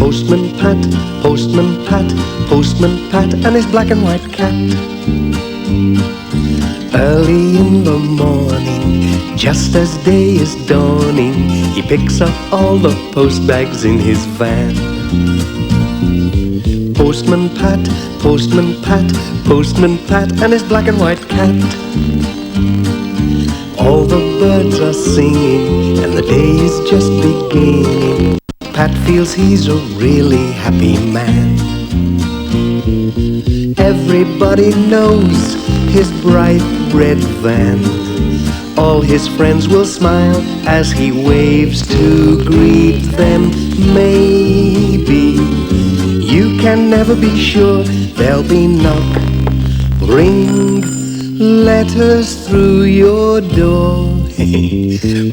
Postman Pat, Postman Pat, Postman Pat, and his black and white cat. Early in the morning, just as day is dawning, he picks up all the post bags in his van. Postman Pat, Postman Pat, Postman Pat, and his black and white cat. All the birds are singing, and the day is just beginning. Pat feels he's a really happy man. Everybody knows his bright red van. All his friends will smile as he waves to greet them. Maybe you can never be sure there'll be knock, ring, letters through your door.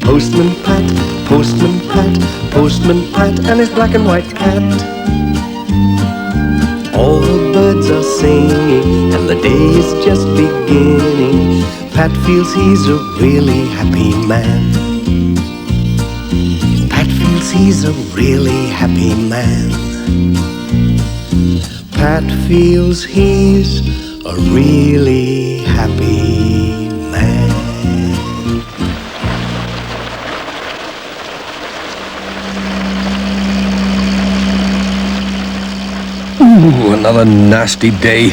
Postman Pat, Postman Pat, Postman Pat, and his black and white cat. All the birds are singing, and the day is just beginning. Pat feels he's a really happy man. Pat feels he's a really happy man. Pat feels he's a really happy man. Ooh, another nasty day,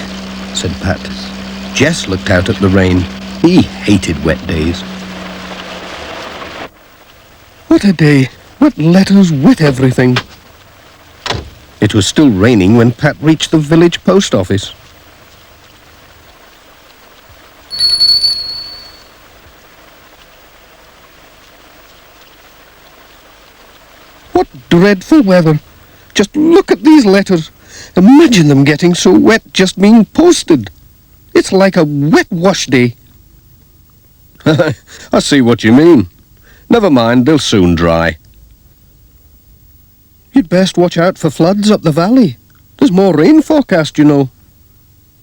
said Pat. Jess looked out at the rain. He hated wet days. What a day! What letters with everything! It was still raining when Pat reached the village post office. What dreadful weather! Just look at these letters. Imagine them getting so wet just being posted. It's like a wet wash day. I see what you mean. Never mind, they'll soon dry. You'd best watch out for floods up the valley. There's more rain forecast, you know.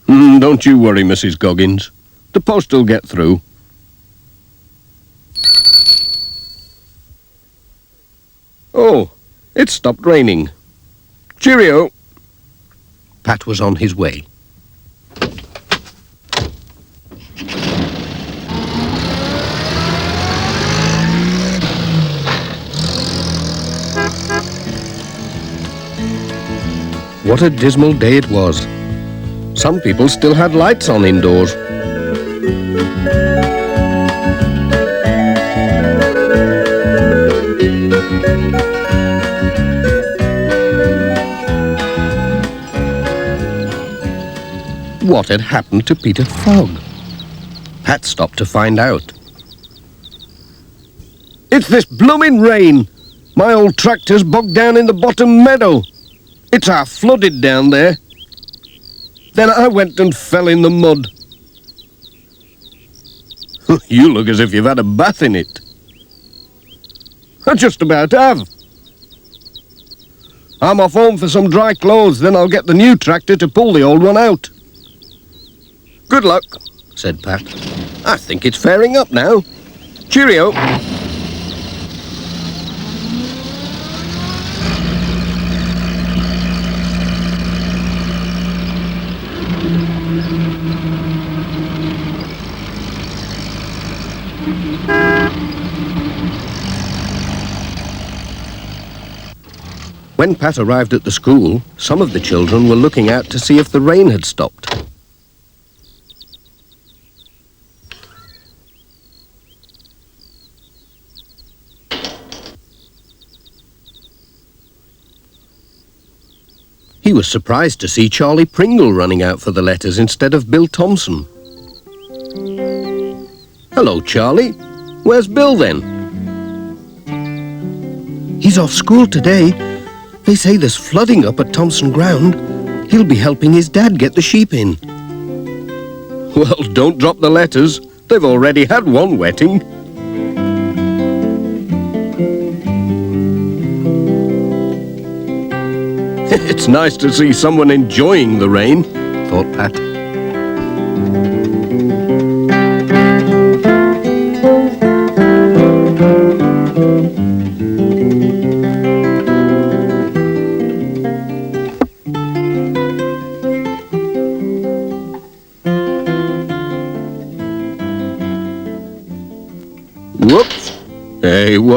Don't you worry, Mrs. Goggins. The post will get through. Oh, it stopped raining. Cheerio. Pat was on his way. What a dismal day it was. Some people still had lights on indoors. What had happened to Peter Fogg? Pat stopped to find out. It's this blooming rain! My old tractor's bogged down in the bottom meadow. It's half flooded down there. Then I went and fell in the mud. You look as if you've had a bath in it. I just about have. I'm off home for some dry clothes, then I'll get the new tractor to pull the old one out. Good luck, said Pat. I think it's fairing up now. Cheerio. When Pat arrived at the school, some of the children were looking out to see if the rain had stopped. He was surprised to see Charlie Pringle running out for the letters instead of Bill Thompson. Hello, Charlie. Where's Bill, then? He's off school today. They say there's flooding up at Thompson Ground. He'll be helping his dad get the sheep in. Well, don't drop the letters. They've already had one wetting. It's nice to see someone enjoying the rain, thought Pat.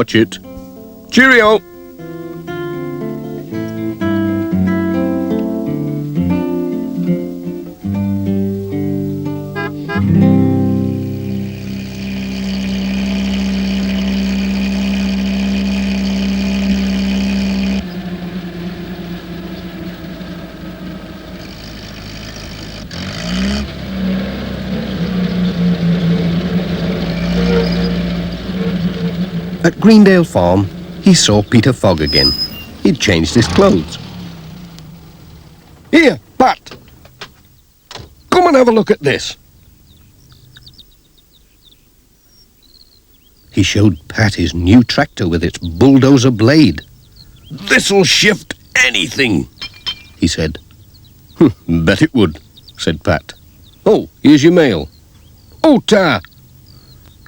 watch it. Cheerio! At Greendale Farm, he saw Peter Fogg again. He'd changed his clothes. Here, Pat! Come and have a look at this. He showed Pat his new tractor with its bulldozer blade. This'll shift anything, he said. Bet it would, said Pat. Oh, here's your mail. Oh, ta!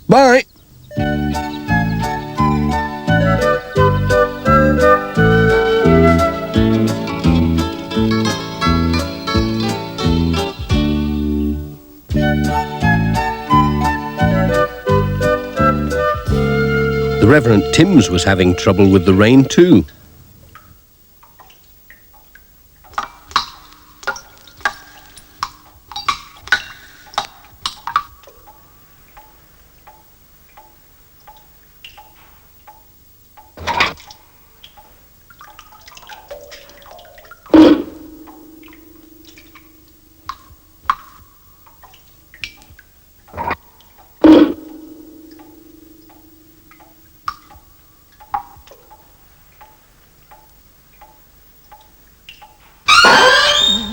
Bye! The Reverend Timms was having trouble with the rain too.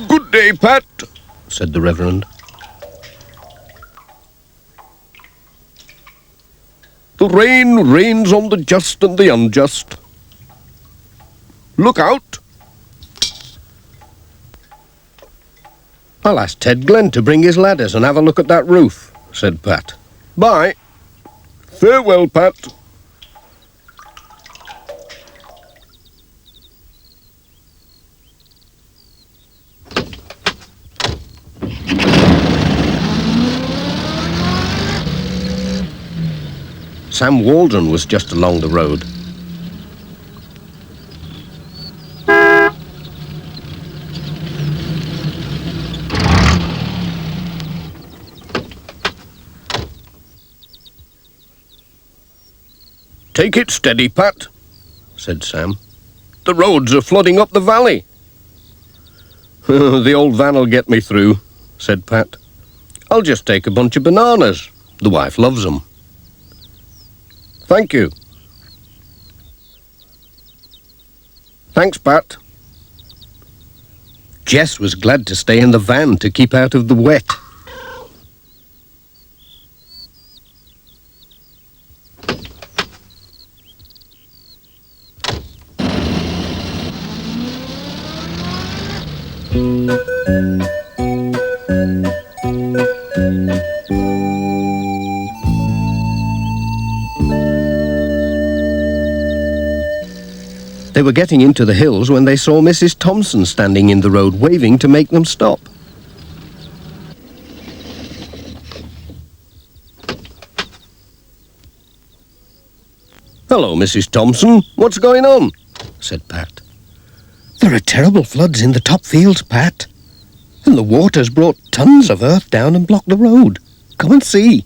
Good day, Pat, said the Reverend. The rain rains on the just and the unjust. Look out! I'll ask Ted Glenn to bring his ladders and have a look at that roof, said Pat. Bye. Farewell, Pat. Sam Waldron was just along the road. Take it steady, Pat, said Sam. The roads are flooding up the valley. The old van'll get me through, said Pat. I'll just take a bunch of bananas. The wife loves 'em. Thank you. Thanks, Pat. Jess was glad to stay in the van to keep out of the wet. They were getting into the hills when they saw Mrs. Thompson standing in the road waving to make them stop. Hello, Mrs. Thompson. What's going on? Said Pat. There are terrible floods in the top fields, Pat. And the water's brought tons of earth down and blocked the road. Come and see.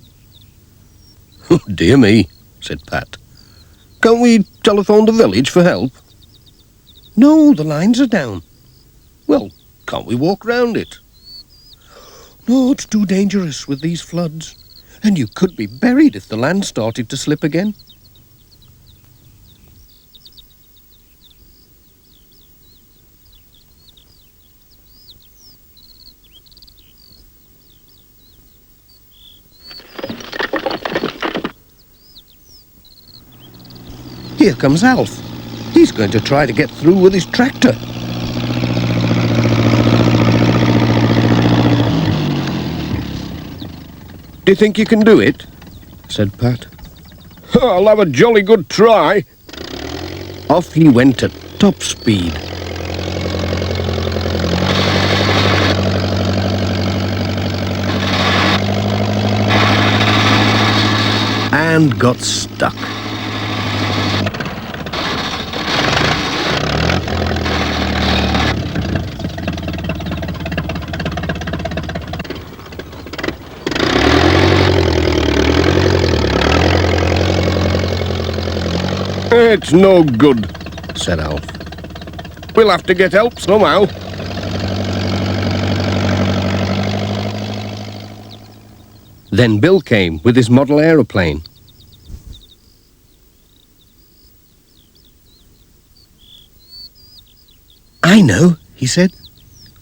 Oh, dear me, said Pat. Can't we telephone the village for help? No, the lines are down. Well, can't we walk round it? No, it's too dangerous with these floods. And you could be buried if the land started to slip again. Here comes Alf. He's going to try to get through with his tractor. Do you think you can do it? Said Pat. I'll have a jolly good try. Off he went at top speed. And got stuck. It's no good, said Alf. We'll have to get help somehow. Then Bill came with his model aeroplane. I know, he said.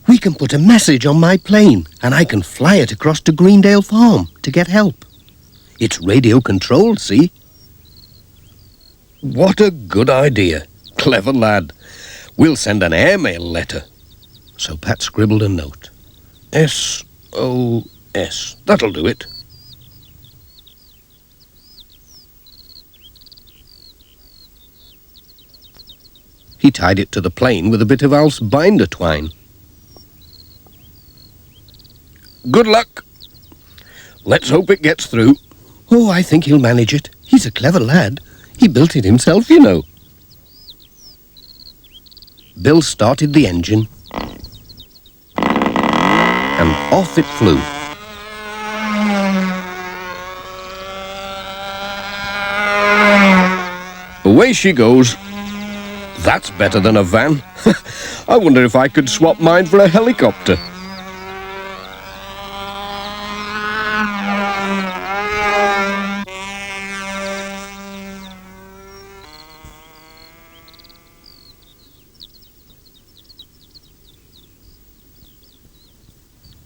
We can put a message on my plane and I can fly it across to Greendale Farm to get help. It's radio controlled, see? What a good idea. Clever lad. We'll send an airmail letter. So Pat scribbled a note. S-O-S. That'll do it. He tied it to the plane with a bit of Alf's binder twine. Good luck. Let's hope it gets through. Oh, I think he'll manage it. He's a clever lad. He built it himself, you know. Bill started the engine, and off it flew. Away she goes. That's better than a van. I wonder if I could swap mine for a helicopter.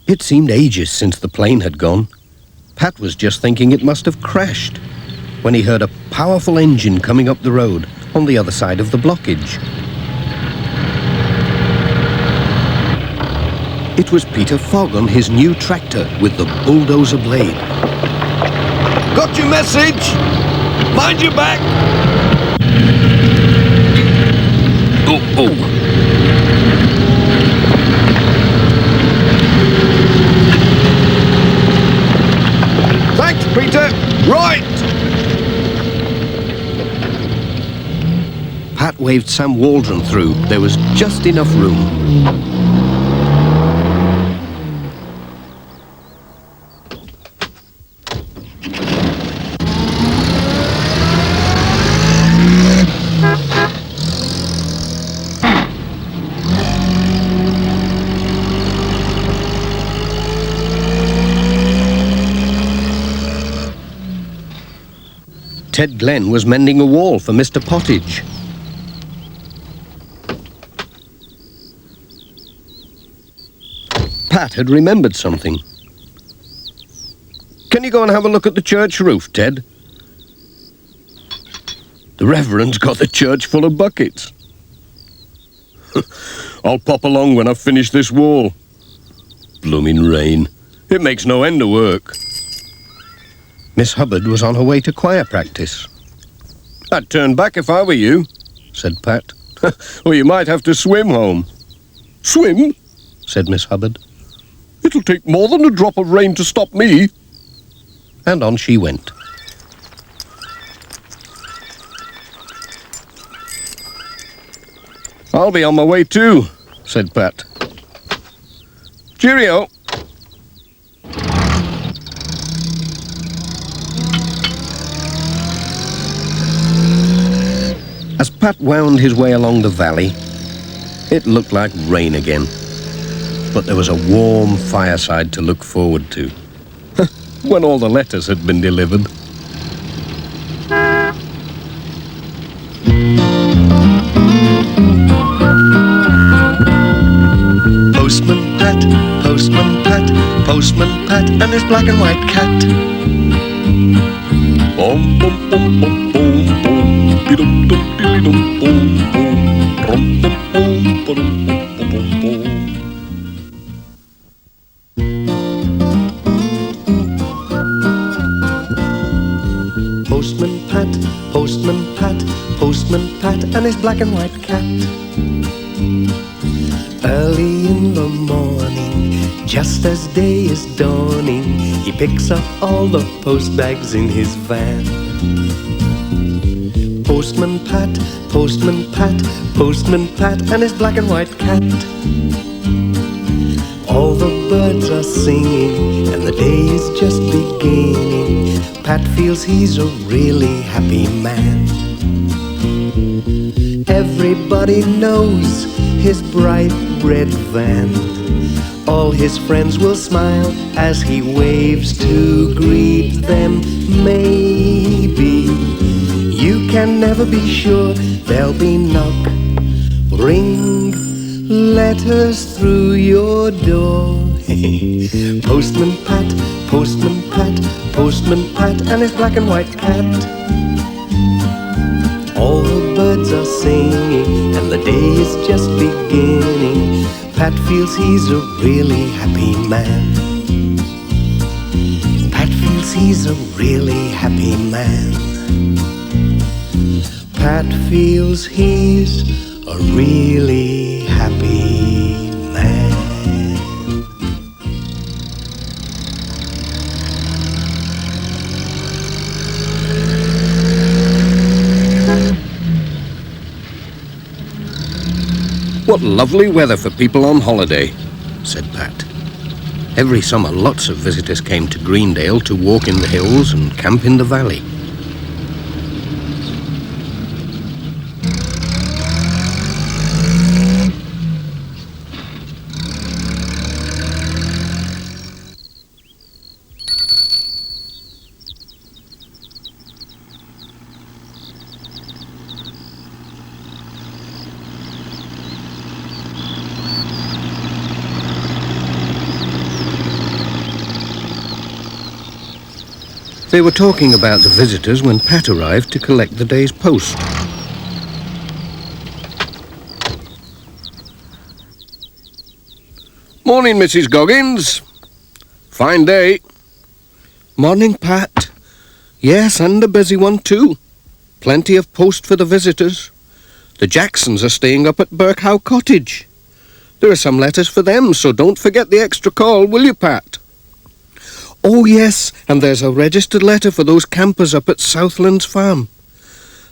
It seemed ages since the plane had gone. Pat was just thinking it must have crashed when he heard a powerful engine coming up the road on the other side of the blockage. It was Peter Fogg on his new tractor with the bulldozer blade. Got your message! Mind your back! Oh. Thanks, Peter! Right! Pat waved Sam Waldron through. There was just enough room. Ted Glenn was mending a wall for Mr. Pottage. Pat had remembered something. Can you go and have a look at the church roof, Ted? The Reverend's got the church full of buckets. I'll pop along when I've finished this wall. Blooming rain. It makes no end of work. Miss Hubbard was on her way to choir practice. I'd turn back if I were you, said Pat. Or you might have to swim home. Swim? Said Miss Hubbard. It'll take more than a drop of rain to stop me. And on she went. I'll be on my way too, said Pat. Cheerio. As Pat wound his way along the valley, it looked like rain again. But there was a warm fireside to look forward to, when all the letters had been delivered. Postman Pat, Postman Pat, Postman Pat, and his black and white cat. Bom, bom, bom, bom, bom, bom, dum, dum, dilly, dum, bom, bom, rum, bom, bom, bom, bom, bom, bom. Postman Pat, Postman Pat, Postman Pat, and his black and white cat. Early in the morning, just as day is dawning, he picks up all the post bags in his van. Postman Pat, Postman Pat, Postman Pat, and his black and white cat. All the birds are singing, and the day is just beginning. Pat feels he's a really happy man. Everybody knows his bright red van. All his friends will smile as he waves to greet them. Maybe you can never be sure. There'll be knock, ring, letters through your door. Postman Pat, Postman Pat, Postman Pat, and his black and white cat. All the birds are singing and the day is just beginning. Pat feels he's a really happy man. Pat feels he's a really happy man. Pat feels he's a really happy man. What lovely weather for people on holiday, said Pat. Every summer lots of visitors came to Greendale to walk in the hills and camp in the valley. They were talking about the visitors when Pat arrived to collect the day's post. Morning, Mrs. Goggins. Fine day. Morning, Pat. Yes, and a busy one too. Plenty of post for the visitors. The Jacksons are staying up at Birkhow Cottage. There are some letters for them, so don't forget the extra call, will you, Pat? Oh, yes, and there's a registered letter for those campers up at Southlands Farm.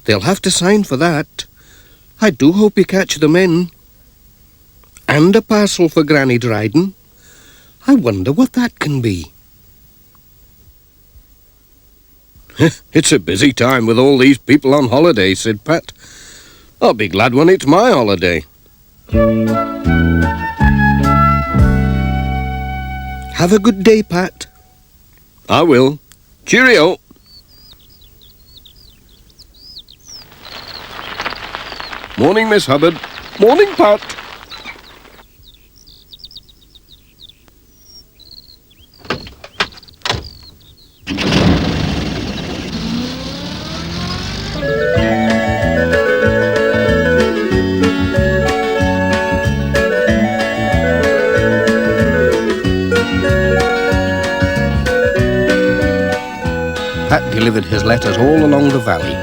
They'll have to sign for that. I do hope you catch them in. And a parcel for Granny Dryden. I wonder what that can be. It's a busy time with all these people on holiday, said Pat. I'll be glad when it's my holiday. Have a good day, Pat. I will. Cheerio. Morning, Miss Hubbard. Morning, Pat. Pat delivered his letters all along the valley.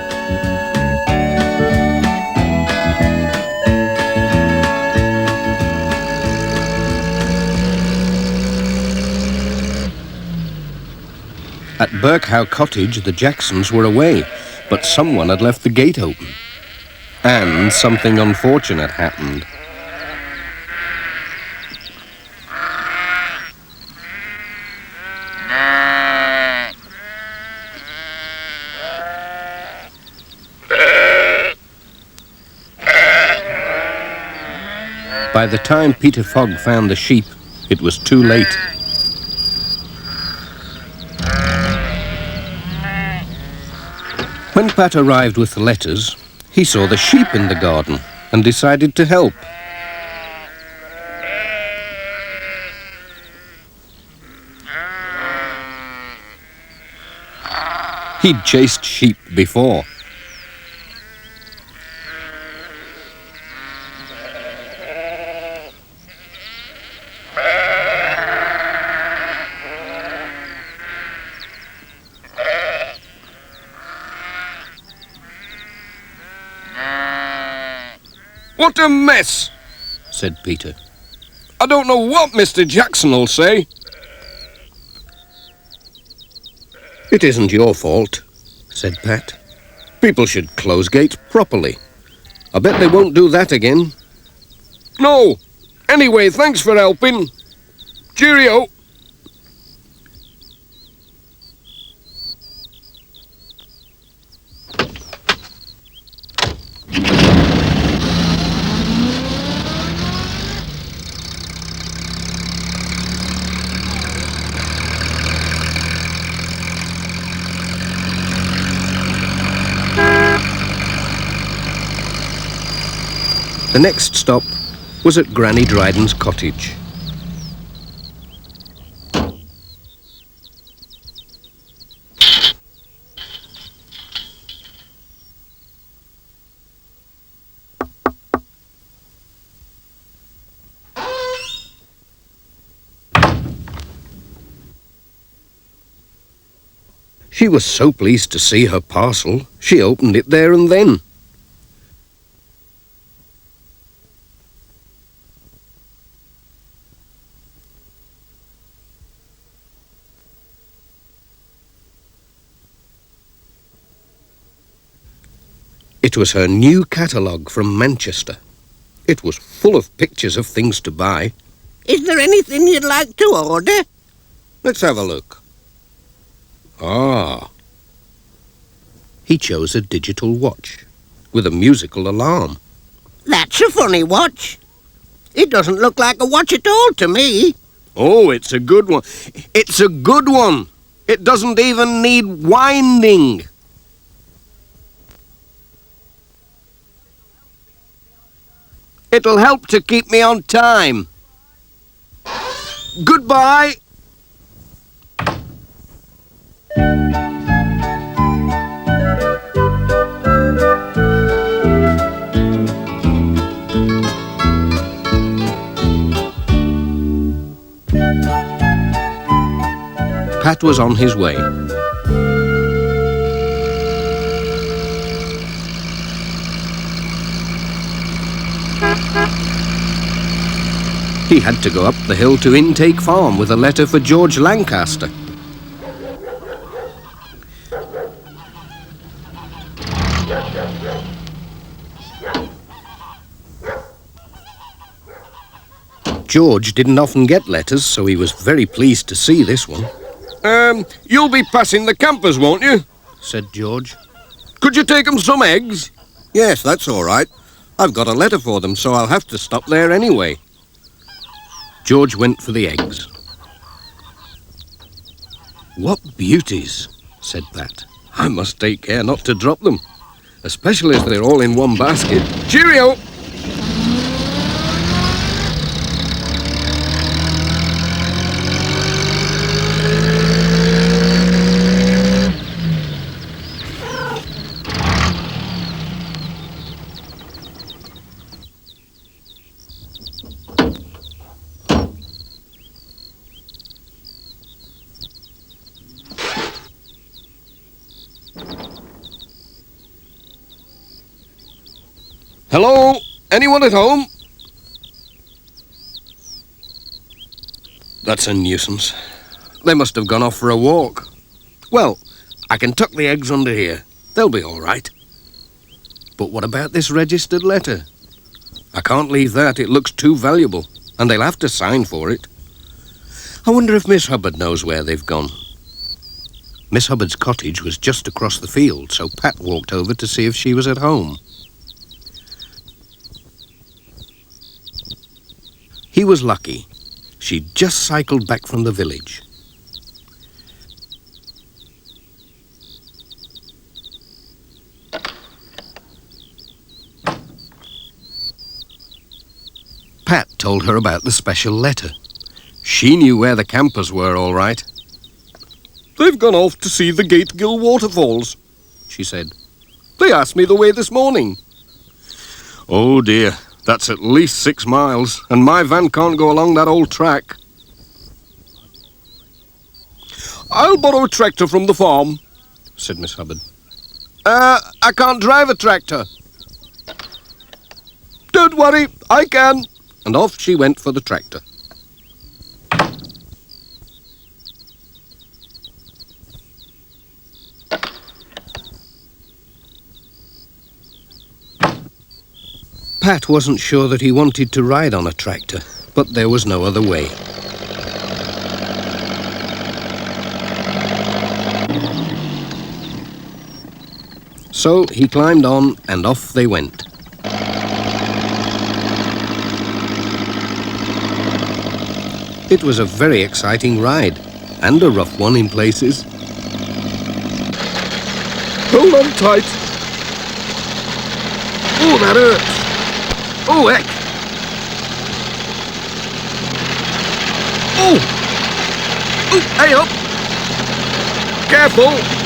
At Birkhow Cottage, the Jacksons were away, but someone had left the gate open. And something unfortunate happened. By the time Peter Fogg found the sheep, it was too late. When Pat arrived with the letters, he saw the sheep in the garden and decided to help. He'd chased sheep before. What a mess, said Peter. I don't know what Mr. Jackson will say. It isn't your fault, said Pat. People should close gates properly. I bet they won't do that again. No. Anyway, thanks for helping. Cheerio. The next stop was at Granny Dryden's cottage. She was so pleased to see her parcel, she opened it there and then. It was her new catalogue from Manchester. It was full of pictures of things to buy. Is there anything you'd like to order? Let's have a look. Ah. He chose a digital watch with a musical alarm. That's a funny watch. It doesn't look like a watch at all to me. Oh, it's a good one. It's a good one. It doesn't even need winding. It'll help to keep me on time. Goodbye. Pat was on his way. He had to go up the hill to Intake Farm with a letter for George Lancaster. George didn't often get letters, so he was very pleased to see this one. You'll be passing the campers, won't you? Said George. Could you take them some eggs? Yes, that's all right. I've got a letter for them, so I'll have to stop there anyway. George went for the eggs. What beauties, said Pat. I must take care not to drop them, especially as they're all in one basket. Cheerio! Hello? Anyone at home? That's a nuisance. They must have gone off for a walk. Well, I can tuck the eggs under here. They'll be all right. But what about this registered letter? I can't leave that. It looks too valuable, and they'll have to sign for it. I wonder if Miss Hubbard knows where they've gone. Miss Hubbard's cottage was just across the field, so Pat walked over to see if she was at home. He was lucky. She'd just cycled back from the village. Pat told her about the special letter. She knew where the campers were, all right. They've gone off to see the Gategill waterfalls, she said. They asked me the way this morning. Oh dear. That's at least 6 miles, and my van can't go along that old track. I'll borrow a tractor from the farm, said Miss Hubbard. I can't drive a tractor. Don't worry, I can. And off she went for the tractor. Pat wasn't sure that he wanted to ride on a tractor, but there was no other way. So he climbed on and off they went. It was a very exciting ride, and a rough one in places. Hold on tight. Oh, that hurts. Oh, heck! Oh! Oh, hey up! Careful!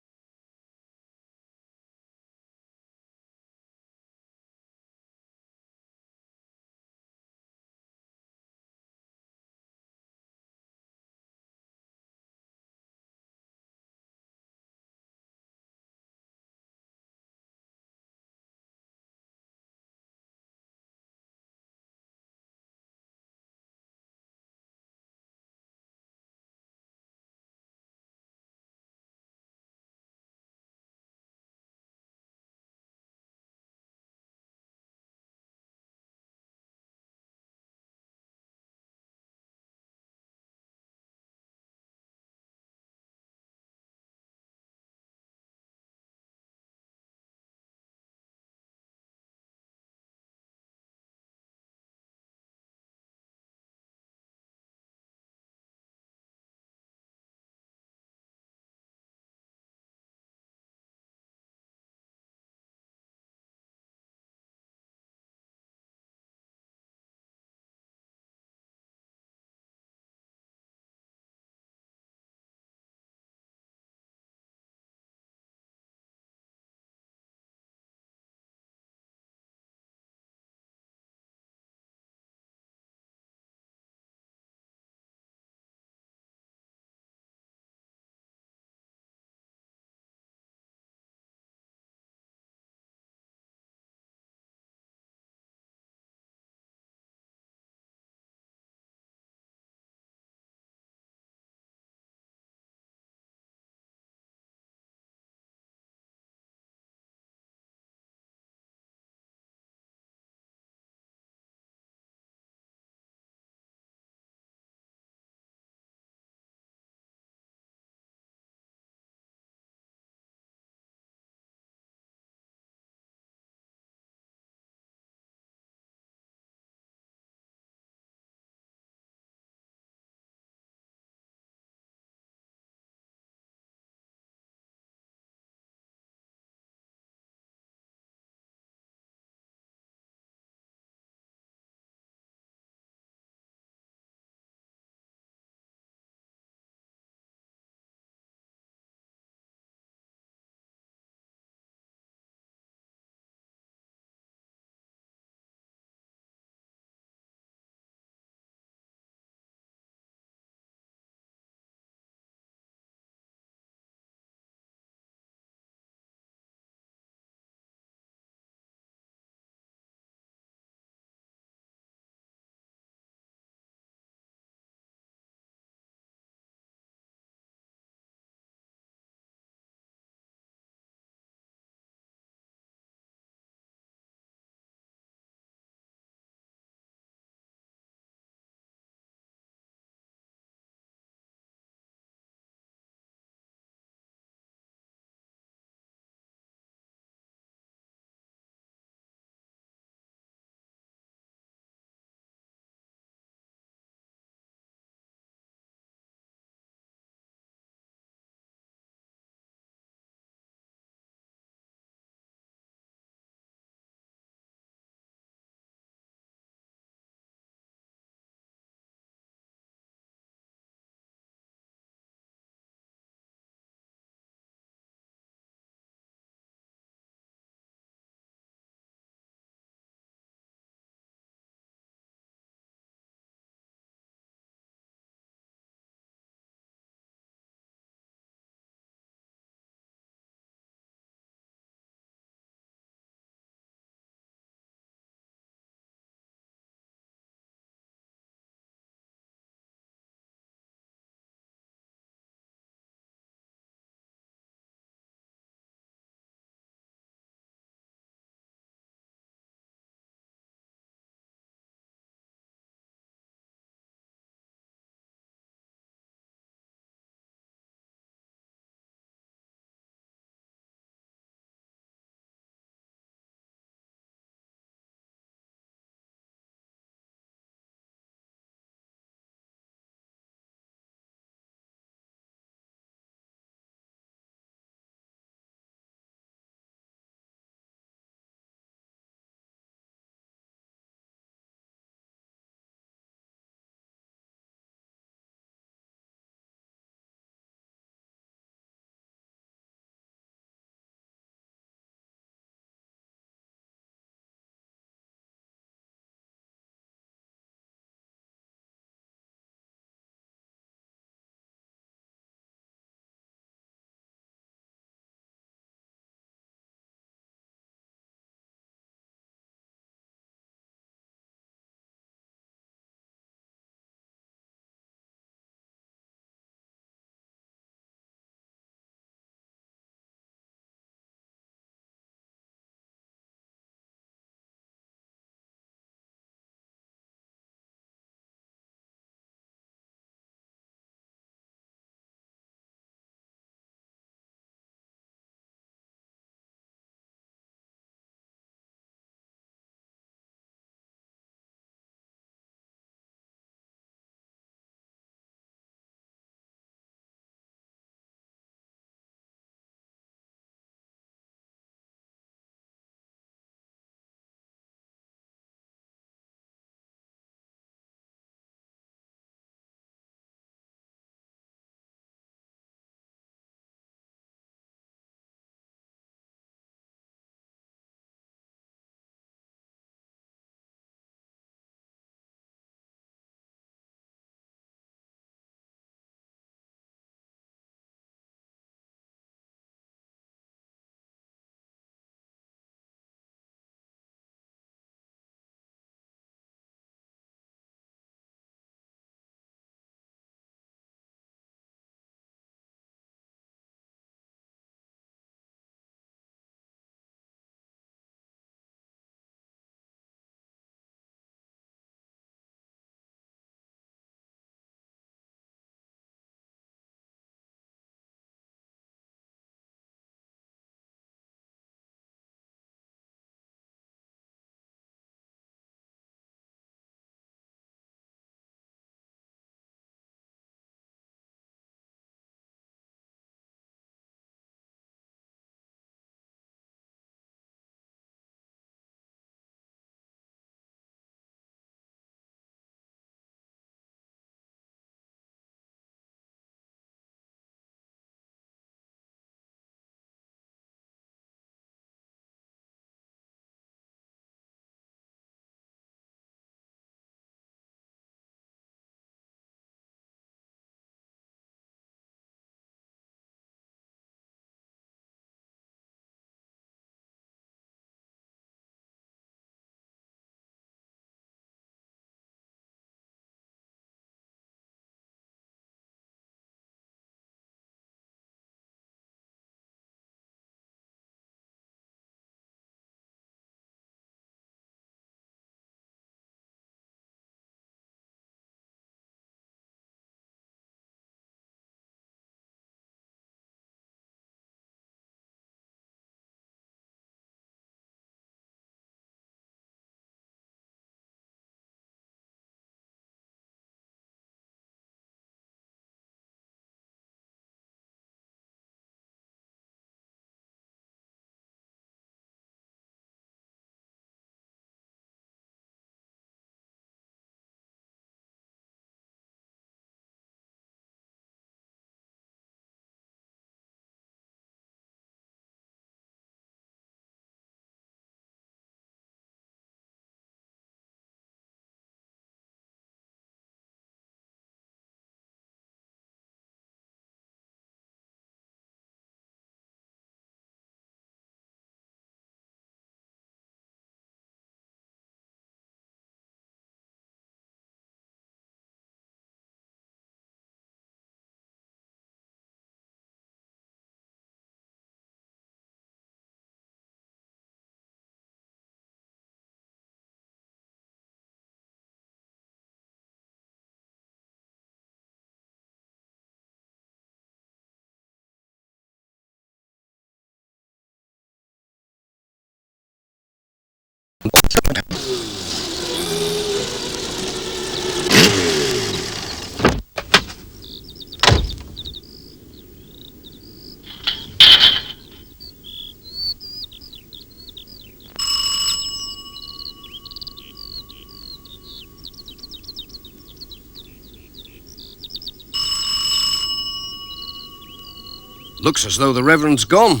Looks as though the Reverend's gone.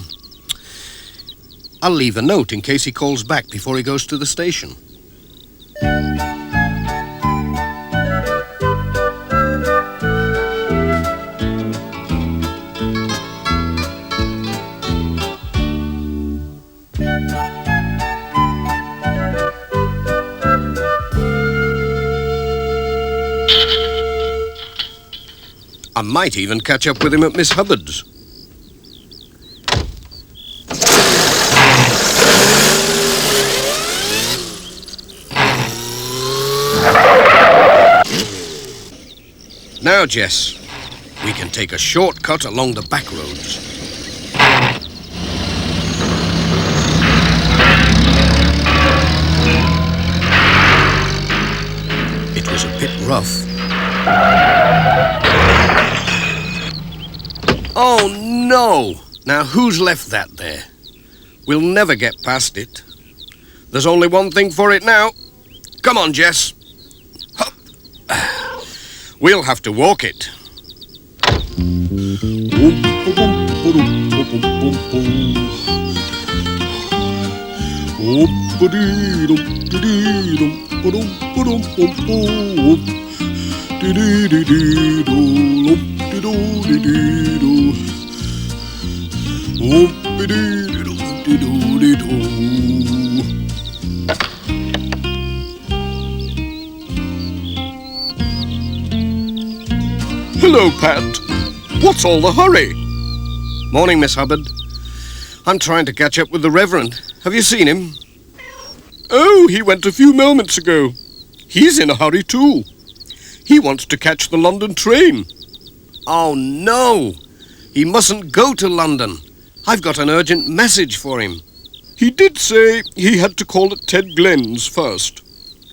I'll leave a note in case he calls back before he goes to the station. I might even catch up with him at Miss Hubbard's. Now, Jess, we can take a shortcut along the back roads. It was a bit rough. Oh, no! Now, who's left that there? We'll never get past it. There's only one thing for it now. Come on, Jess. Hup. We'll have to walk it. Hello, Pat. What's all the hurry? Morning, Miss Hubbard. I'm trying to catch up with the Reverend. Have you seen him? Oh, he went a few moments ago. He's in a hurry too. He wants to catch the London train. Oh, no. He mustn't go to London. I've got an urgent message for him. He did say he had to call at Ted Glen's first.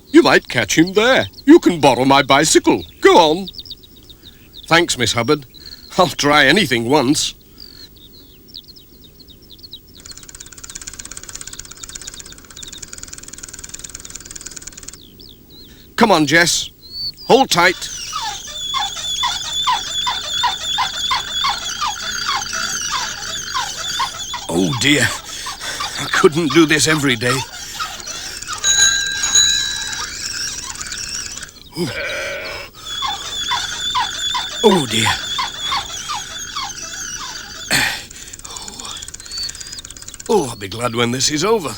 You might catch him there. You can borrow my bicycle. Go on. Thanks, Miss Hubbard. I'll try anything once. Come on, Jess. Hold tight. Oh, dear. I couldn't do this every day. Oh, dear. Oh, I'll be glad when this is over.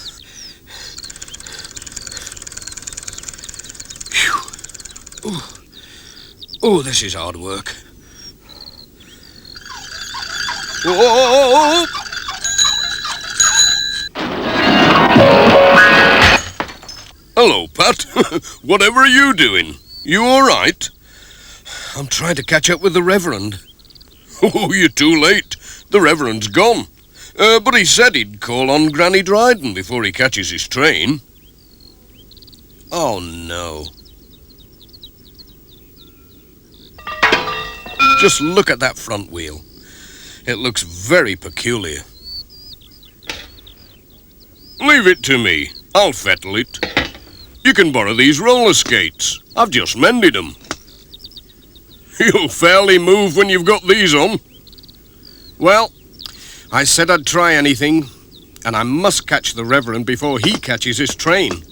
Oh, this is hard work. Whoa! Hello, Pat. Whatever are you doing? You all right? I'm trying to catch up with the Reverend. Oh, you're too late. The Reverend's gone. But he said he'd call on Granny Dryden before he catches his train. Oh, no. Just look at that front wheel. It looks very peculiar. Leave it to me. I'll fettle it. You can borrow these roller skates. I've just mended them. You'll fairly move when you've got these on. Well, I said I'd try anything, and I must catch the Reverend before he catches his train.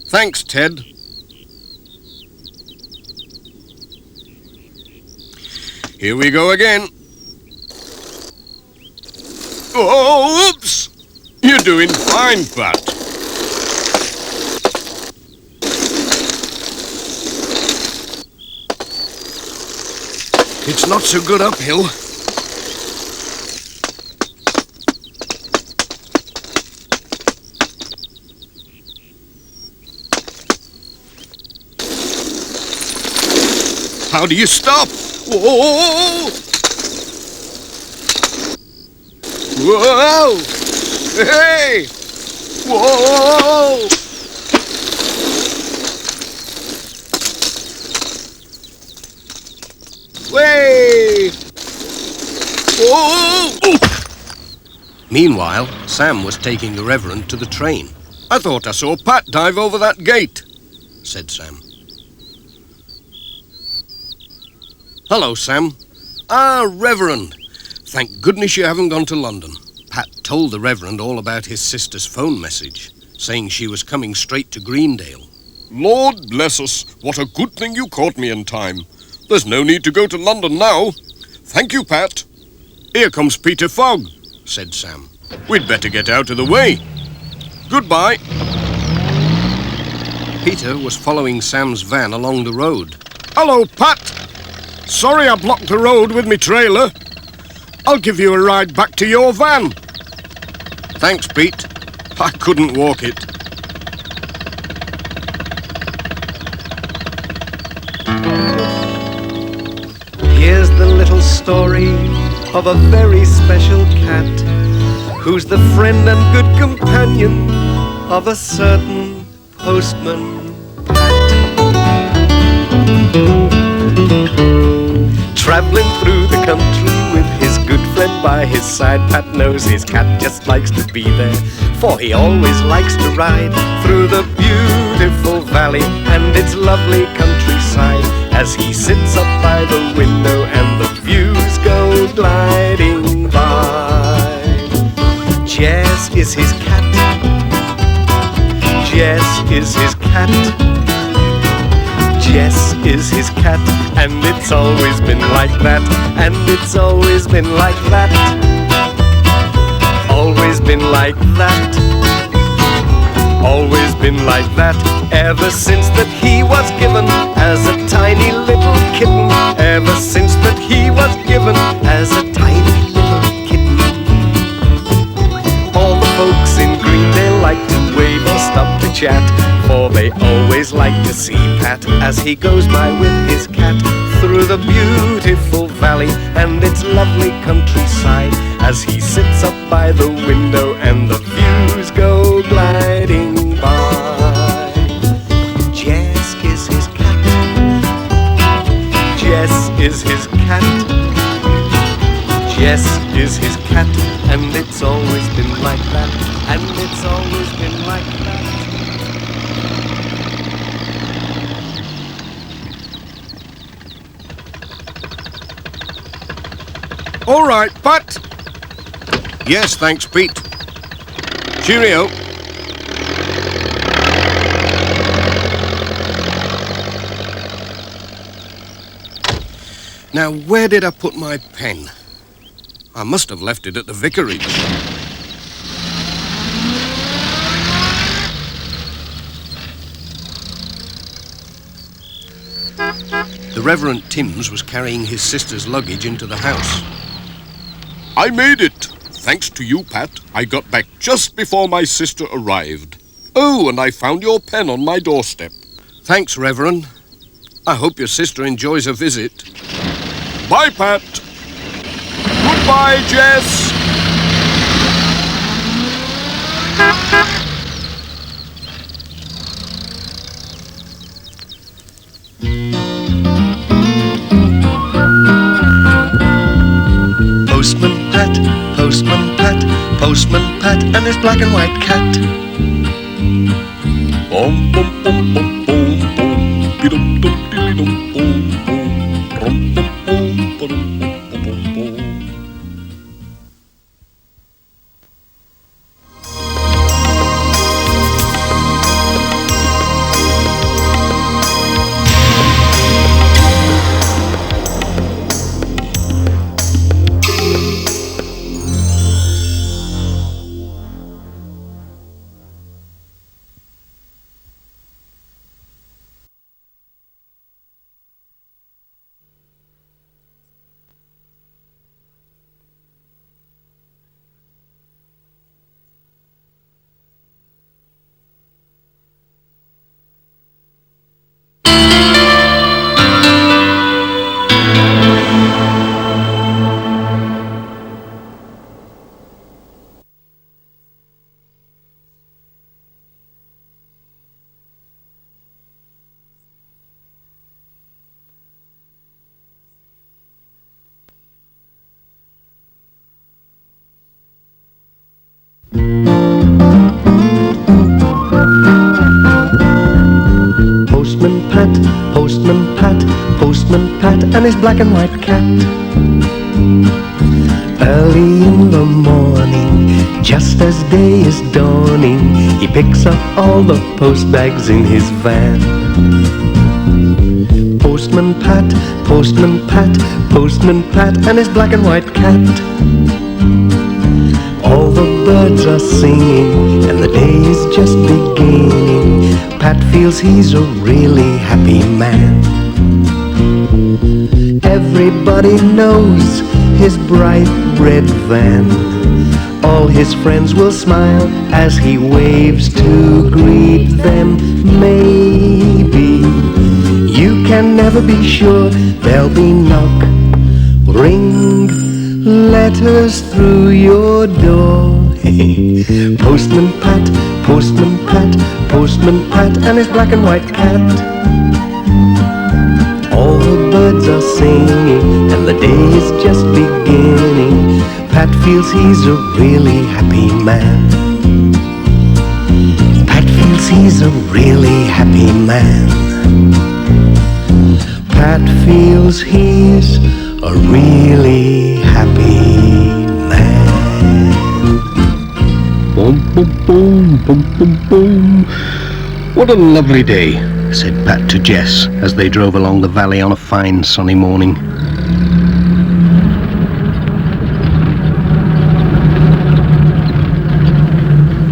Thanks, Ted. Here we go again. Oh, oops! You're doing fine, Pat. It's not so good uphill. How do you stop? Whoa! Whoa! Hey! Whoa! Way! Whoa! Meanwhile, Sam was taking the Reverend to the train. I thought I saw Pat dive over that gate, said Sam. Hello, Sam. Reverend. Thank goodness you haven't gone to London. Pat told the Reverend all about his sister's phone message, saying she was coming straight to Greendale. Lord bless us, what a good thing you caught me in time. There's no need to go to London now. Thank you, Pat. Here comes Peter Fogg, said Sam. We'd better get out of the way. Goodbye. Peter was following Sam's van along the road. Hello, Pat. Sorry I blocked the road with me trailer. I'll give you a ride back to your van. Thanks, Pete. I couldn't walk it. Here's the little story of a very special cat who's the friend and good companion of a certain postman Pat. Traveling through the country with his good friend by his side, Pat knows his cat just likes to be there, for he always likes to ride through the beautiful valley and its lovely countryside, as he sits up by the window and the views go gliding by. Jess is his cat. Jess is his cat. Jess is his cat, and it's always been like that, and it's always been like that. Always been like that. Always been like that, ever since that he was given as a tiny little kitten. Ever since that he was given as a tiny little kitten. All the folks in Greendale like to wave or stop to chat, for they always like to see Pat as he goes by with his cat through the beautiful valley and its lovely countryside, as he sits up by the window and the views go gliding by. Jess is his cat. Jess is his cat. Jess is his cat, and it's always been like that, and it's always been like that. All right, Pat. Yes, thanks, Pete. Cheerio. Now, where did I put my pen? I must have left it at the vicarage. The Reverend Timms was carrying his sister's luggage into the house. I made it. Thanks to you, Pat, I got back just before my sister arrived. Oh, and I found your pen on my doorstep. Thanks, Reverend. I hope your sister enjoys her visit. Bye, Pat. Goodbye, Jess. Postman Pat, Postman Pat, Postman Pat, and his black and white cat. Bum bum bum bum bum bum. Be-dum dum dilly dum bum bum. Rum bum bum ba-dum bum bum bum. Postman Pat and his black and white cat. Early in the morning, just as day is dawning, he picks up all the post bags in his van. Postman Pat, Postman Pat, Postman Pat and his black and white cat. All the birds are singing and the day is just beginning. Pat feels he's a really happy man. Everybody knows his bright red van. All his friends will smile as he waves to greet them. Maybe you can never be sure. There'll be knock, ring, letters through your door. Postman Pat, Postman Pat, Postman Pat and his black and white cat. All the birds are singing and the day is just beginning. Pat feels he's a really happy man. Pat feels he's a really happy man. Pat feels he's a really happy man. Boom, boom, boom, boom, boom, boom. What a lovely day, said Pat to Jess as they drove along the valley on a fine sunny morning.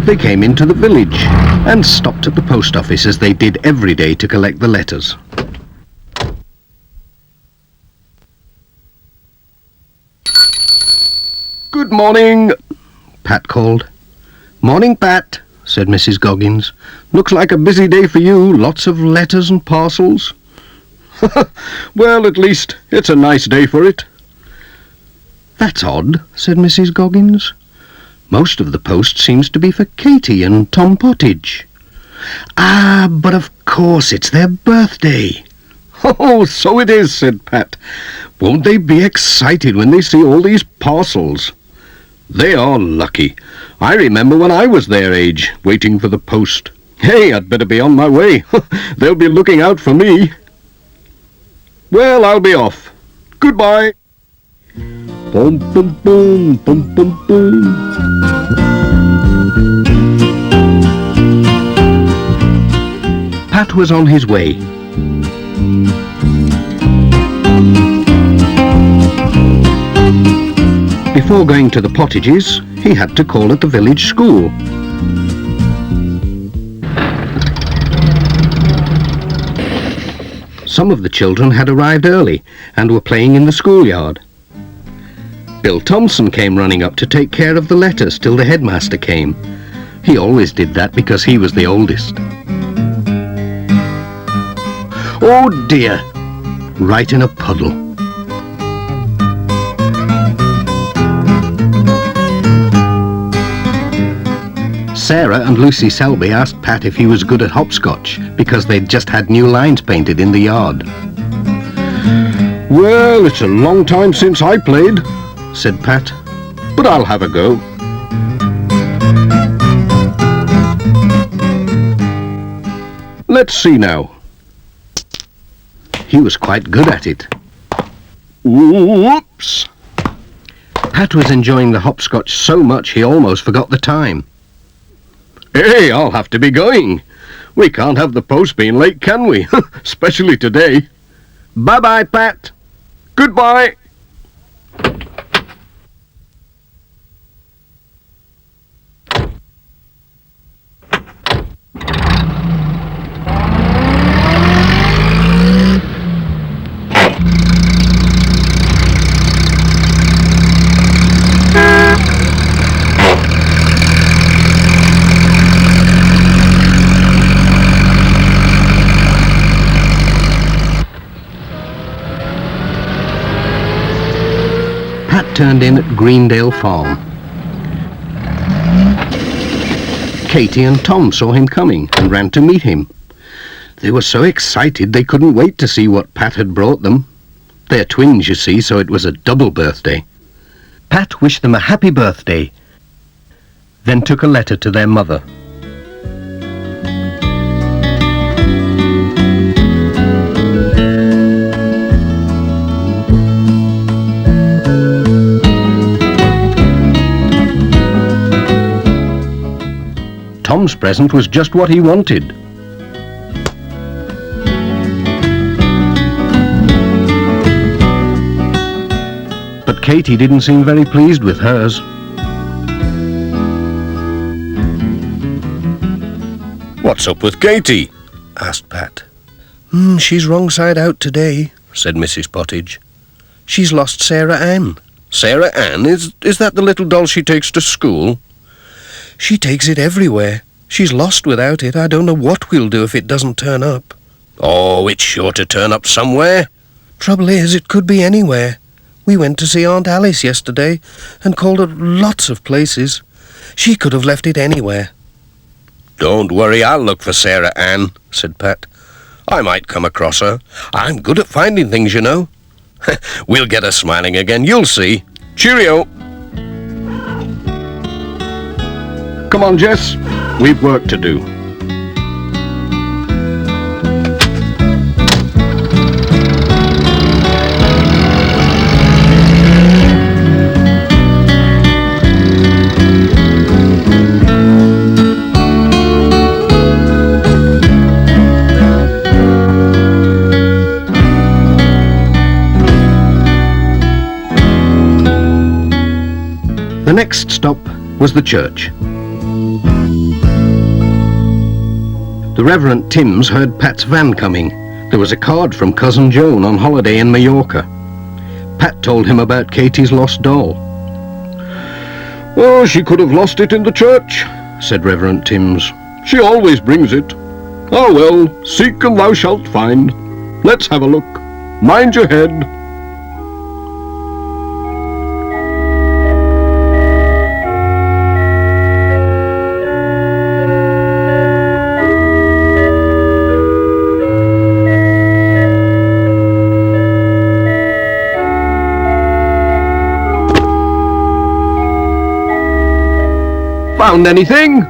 They came into the village and stopped at the post office as they did every day to collect the letters. Good morning, Pat called. Morning, Pat, said Mrs. Goggins. Looks like a busy day for you, lots of letters and parcels. Well, at least it's a nice day for it. That's odd, said Mrs. Goggins. Most of the post seems to be for Katy and Tom Pottage. Ah, but of course it's their birthday. Oh, so it is, said Pat. Won't they be excited when they see all these parcels? They are lucky. I remember when I was their age, waiting for the post. Hey, I'd better be on my way. They'll be looking out for me. Well, I'll be off. Goodbye. Boom, boom, boom, boom, boom, boom. Pat was on his way. Before going to the Pottages, he had to call at the village school. Some of the children had arrived early and were playing in the schoolyard. Bill Thompson came running up to take care of the letters till the headmaster came. He always did that because he was the oldest. Oh dear! Right in a puddle. Sarah and Lucy Selby asked Pat if he was good at hopscotch because they'd just had new lines painted in the yard. Well, it's a long time since I played, said Pat, but I'll have a go. Let's see now. He was quite good at it. Whoops! Pat was enjoying the hopscotch so much he almost forgot the time. Hey, I'll have to be going. We can't have the post being late, can we? Especially today. Bye-bye, Pat. Goodbye. Pat turned in at Greendale Farm. Katy and Tom saw him coming and ran to meet him. They were so excited they couldn't wait to see what Pat had brought them. They're twins, you see, so it was a double birthday. Pat wished them a happy birthday, then took a letter to their mother. Tom's present was just what he wanted. But Katy didn't seem very pleased with hers. What's up with Katy? Asked Pat. She's wrong side out today, said Mrs. Pottage. She's lost Sarah Ann. Sarah Ann? Is that the little doll she takes to school? She takes it everywhere. She's lost without it. I don't know what we'll do if it doesn't turn up. Oh, it's sure to turn up somewhere. Trouble is, it could be anywhere. We went to see Aunt Alice yesterday and called at lots of places. She could have left it anywhere. Don't worry, I'll look for Sarah Ann, said Pat. I might come across her. I'm good at finding things, you know. We'll get her smiling again, you'll see. Cheerio! Come on, Jess. We've work to do. The next stop was the church. The Reverend Timms heard Pat's van coming. There was a card from Cousin Joan on holiday in Mallorca. Pat told him about Katy's lost doll. Oh, she could have lost it in the church, said Reverend Timms. She always brings it. Oh well, seek and thou shalt find. Let's have a look. Mind your head. Found anything?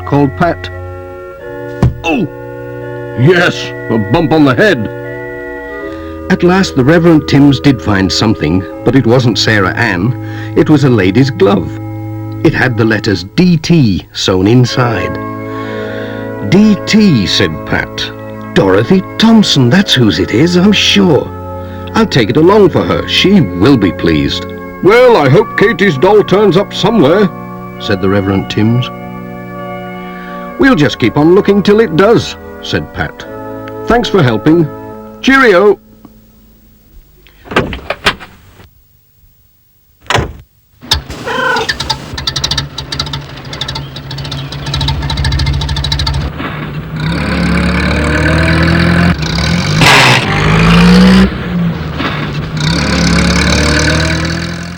Called Pat. Oh, yes, a bump on the head. At last the Reverend Timms did find something, but it wasn't Sarah Ann. It was a lady's glove. It had the letters D.T. sewn inside. D.T., said Pat. Dorothy Thompson, that's whose it is, I'm sure. I'll take it along for her. She will be pleased. Well, I hope Katy's doll turns up somewhere, said the Reverend Timms. We'll just keep on looking till it does, said Pat. Thanks for helping. Cheerio!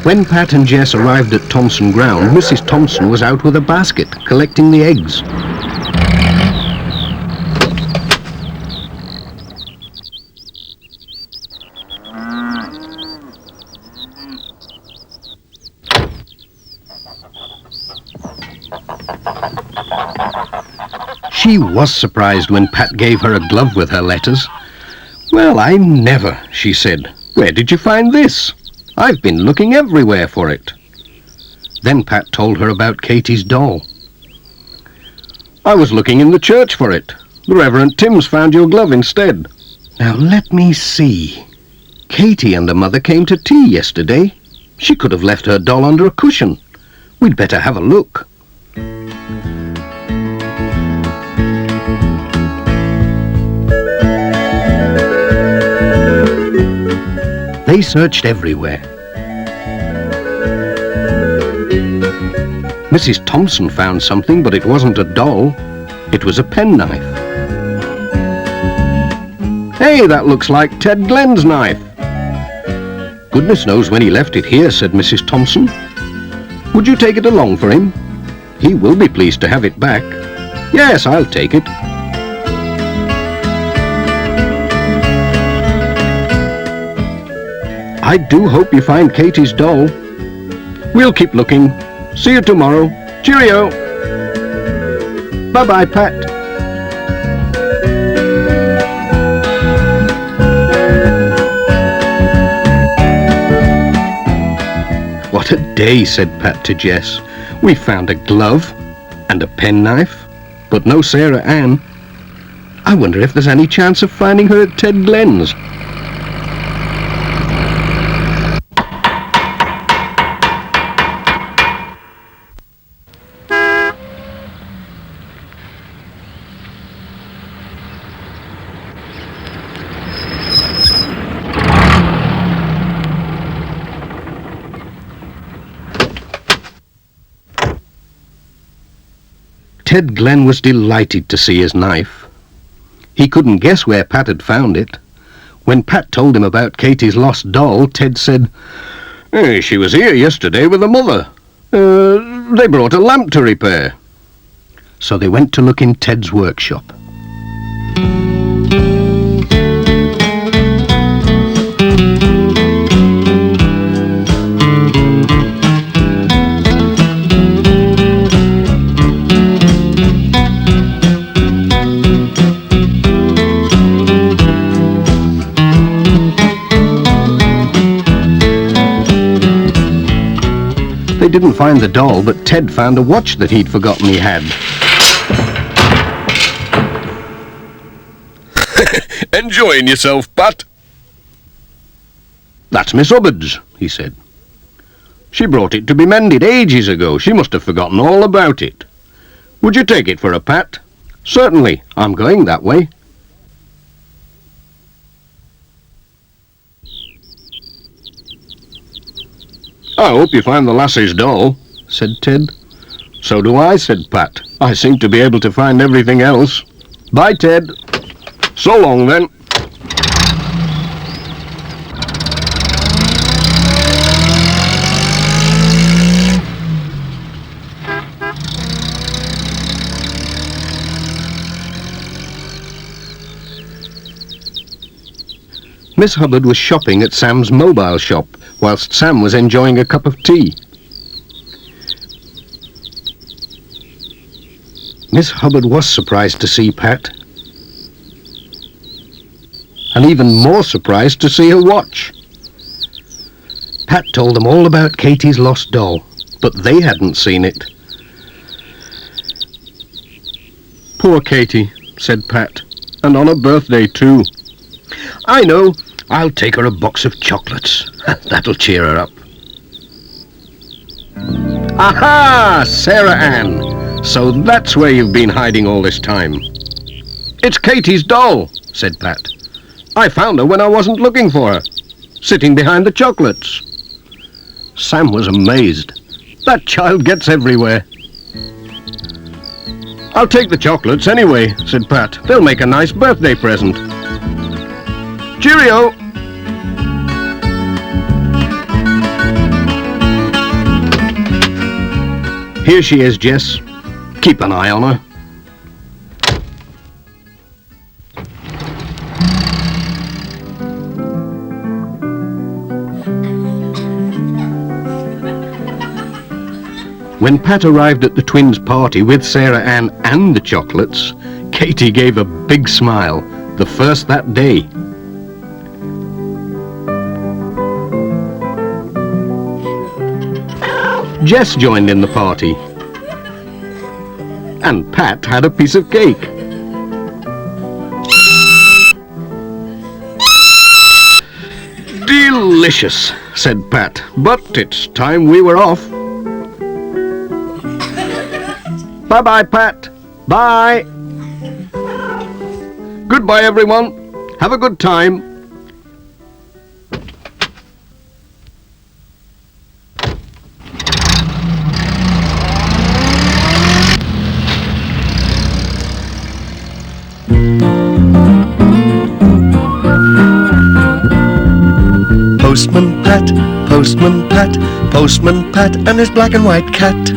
When Pat and Jess arrived at Thompson Ground, Mrs. Thompson was out with a basket, collecting the eggs. She was surprised when Pat gave her a glove with her letters. "Well, I never," she said. "Where did you find this? I've been looking everywhere for it." Then Pat told her about Katy's doll. "I was looking in the church for it. The Reverend Timms found your glove instead." "Now let me see. Katy and her mother came to tea yesterday. She could have left her doll under a cushion. We'd better have a look." They searched everywhere. Mrs. Thompson found something, but it wasn't a doll. It was a penknife. "Hey, that looks like Ted Glenn's knife." "Goodness knows when he left it here," said Mrs. Thompson. "Would you take it along for him? He will be pleased to have it back." "Yes, I'll take it." "I do hope you find Katy's doll. We'll keep looking. See you tomorrow. Cheerio." Bye-bye, Pat. "What a day," said Pat to Jess. "We found a glove and a penknife but no Sarah Ann. I wonder if there's any chance of finding her at Ted Glen's. Ted Glen was delighted to see his knife. He couldn't guess where Pat had found it. When Pat told him about Katie's lost doll, Ted said, "She was here yesterday with her mother. They brought a lamp to repair." So they went to look in Ted's workshop. They didn't find the doll, but Ted found a watch that he'd forgotten he had. Enjoying yourself, Pat? "That's Miss Hubbard's," he said. "She brought it to be mended ages ago. She must have forgotten all about it. Would you take it for a Pat?" "Certainly. I'm going that way." "I hope you find the lassie's doll," said Ted. "So do I," said Pat. "I seem to be able to find everything else. Bye, Ted." "So long, then." Miss Hubbard was shopping at Sam's mobile shop, whilst Sam was enjoying a cup of tea. Miss Hubbard was surprised to see Pat, and even more surprised to see her watch. Pat told them all about Katie's lost doll, but they hadn't seen it. "Poor Katie," said Pat, "and on her birthday too." "I know. I'll take her a box of chocolates. That'll cheer her up." "Aha! Sarah Ann! So that's where you've been hiding all this time." "It's Katie's doll," said Pat. "I found her when I wasn't looking for her, sitting behind the chocolates." Sam was amazed. That child gets everywhere. "I'll take the chocolates anyway," said Pat. "They'll make a nice birthday present." "Cheerio!" "Here she is, Jess. Keep an eye on her." When Pat arrived at the twins' party with Sarah Ann and the chocolates, Katie gave a big smile, the first that day. Jess joined in the party, and Pat had a piece of cake. "Delicious," said Pat, "but it's time we were off." "Bye-bye, Pat. Bye." "Goodbye, everyone. Have a good time." Postman Pat, Postman Pat, Postman Pat and his black and white cat.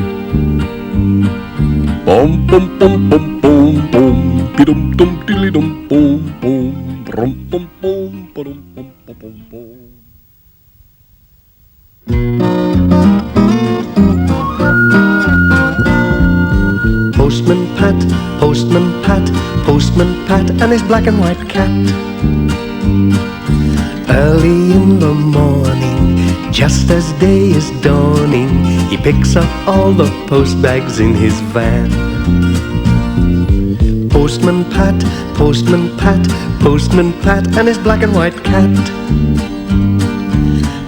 Bum bum bum bum bum bum, bidum dum diddly dum bum bum, brum bum bum bum bum bum bum. Postman Pat, Postman Pat, Postman Pat and his black and white cat. Early in the morning, just as day is dawning, he picks up all the post bags in his van. Postman Pat, Postman Pat, Postman Pat, and his black and white cat.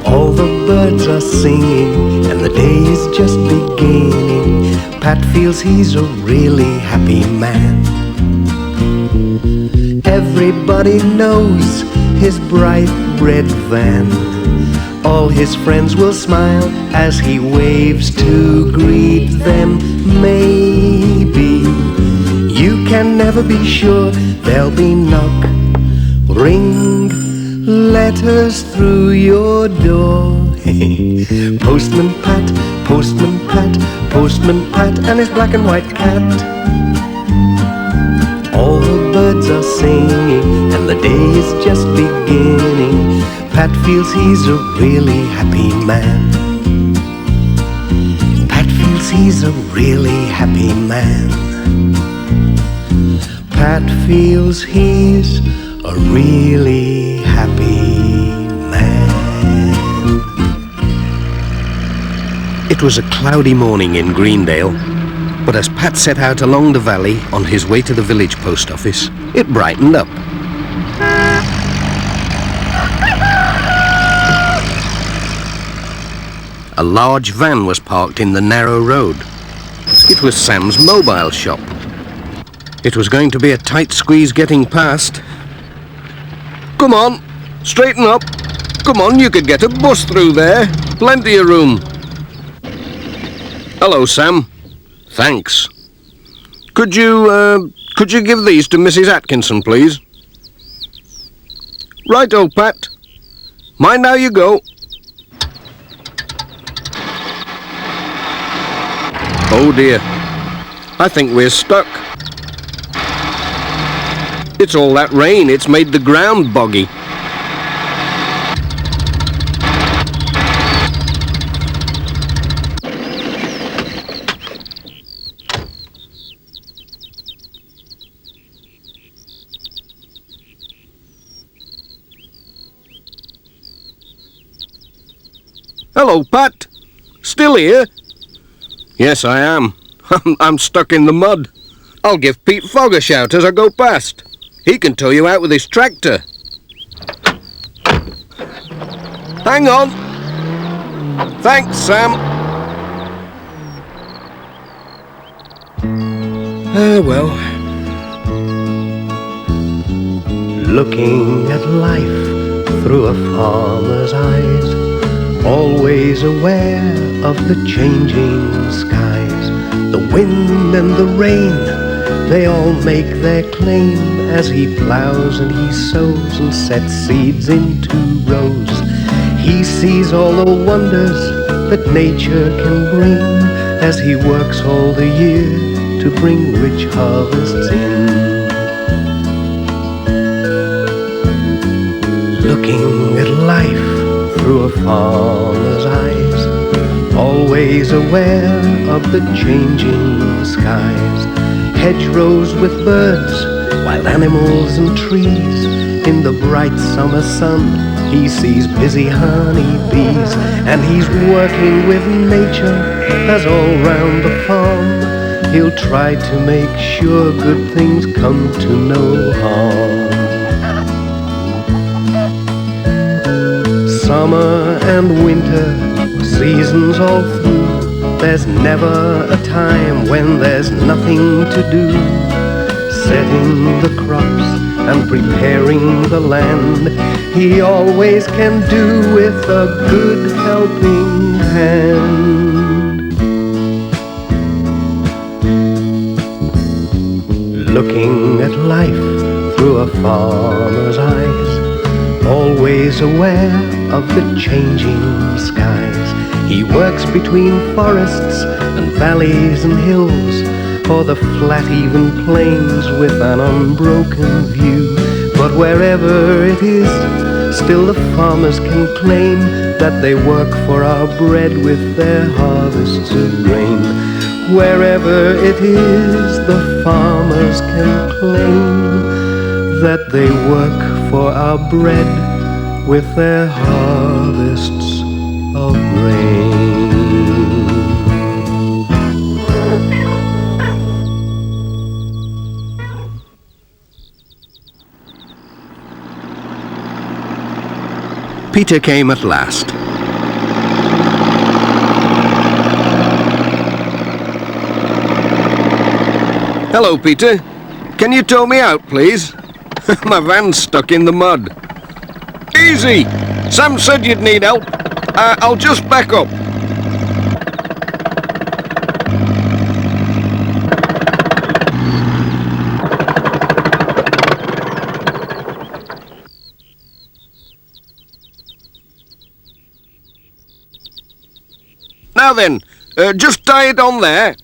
All the birds are singing, and the day is just beginning. Pat feels he's a really happy man. Everybody knows his bright red van. All his friends will smile as he waves to greet them. Maybe you can never be sure. There'll be knock, ring, letters through your door. Postman Pat, Postman Pat, Postman Pat, and his black and white cat. All the birds are singing, and the day is just beginning. Pat feels he's a really happy man. Pat feels he's a really happy man. Pat feels he's a really happy man. It was a cloudy morning in Greendale, but as Pat set out along the valley on his way to the village post office, it brightened up. A large van was parked in the narrow road. It was Sam's mobile shop. It was going to be a tight squeeze getting past. Come on, straighten up. Come on, you could get a bus through there. Plenty of room. Hello, Sam. Thanks. Could you give these to Mrs. Atkinson, please? Right, old Pat. Mind how you go. Oh dear, I think we're stuck. It's all that rain, it's made the ground boggy. Hello, Pat. Still here? Yes, I am. I'm stuck in the mud. I'll give Pete Fogg a shout as I go past. He can tow you out with his tractor. Hang on. Thanks, Sam. Well. Looking at life through a farmer's eyes, always aware of the changing skies. The wind and the rain, they all make their claim as he plows and he sows and sets seeds into rows. He sees all the wonders that nature can bring as he works all the year to bring rich harvests in. Looking at life through a farmer's eyes, always aware of the changing skies. Hedgerows with birds, wild animals and trees. In the bright summer sun, he sees busy honeybees, and he's working with nature as all round the farm he'll try to make sure good things come to no harm. Summer and winter, seasons all through, there's never a time when there's nothing to do. Setting the crops and preparing the land, he always can do with a good helping hand. Looking at life through a farmer's eyes, always aware of the changing skies. He works between forests and valleys and hills, or the flat even plains with an unbroken view. But wherever it is, still the farmers can claim that they work for our bread with their harvests of grain. Wherever it is, the farmers can claim that they work for our bread with their harvests of grain. Peter came at last. Hello, Peter. Can you tow me out, please? My van's stuck in the mud. Easy! Sam said you'd need help. I'll just back up. Now then, just tie it on there.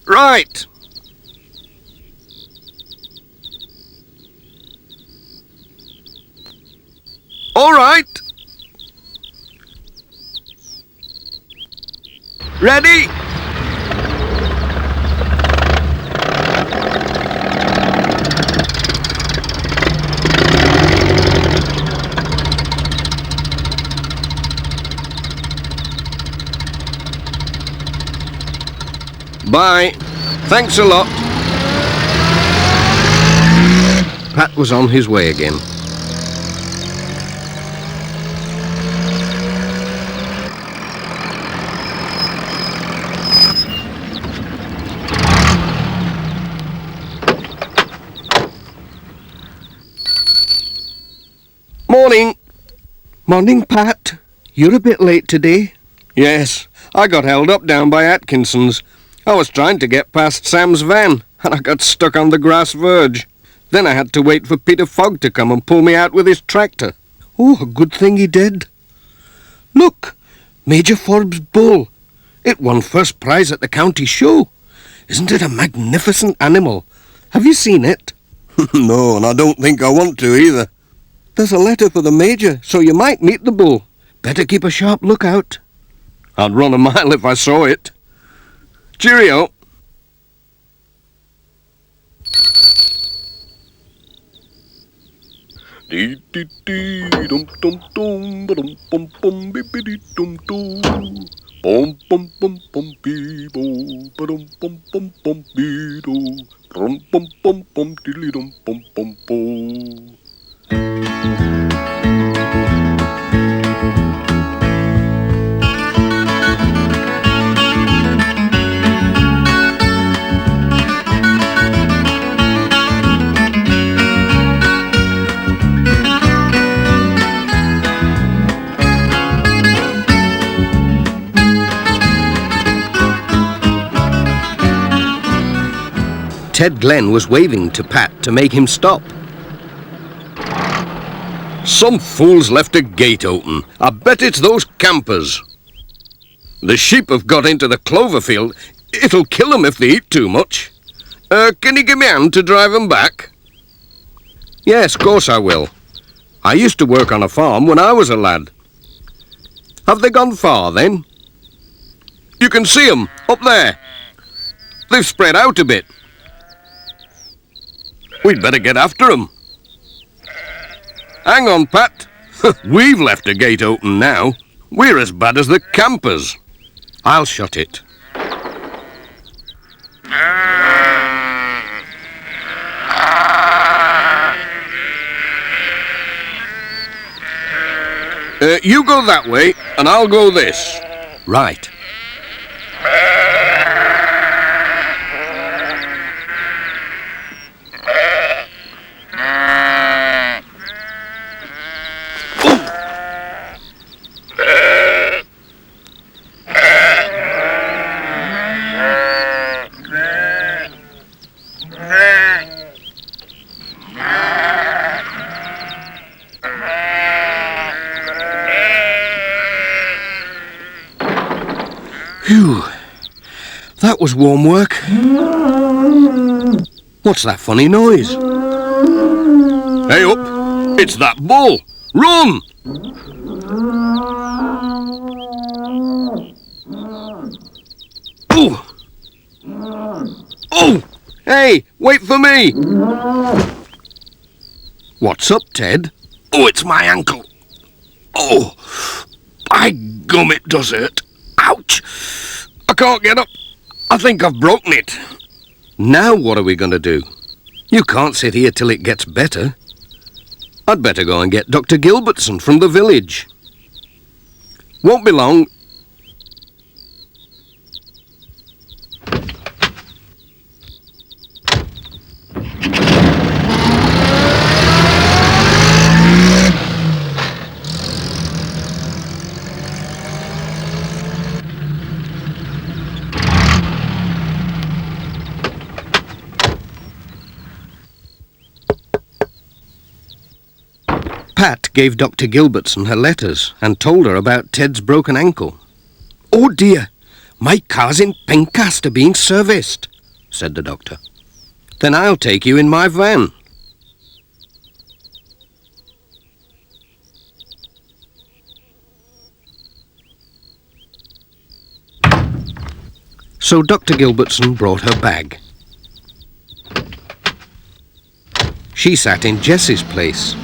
Right. All right. Ready? Bye. Thanks a lot. Pat was on his way again. Morning. Morning, Pat. You're a bit late today. Yes, I got held up down by Atkinson's. I was trying to get past Sam's van, and I got stuck on the grass verge. Then I had to wait for Peter Fogg to come and pull me out with his tractor. Oh, a good thing he did. Look, Major Forbes' bull. It won first prize at the county show. Isn't it a magnificent animal? Have you seen it? No, and I don't think I want to either. There's a letter for the Major, so you might meet the bull. Better keep a sharp lookout. I'd run a mile if I saw it. Cheerio. Dee dee dee dum dum dum ba dum bum bum bee bee dee dum dum bum bum bum bum bee bo ba dum bum bee do rum bum diddly dum bum bo. Ted Glenn was waving to Pat to make him stop. Some fool's left a gate open. I bet it's those campers. The sheep have got into the clover field. It'll kill them if they eat too much. Can you give me a hand to drive them back? Yes, of course I will. I used to work on a farm when I was a lad. Have they gone far, then? You can see them, up there. They've spread out a bit. We'd better get after them. Hang on, Pat. We've left a gate open now. We're as bad as the campers. I'll shut it. You go that way, and I'll go this. Right. Phew. That was warm work. What's that funny noise? Hey up! It's that bull! Run! Oh! Oh! Hey, wait for me! What's up, Ted? Oh, it's my ankle. Oh! By gum, it does hurt. Ouch! I can't get up. I think I've broken it. Now what are we going to do? You can't sit here till it gets better. I'd better go and get Dr. Gilbertson from the village. Won't be long. Pat gave Dr. Gilbertson her letters and told her about Ted's broken ankle. "Oh dear, my car's in Pencaster being serviced," said the doctor. "Then I'll take you in my van." So Dr. Gilbertson brought her bag. She sat in Jess's place.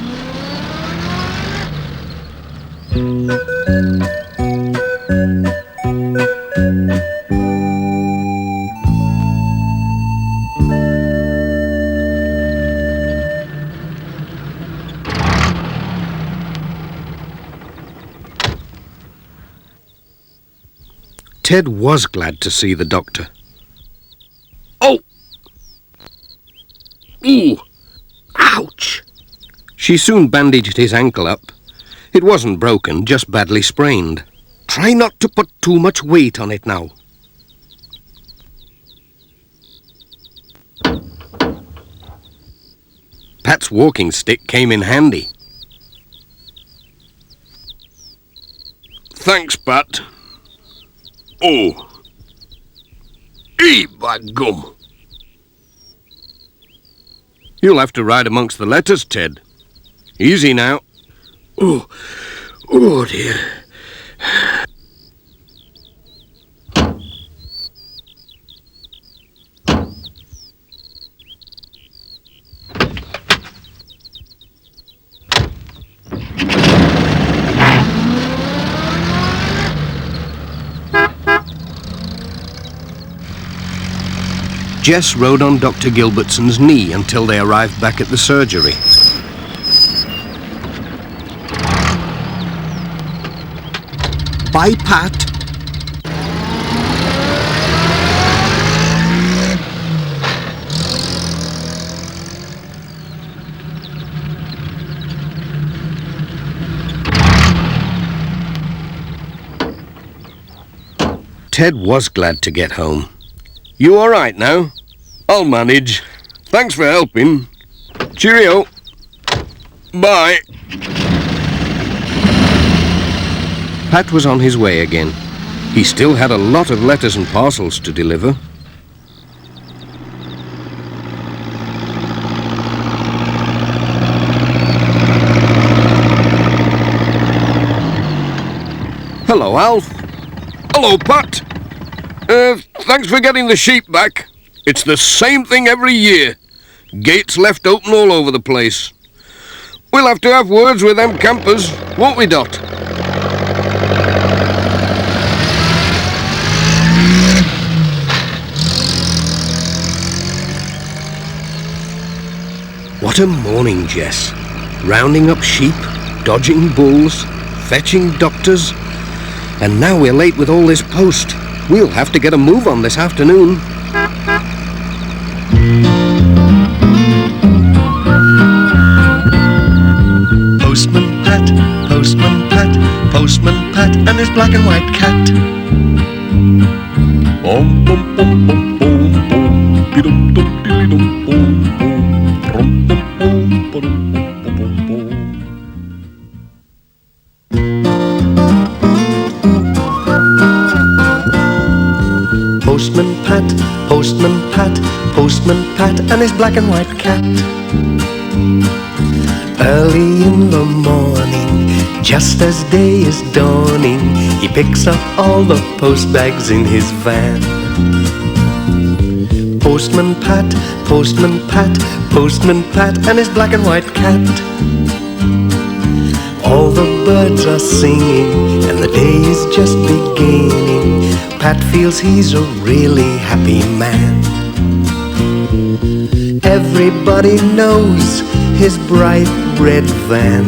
Ted was glad to see the doctor. "Oh! Ooh! Ouch!" She soon bandaged his ankle up. It wasn't broken, just badly sprained. "Try not to put too much weight on it now." Pat's walking stick came in handy. Thanks, Pat. Oh. By gum. You'll have to ride amongst the letters, Ted. Easy now. Oh dear. Jess rode on Dr. Gilbertson's knee until they arrived back at the surgery. Bye, Pat. Ted was glad to get home. "You all right now?" I'll manage. Thanks for helping. Cheerio. Bye. Pat was on his way again. He still had a lot of letters and parcels to deliver. Hello, Alf. Hello, Pat. Thanks for getting the sheep back. It's the same thing every year. Gates left open all over the place. We'll have to have words with them campers, won't we, Dot? What a morning, Jess. Rounding up sheep, dodging bulls, fetching doctors. And now we're late with all this post. We'll have to get a move on this afternoon. Postman Pat, Postman Pat, Postman Pat and his black and white cat. Bum bum bum bum bum bum. Bidum dum dilly dum bum bum. Rum bum bum bum bum bum bum. Postman Pat, Postman Pat, Postman Pat and his black and white cat. Early in the morning, just as day is dawning, he picks up all the post bags in his van. Postman Pat, Postman Pat, Postman Pat and his black and white cat. All the birds are singing and the day is just beginning. Pat feels he's a really happy man. Everybody knows his bright red van.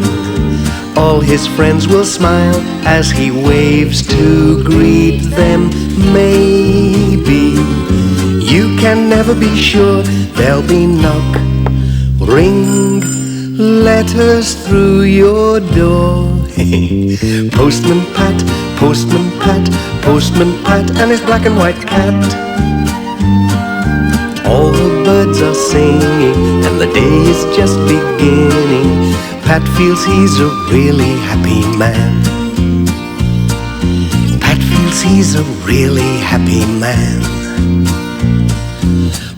All his friends will smile as he waves to greet them. Maybe you can never be sure. There'll be knock, ring, letters through your door. Postman Pat, Postman Pat, Postman Pat, and his black and white cat. All the birds are singing and the day is just beginning. Pat feels he's a really happy man. Pat feels he's a really happy man.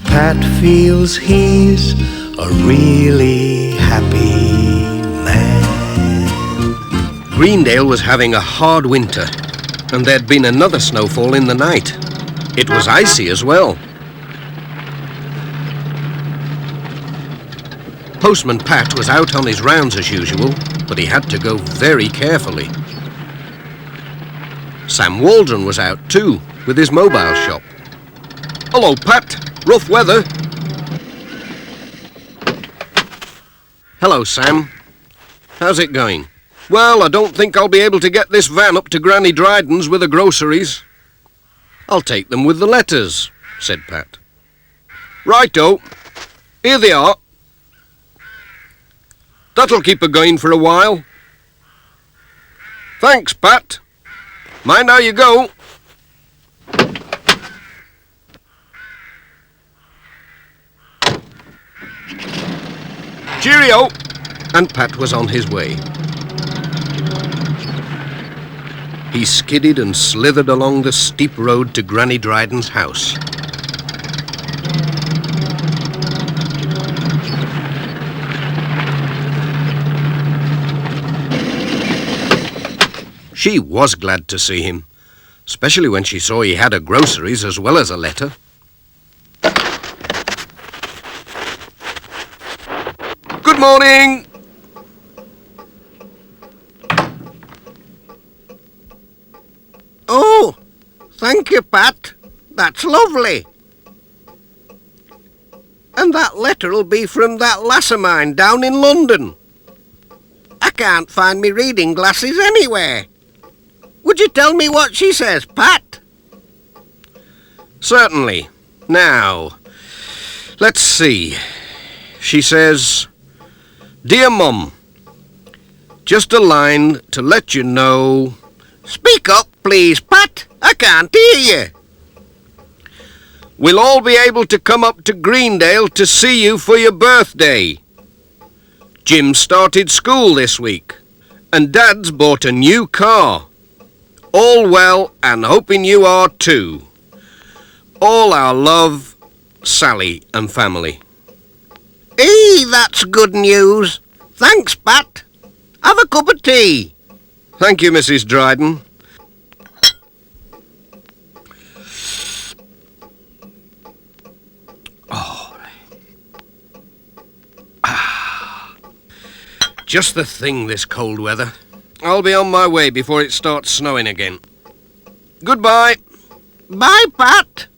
Pat feels he's a really happy man. Greendale was having a hard winter, and there'd been another snowfall in the night. It was icy as well. Postman Pat was out on his rounds as usual, but he had to go very carefully. Sam Waldron was out too, with his mobile shop. Hello, Pat. Rough weather. Hello, Sam. How's it going? Well, I don't think I'll be able to get this van up to Granny Dryden's with the groceries. I'll take them with the letters, said Pat. Righto. Here they are. That'll keep her going for a while. Thanks, Pat. Mind how you go. Cheerio! And Pat was on his way. He skidded and slithered along the steep road to Granny Dryden's house. She was glad to see him, especially when she saw he had her groceries as well as a letter. Good morning! Oh, thank you, Pat. That's lovely. And that letter'll be from that lass of mine down in London. I can't find me reading glasses anywhere. Would you tell me what she says, Pat? Certainly. Now, let's see. She says, Dear Mum, just a line to let you know... Speak up, please, Pat. I can't hear you. We'll all be able to come up to Greendale to see you for your birthday. Jim started school this week, and Dad's bought a new car. All well, and hoping you are too. All our love, Sally and family. That's good news. Thanks, Pat. Have a cup of tea. Thank you, Mrs. Dryden. Just the thing, this cold weather. I'll be on my way before it starts snowing again. Goodbye. Bye, Pat.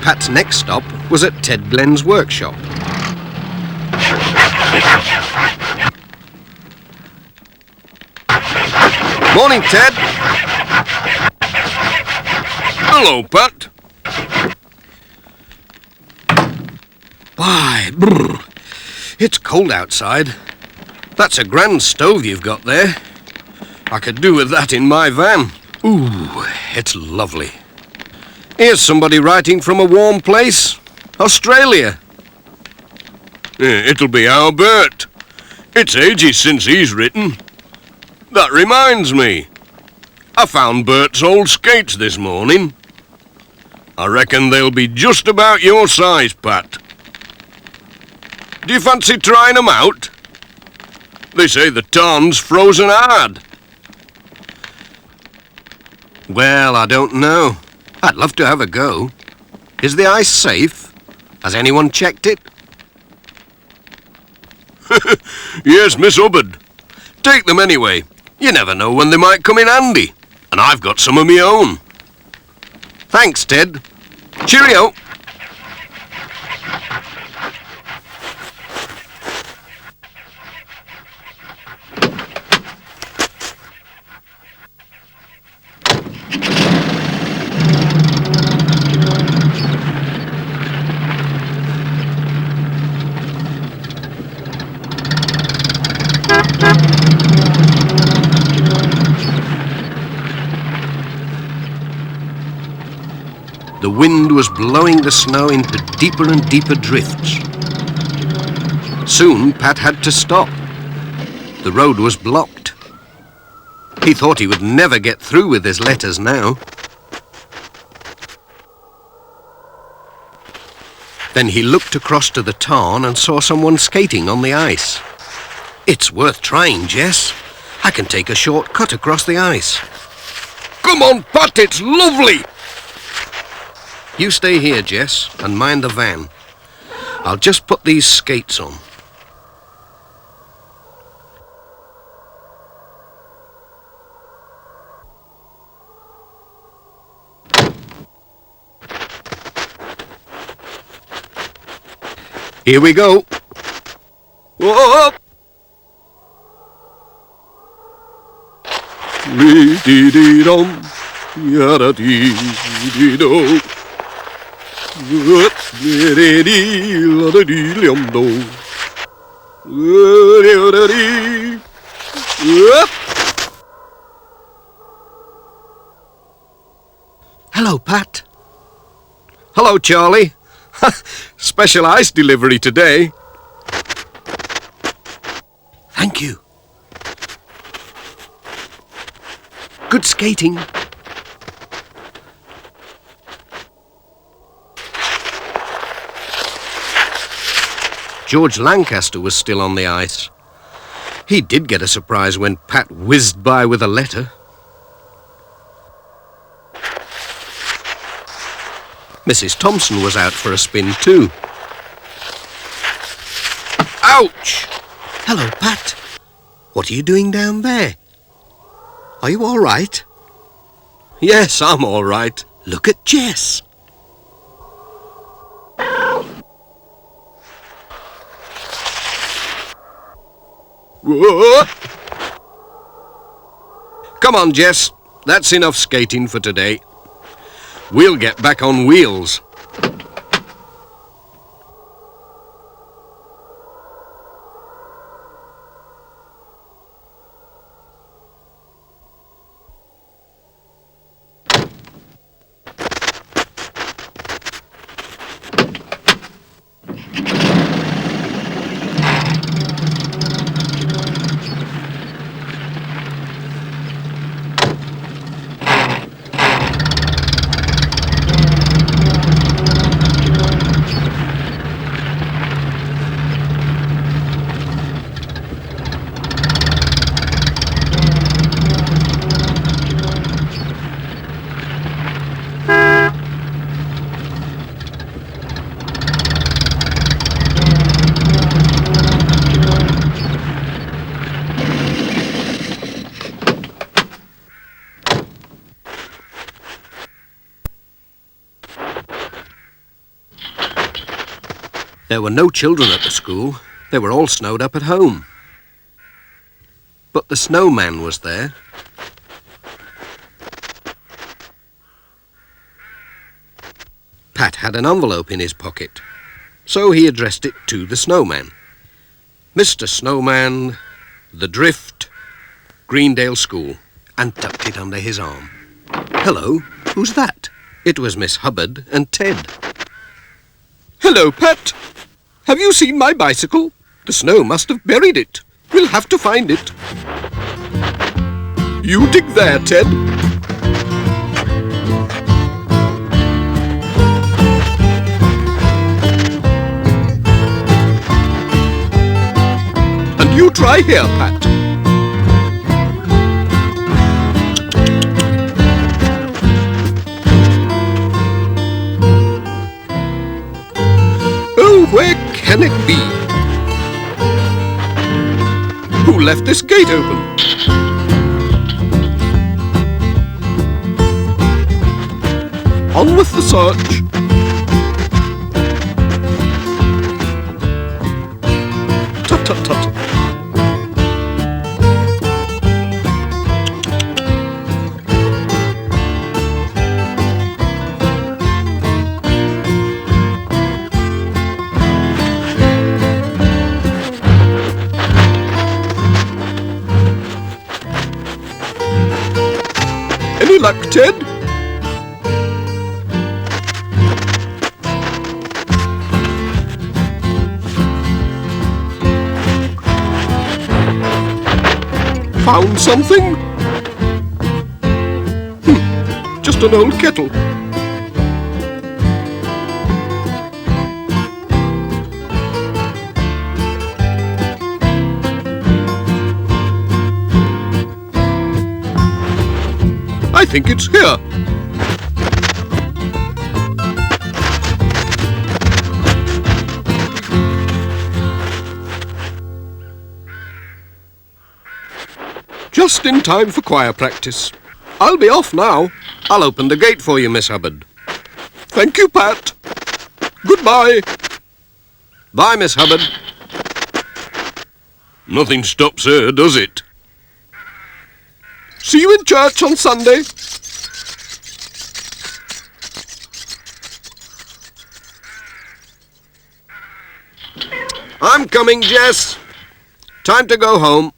Pat's next stop was at Ted Glenn's workshop. Morning, Ted. Hello, Pat. Why, brr, it's cold outside. That's a grand stove you've got there. I could do with that in my van. Ooh, it's lovely. Here's somebody writing from a warm place. Australia. It'll be our Bert. It's ages since he's written. That reminds me. I found Bert's old skates this morning. I reckon they'll be just about your size, Pat. Do you fancy trying 'em out? They say the tarn's frozen hard. Well, I don't know. I'd love to have a go. Is the ice safe? Has anyone checked it? Yes, Miss Hubbard. Take them anyway. You never know when they might come in handy. And I've got some of my own. Thanks, Ted. Cheerio. The wind was blowing the snow into deeper and deeper drifts. Soon Pat had to stop. The road was blocked. He thought he would never get through with his letters now. Then he looked across to the tarn and saw someone skating on the ice. It's worth trying, Jess. I can take a short cut across the ice. Come on, Pat, it's lovely! You stay here, Jess, and mind the van. I'll just put these skates on. Here we go. Whoa! Dee-dee-dee-dum, yada-dee-dee-do. Dee-dee-dee-la-da-dee-lam-do. Dee-dee-dee. Hello, Pat. Hello, Charlie. Special ice delivery today. Thank you. Good skating. George Lancaster was still on the ice. He did get a surprise when Pat whizzed by with a letter. Mrs. Thompson was out for a spin too. Ouch! Hello, Pat. What are you doing down there? Are you all right? Yes, I'm all right. Look at Jess. Whoa! Come on, Jess. That's enough skating for today. We'll get back on wheels. There were no children at the school. They were all snowed up at home. But the snowman was there. Pat had an envelope in his pocket, so he addressed it to the snowman. Mr. Snowman, The Drift, Greendale School, and tucked it under his arm. Hello, who's that? It was Miss Hubbard and Ted. Hello, Pat. Have you seen my bicycle? The snow must have buried it. We'll have to find it. You dig there, Ted. And you try here, Pat. Oh, where can it be? Who left this gate open? On with the search. Tut, tut, tut. Any luck, Ted? Found something? Just an old kettle. I think it's here. Just in time for choir practice. I'll be off now. I'll open the gate for you, Miss Hubbard. Thank you, Pat. Goodbye. Bye, Miss Hubbard. Nothing stops her, does it? See you in church on Sunday. I'm coming, Jess. Time to go home.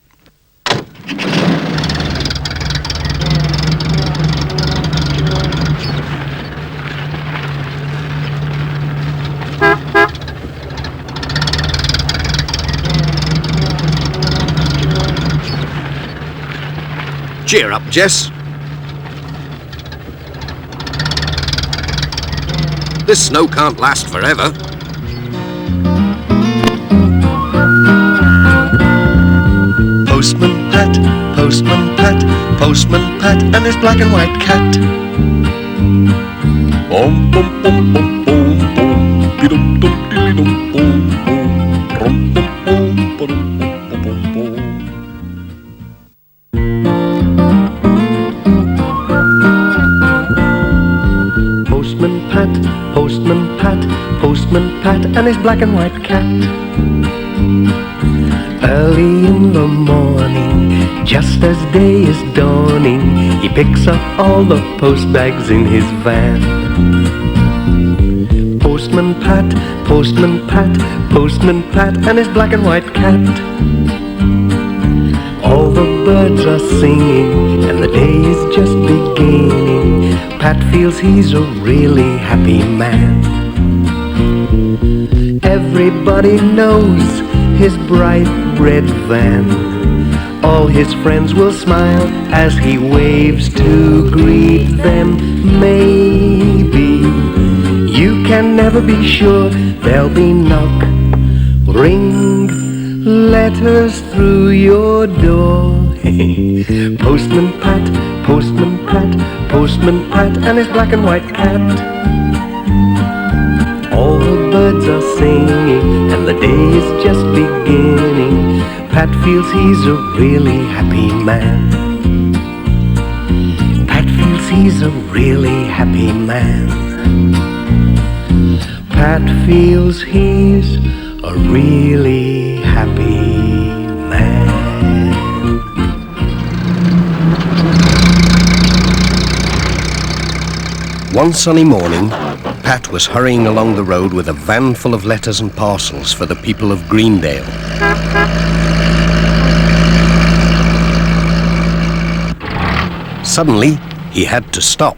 Cheer up, Jess. This snow can't last forever. Postman Pat, Postman Pat, Postman Pat, and his black and white cat. Bom bom bom bom bom bom, dum dum dilly dum bom bom, bom bom bom bom bom bom bom. Postman Pat, Postman Pat, Postman Pat, and his black and white cat. Early in the morning, just as day is dawning, he picks up all the post bags in his van. Postman Pat, Postman Pat, Postman Pat, and his black and white cat. All the birds are singing, and the day is just beginning. Pat feels he's a really happy man. Everybody knows his bright red van. All his friends will smile as he waves to greet them. Maybe you can never be sure. There'll be knock, ring, letters through your door. Postman Pat, Postman Pat, Postman Pat, and his black and white cat. All the birds are singing, and the day is just beginning. Pat feels he's a really happy man. Pat feels he's a really happy man. Pat feels he's a really happy man. One sunny morning, Pat was hurrying along the road with a van full of letters and parcels for the people of Greendale. Suddenly, he had to stop.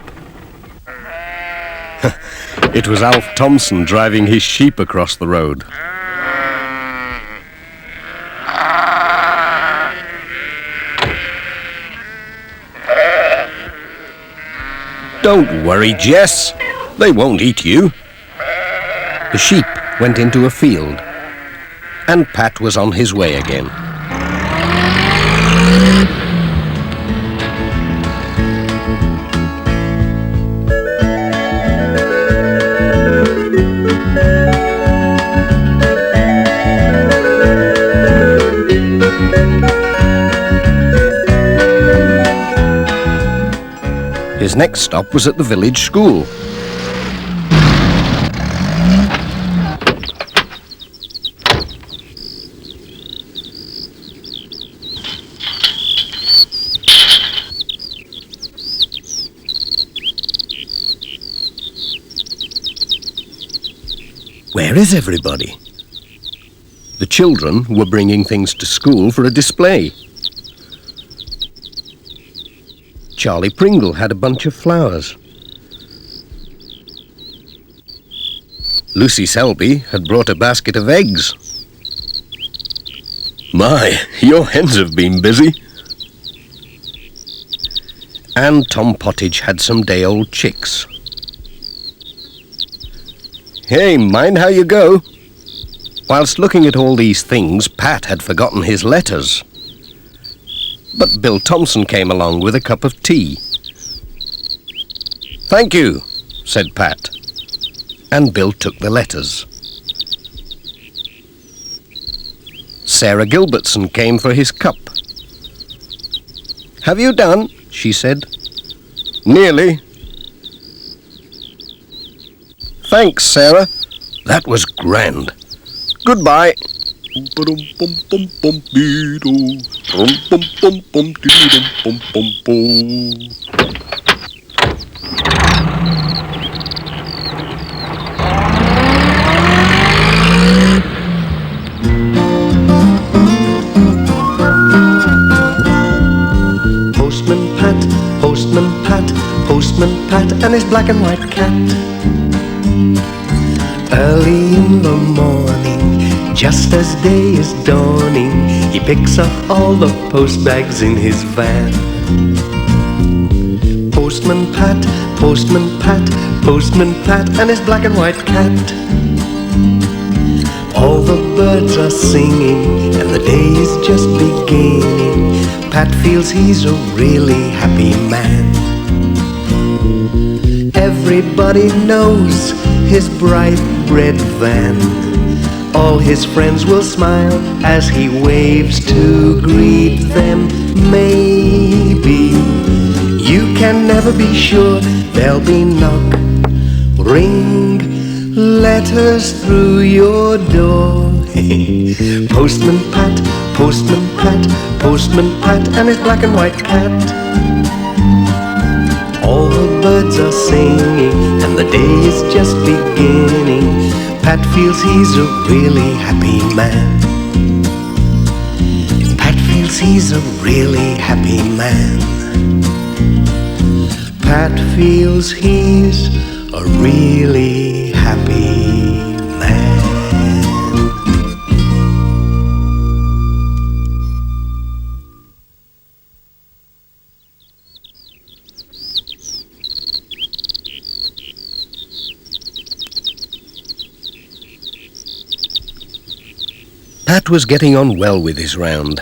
It was Alf Thompson driving his sheep across the road. Don't worry, Jess. They won't eat you. The sheep went into a field, and Pat was on his way again. His next stop was at the village school. Where is everybody? The children were bringing things to school for a display. Charlie Pringle had a bunch of flowers. Lucy Selby had brought a basket of eggs. My, your hens have been busy. And Tom Pottage had some day-old chicks. Hey, mind how you go. Whilst looking at all these things, Pat had forgotten his letters. But Bill Thompson came along with a cup of tea. Thank you, said Pat, and Bill took the letters. Sarah Gilbertson came for his cup. Have you done? She said. Nearly. Thanks, Sarah. That was grand. Goodbye. Postman Pat and his black and white cat. Early in the morning, just as day is dawning, he picks up all the post bags in his van. Postman Pat, Postman Pat, Postman Pat and his black and white cat. All the birds are singing and the day is just beginning. Pat feels he's a really happy man. Everybody knows his bright red van. All his friends will smile as he waves to greet them. Maybe you can never be sure. There'll be knock, ring, letters through your door. Postman Pat, Postman Pat, Postman Pat and his black and white cat. All the birds are singing and the day is just beginning. Pat feels he's a really happy man. Pat feels he's a really happy man. Pat feels he's a really happy man. Pat was getting on well with his round.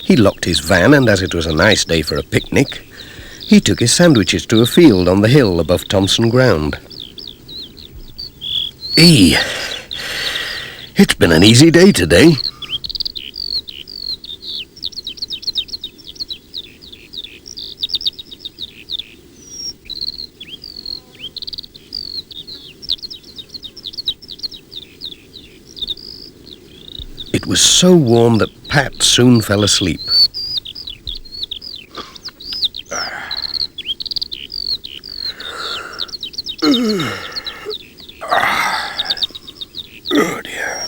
He locked his van, and as it was a nice day for a picnic, he took his sandwiches to a field on the hill above Thompson Ground. Hey, it's been an easy day today. It was so warm that Pat soon fell asleep. Oh dear.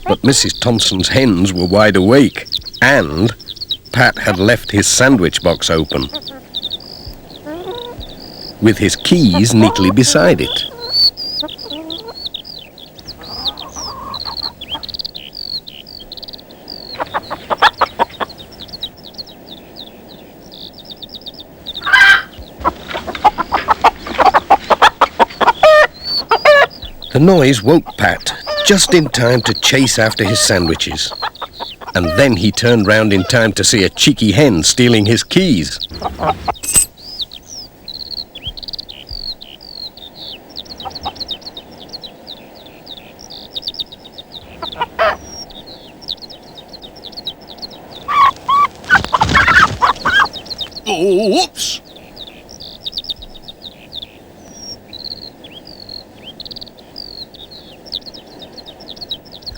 But Mrs. Thompson's hens were wide awake, and Pat had left his sandwich box open, with his keys neatly beside it. The noise woke Pat just in time to chase after his sandwiches. And then he turned round in time to see a cheeky hen stealing his keys. Oh, whoops!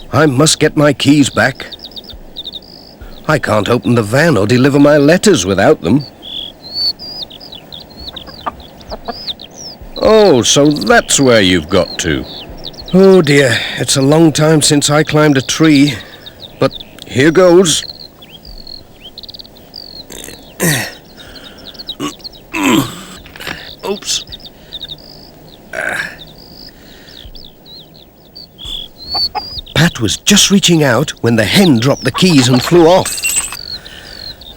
I must get my keys back. I can't open the van or deliver my letters without them. Oh, so that's where you've got to. Oh dear, it's a long time since I climbed a tree. But here goes. Oops. Pat was just reaching out when the hen dropped the keys and flew off.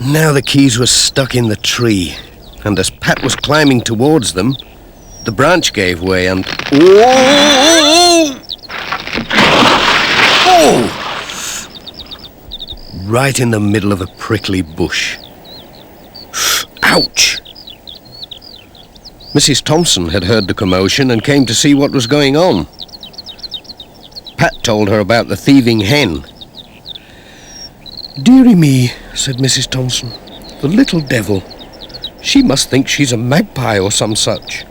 Now the keys were stuck in the tree, and as Pat was climbing towards them, the branch gave way and... Whoa! Oh! Right in the middle of a prickly bush. Ouch! Mrs. Thompson had heard the commotion and came to see what was going on. Pat told her about the thieving hen. "Dearie me," said Mrs. Thompson, "the little devil. She must think she's a magpie or some such.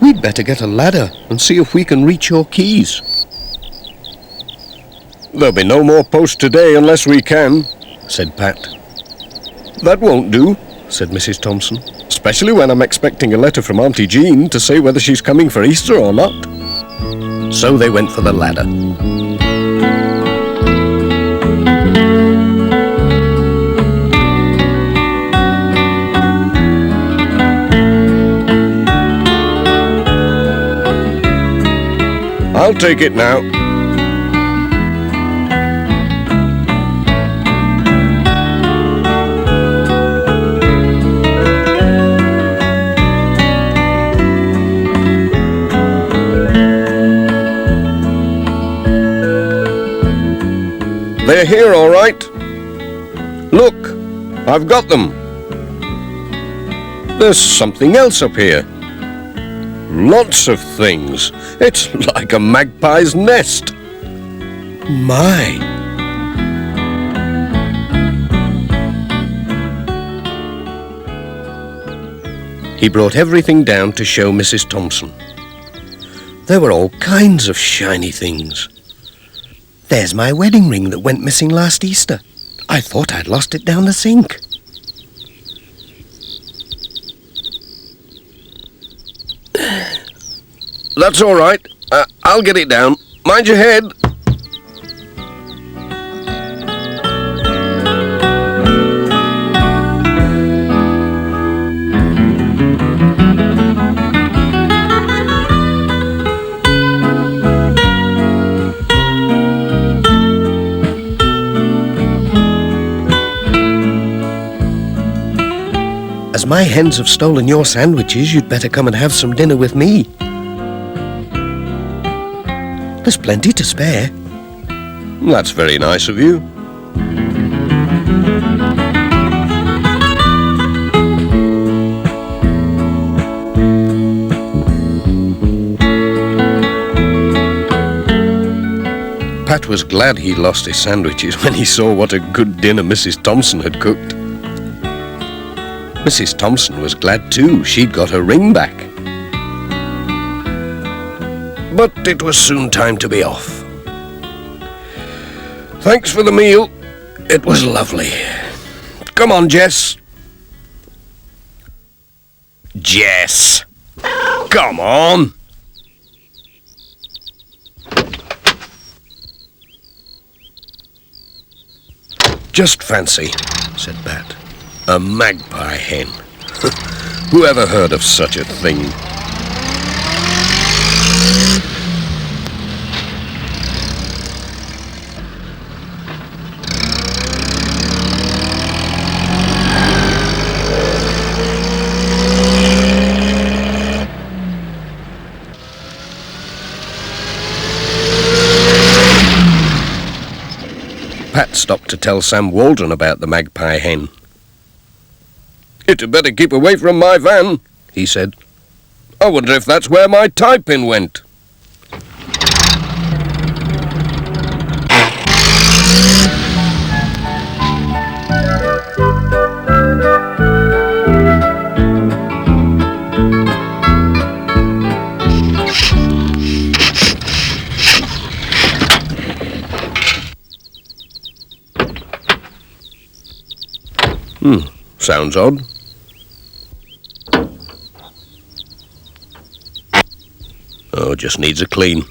We'd better get a ladder and see if we can reach your keys." There'll be no more post today unless we can, said Pat. That won't do, said Mrs. Thompson. especially when I'm expecting a letter from Auntie Jean to say whether she's coming for Easter or not. So they went for the ladder. I'll take it now. They're here, all right. Look, I've got them. There's something else up here. Lots of things. It's like a magpie's nest. My! He brought everything down to show Mrs. Thompson. There were all kinds of shiny things. There's my wedding ring that went missing last Easter. I thought I'd lost it down the sink. That's all right. I'll get it down. Mind your head. As my hens have stolen your sandwiches, you'd better come and have some dinner with me. There's plenty to spare. That's very nice of you. Pat was glad he'd lost his sandwiches when he saw what a good dinner Mrs. Thompson had cooked. Mrs. Thompson was glad too. She'd got her ring back. But it was soon time to be off. Thanks for the meal. It was lovely. Come on, Jess. Jess! Come on! Just fancy, said Pat. A magpie hen. Who ever heard of such a thing? stopped to tell Sam Waldron about the magpie hen. "You'd better keep away from my van," he said. "I wonder if that's where my tie-pin went." Sounds odd. Oh, just needs a clean.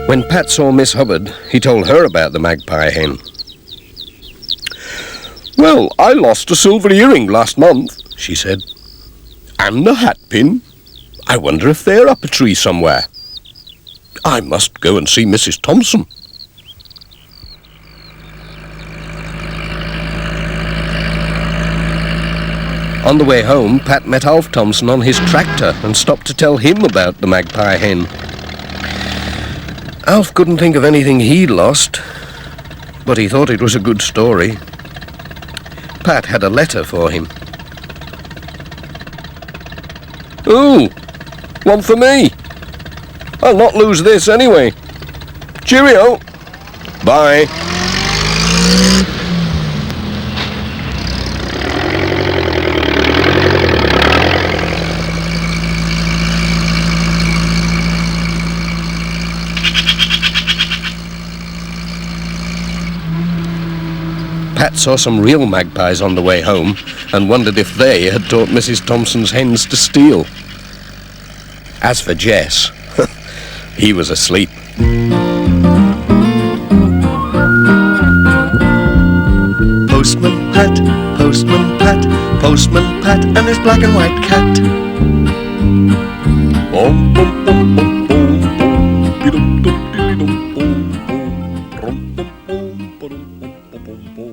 When Pat saw Miss Hubbard, he told her about the magpie hen. "Well, I lost a silver earring last month," she said. "And a hat pin. I wonder if they're up a tree somewhere. I must go and see Mrs. Thompson." On the way home, Pat met Alf Thompson on his tractor and stopped to tell him about the magpie hen. Alf couldn't think of anything he'd lost, but he thought it was a good story. Pat had a letter for him. "Ooh, one for me. I'll not lose this anyway. Cheerio. Bye." Pat saw some real magpies on the way home and wondered if they had taught Mrs. Thompson's hens to steal. As for Jess, he was asleep. Postman Pat, Postman Pat, Postman Pat, and his black and white cat. Bum bum bum bum bum bum. Dee-dum dum dee-dum bum bum. Rum bum bum ba-dum bum bum bum bum.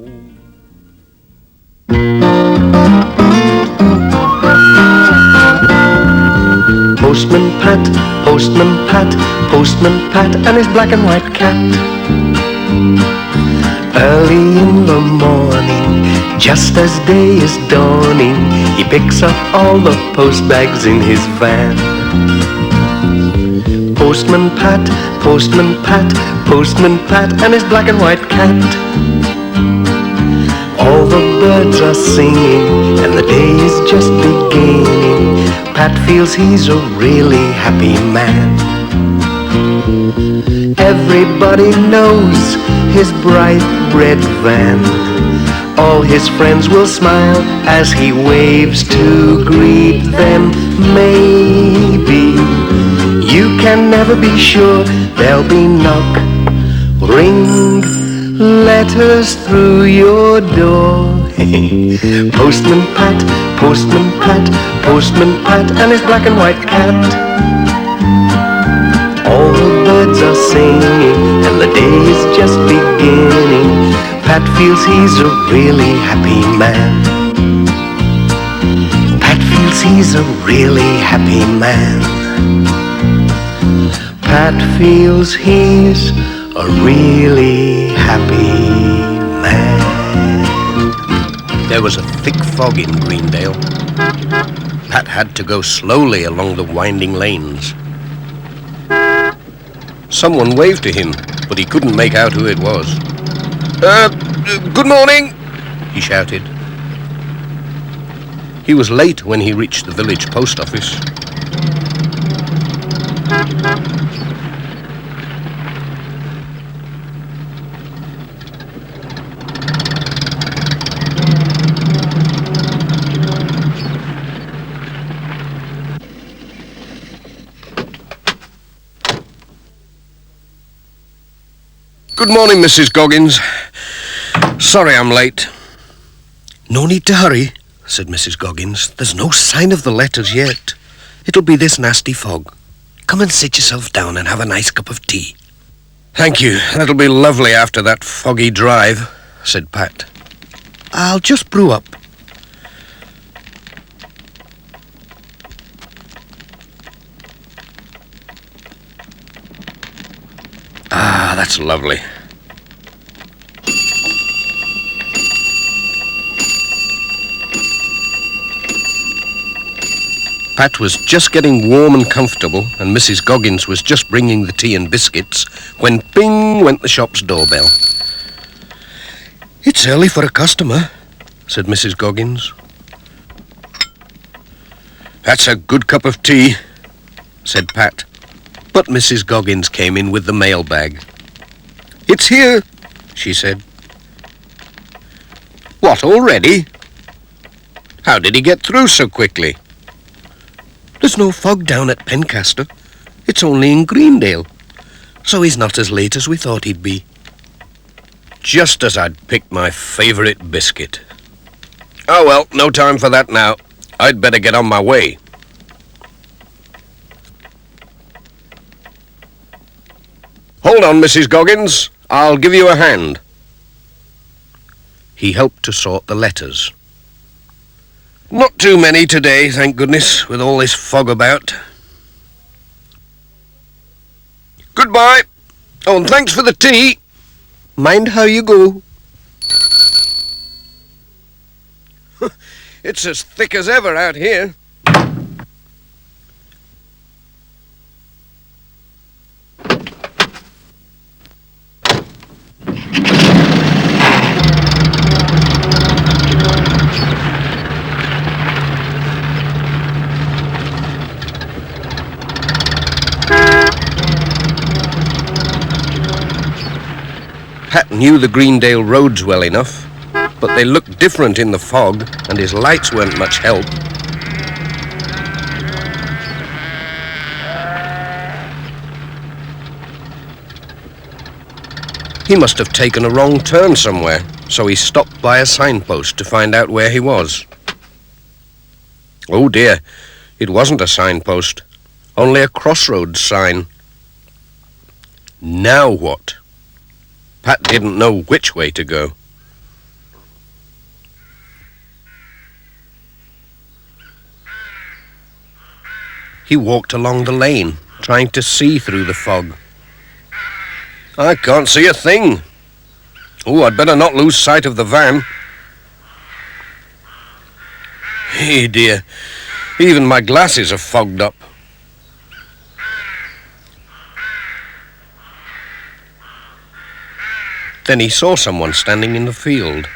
Postman Pat, Postman Pat, Postman Pat, and his black and white cat. Early in the morning, just as day is dawning, he picks up all the post bags in his van. Postman Pat, Postman Pat, Postman Pat, and his black and white cat. All the birds are singing, and the day is just beginning. Pat feels he's a really happy man. Everybody knows his bright red van. All his friends will smile as he waves to greet them. Maybe you can never be sure. There'll be knock, ring, letters through your door. Postman Pat, Postman Pat, Postman Pat, and his black and white cat. All the birds are singing, and the day is just beginning. Pat feels he's a really happy man. Pat feels he's a really happy man. Pat feels he's a really happy man. There was a thick fog in Greendale. Pat had to go slowly along the winding lanes. Someone waved to him, but he couldn't make out who it was. Good morning," he shouted. He was late when he reached the village post office. "Good morning, Mrs. Goggins. Sorry I'm late." "No need to hurry," said Mrs. Goggins. "There's no sign of the letters yet. It'll be this nasty fog. Come and sit yourself down and have a nice cup of tea." "Thank you. That'll be lovely after that foggy drive," said Pat. "I'll just brew up." that's lovely. Pat was just getting warm and comfortable, and Mrs. Goggins was just bringing the tea and biscuits, when bing went the shop's doorbell. "It's early for a customer," said Mrs. Goggins. "That's a good cup of tea," said Pat. But Mrs. Goggins came in with the mailbag. "It's here," she said. "What, already? How did he get through so quickly?" "There's no fog down at Pencaster. It's only in Greendale. So he's not as late as we thought he'd be." Just as I'd picked my favourite biscuit. Oh well, no time for that now. I'd better get on my way. Hold on, Mrs. Goggins. I'll give you a hand. He helped to sort the letters. Not too many today, thank goodness, with all this fog about. Goodbye. Oh, and thanks for the tea. Mind how you go. It's as thick as ever out here. Pat knew the Greendale roads well enough, but they looked different in the fog, and his lights weren't much help. He must have taken a wrong turn somewhere, so he stopped by a signpost to find out where he was. Oh dear, it wasn't a signpost, only a crossroads sign. Now what? Pat didn't know which way to go. He walked along the lane, trying to see through the fog. I can't see a thing. Oh, I'd better not lose sight of the van. Hey dear, even my glasses are fogged up. Then he saw someone standing in the field.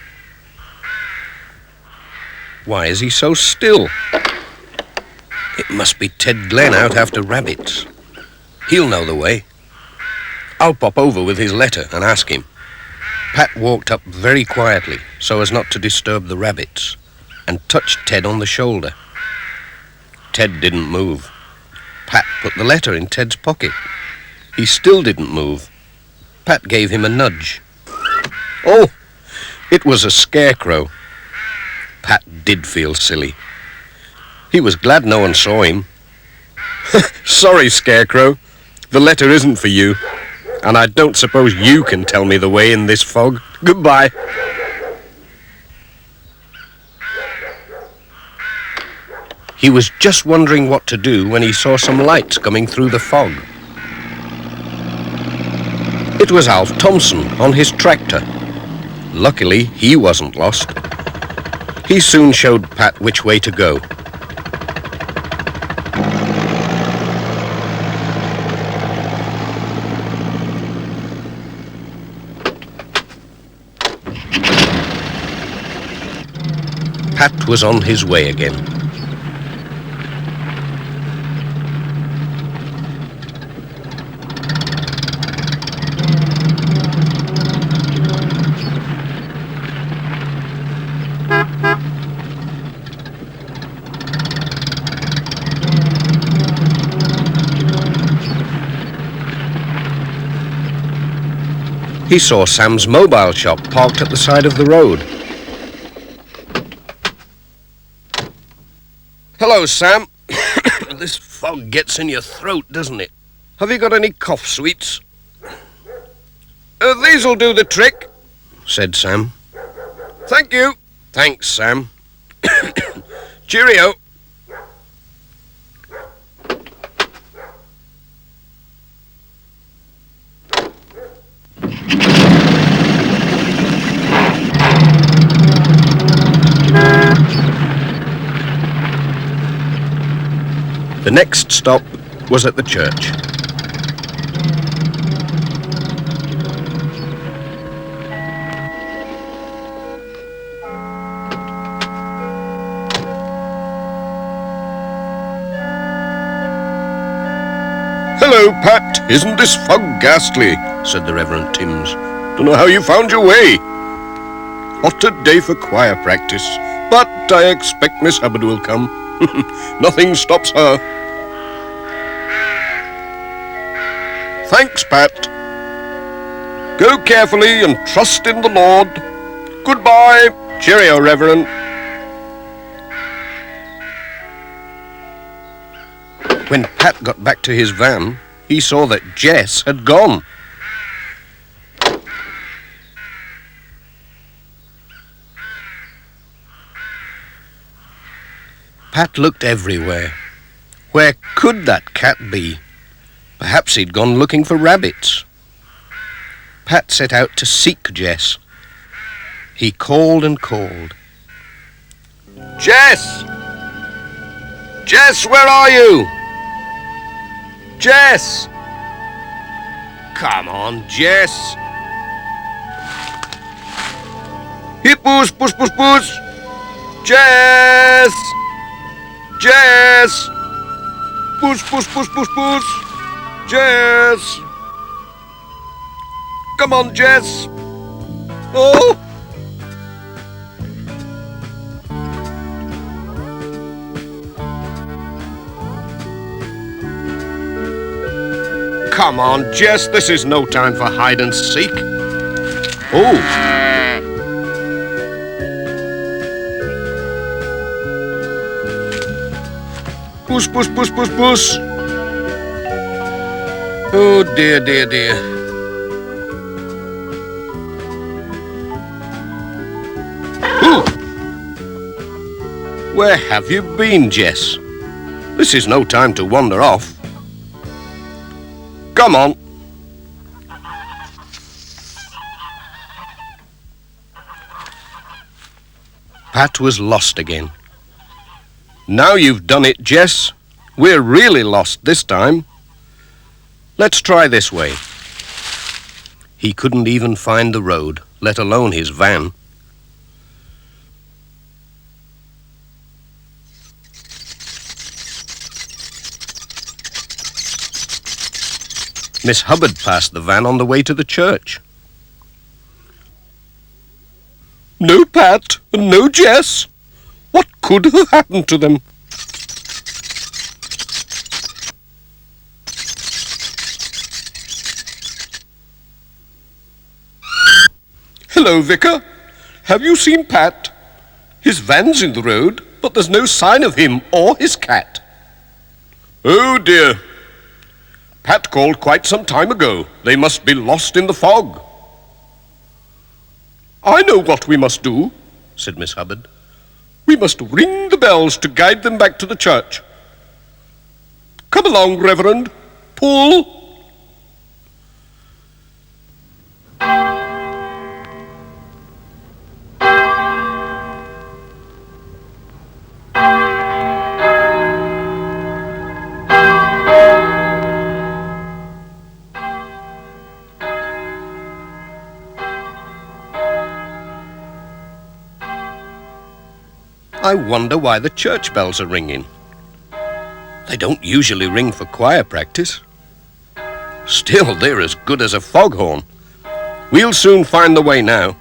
Why is he so still? It must be Ted Glenn out after rabbits. He'll know the way. I'll pop over with his letter and ask him. Pat walked up very quietly so as not to disturb the rabbits and touched Ted on the shoulder. Ted didn't move. Pat put the letter in Ted's pocket. He still didn't move. Pat gave him a nudge. Oh, it was a scarecrow. Pat did feel silly. He was glad no one saw him. Sorry, Scarecrow. The letter isn't for you. And I don't suppose you can tell me the way in this fog. Goodbye. He was just wondering what to do when he saw some lights coming through the fog. It was Alf Thompson on his tractor. Luckily, he wasn't lost. He soon showed Pat which way to go. Pat was on his way again. He saw Sam's mobile shop parked at the side of the road. Hello, Sam. This fog gets in your throat, doesn't it? Have you got any cough sweets? These'll do the trick, said Sam. Thank you. Thanks, Sam. Cheerio. The next stop was at the church. Hello, Pat. Isn't this fog ghastly? Said the Reverend Timms. Don't know how you found your way. What a day for choir practice. But I expect Miss Hubbard will come. Nothing stops her. Thanks, Pat. Go carefully and trust in the Lord. Goodbye. Cheerio, Reverend. When Pat got back to his van, he saw that Jess had gone. Pat looked everywhere. Where could that cat be? Perhaps he'd gone looking for rabbits. Pat set out to seek Jess. He called and called. Jess! Jess, where are you? Jess! Come on, Jess. Hippus, puss, puss, puss! Jess! Jess! Puss, puss, puss, puss, puss! Jess! Come on, Jess! Oh! Come on, Jess, this is no time for hide and seek. Oh! Puss, puss, puss, puss, puss! Oh, dear, dear, dear. Ooh. Where have you been, Jess? This is no time to wander off. Come on. Pat was lost again. Now you've done it, Jess. We're really lost this time. Let's try this way. He couldn't even find the road, let alone his van. Miss Hubbard passed the van on the way to the church. No Pat and no Jess. What could have happened to them? Hello, Vicar. Have you seen Pat? His van's in the road, but there's no sign of him or his cat. Oh, dear. Pat called quite some time ago. They must be lost in the fog. I know what we must do, said Miss Hubbard. We must ring the bells to guide them back to the church. Come along, Reverend. Pull. I wonder why the church bells are ringing. They don't usually ring for choir practice. Still, they're as good as a foghorn. We'll soon find the way now.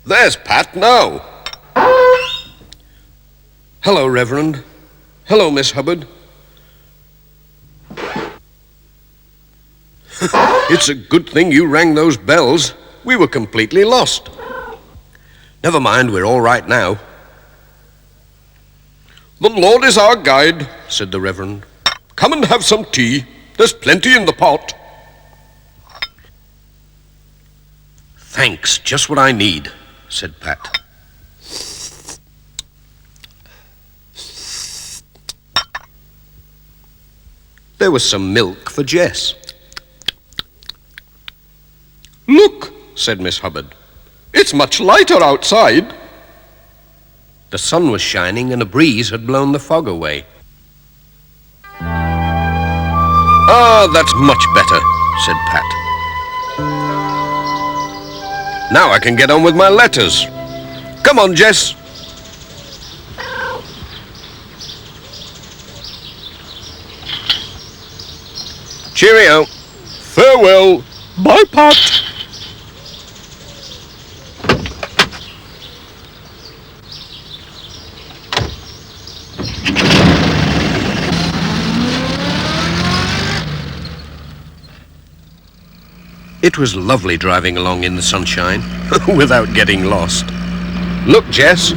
There's Pat now. Hello, Reverend. Hello, Miss Hubbard. It's a good thing you rang those bells. We were completely lost. Never mind, we're all right now. The Lord is our guide, said the Reverend. Come and have some tea. There's plenty in the pot. Thanks, just what I need, said Pat. There was some milk for Jess. Look, said Miss Hubbard. It's much lighter outside. The sun was shining and a breeze had blown the fog away. Ah, that's much better, said Pat. Now I can get on with my letters. Come on, Jess. Cheerio. Farewell. Bye, Pat. It was lovely driving along in the sunshine without getting lost. Look, Jess,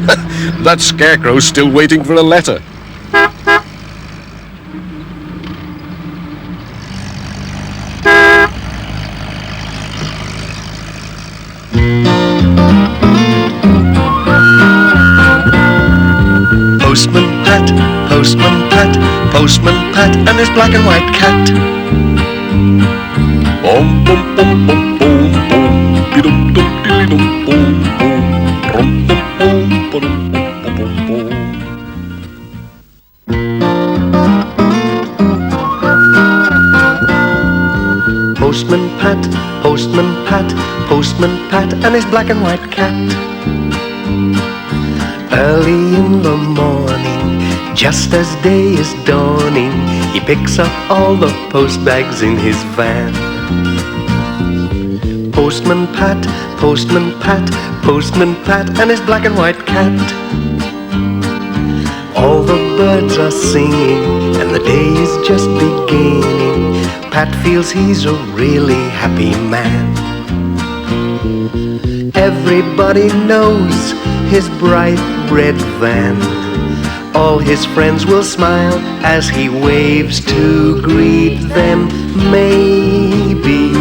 that scarecrow's still waiting for a letter. Postman Pat, Postman Pat, Postman Pat, and his black and white cat. Bum bum bum bum bum bum. Dum dum dilly dum bum bum. Rum bum bum bum bum bum bum. Postman Pat, Postman Pat, Postman Pat, and his black and white cat. Early in the morning, just as day is dawning, he picks up all the post bags in his van. Postman Pat, Postman Pat, Postman Pat, and his black and white cat. All the birds are singing, and the day is just beginning. Pat feels he's a really happy man. Everybody knows his bright red van. All his friends will smile as he waves to greet them. Maybe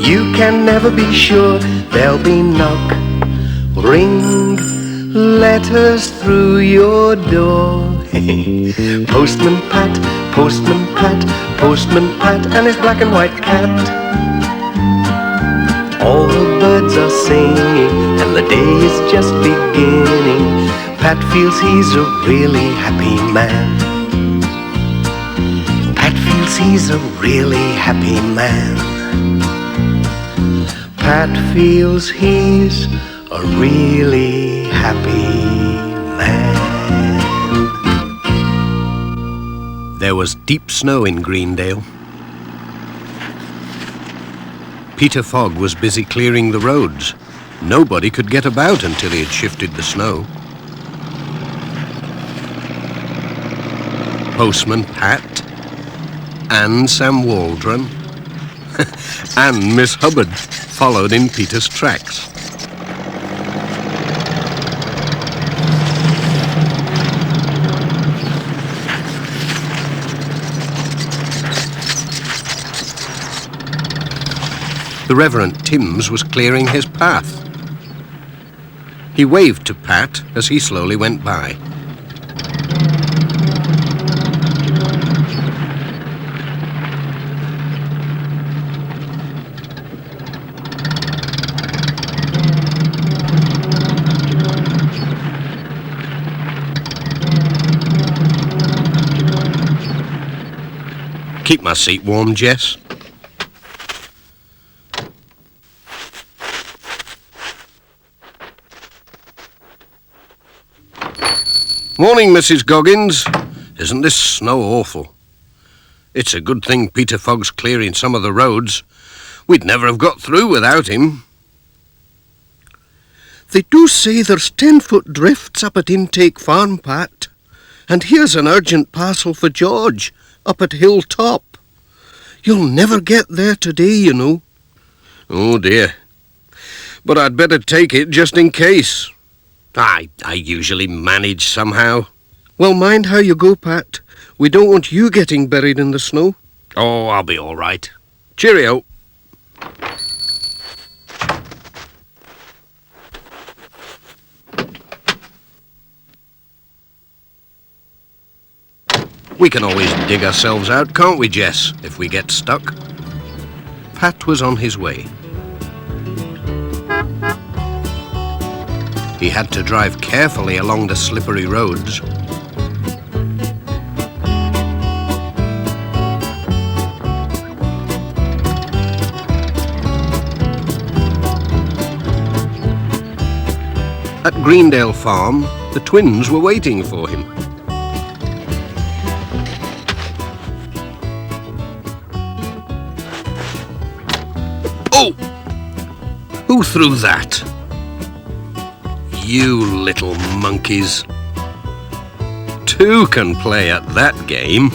you can never be sure there'll be knock, ring, letters through your door. Postman Pat, Postman Pat, Postman Pat, and his black and white cat. All the birds are singing, and the day is just beginning. Pat feels he's a really happy man. Pat feels he's a really happy man. Pat feels he's a really happy man. There was deep snow in Greendale. Peter Fogg was busy clearing the roads. Nobody could get about until he had shifted the snow. Postman Pat, and Sam Waldron, and Miss Hubbard followed in Peter's tracks. The Reverend Timms was clearing his path. He waved to Pat as he slowly went by. Keep my seat warm, Jess. Morning, Mrs. Goggins. Isn't this snow awful? It's a good thing Peter Fogg's clearing some of the roads. We'd never have got through without him. They do say there's 10-foot drifts up at Intake Farm, Pat. And here's an urgent parcel for George, up at Hilltop. You'll never get there today, you know. Oh, dear. But I'd better take it just in case. I usually manage somehow. Well, mind how you go, Pat. We don't want you getting buried in the snow. Oh, I'll be all right. Cheerio. We can always dig ourselves out, can't we, Jess, if we get stuck? Pat was on his way. He had to drive carefully along the slippery roads. At Greendale Farm, the twins were waiting for him. Oh! Who threw that? You little monkeys. Two can play at that game.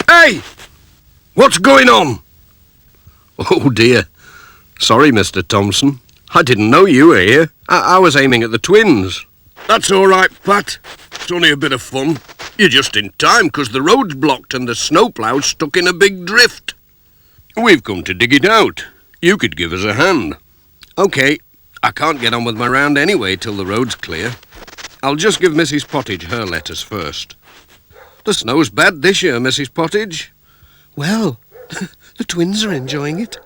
Hey! What's going on? Oh dear. Sorry, Mr. Thompson. I didn't know you were here. I was aiming at the twins. That's all right, Pat. It's only a bit of fun. You're just in time, 'cause the road's blocked and the snowplow's stuck in a big drift. We've come to dig it out. You could give us a hand. OK, I can't get on with my round anyway till the road's clear. I'll just give Mrs. Pottage her letters first. The snow's bad this year, Mrs. Pottage. Well, the twins are enjoying it.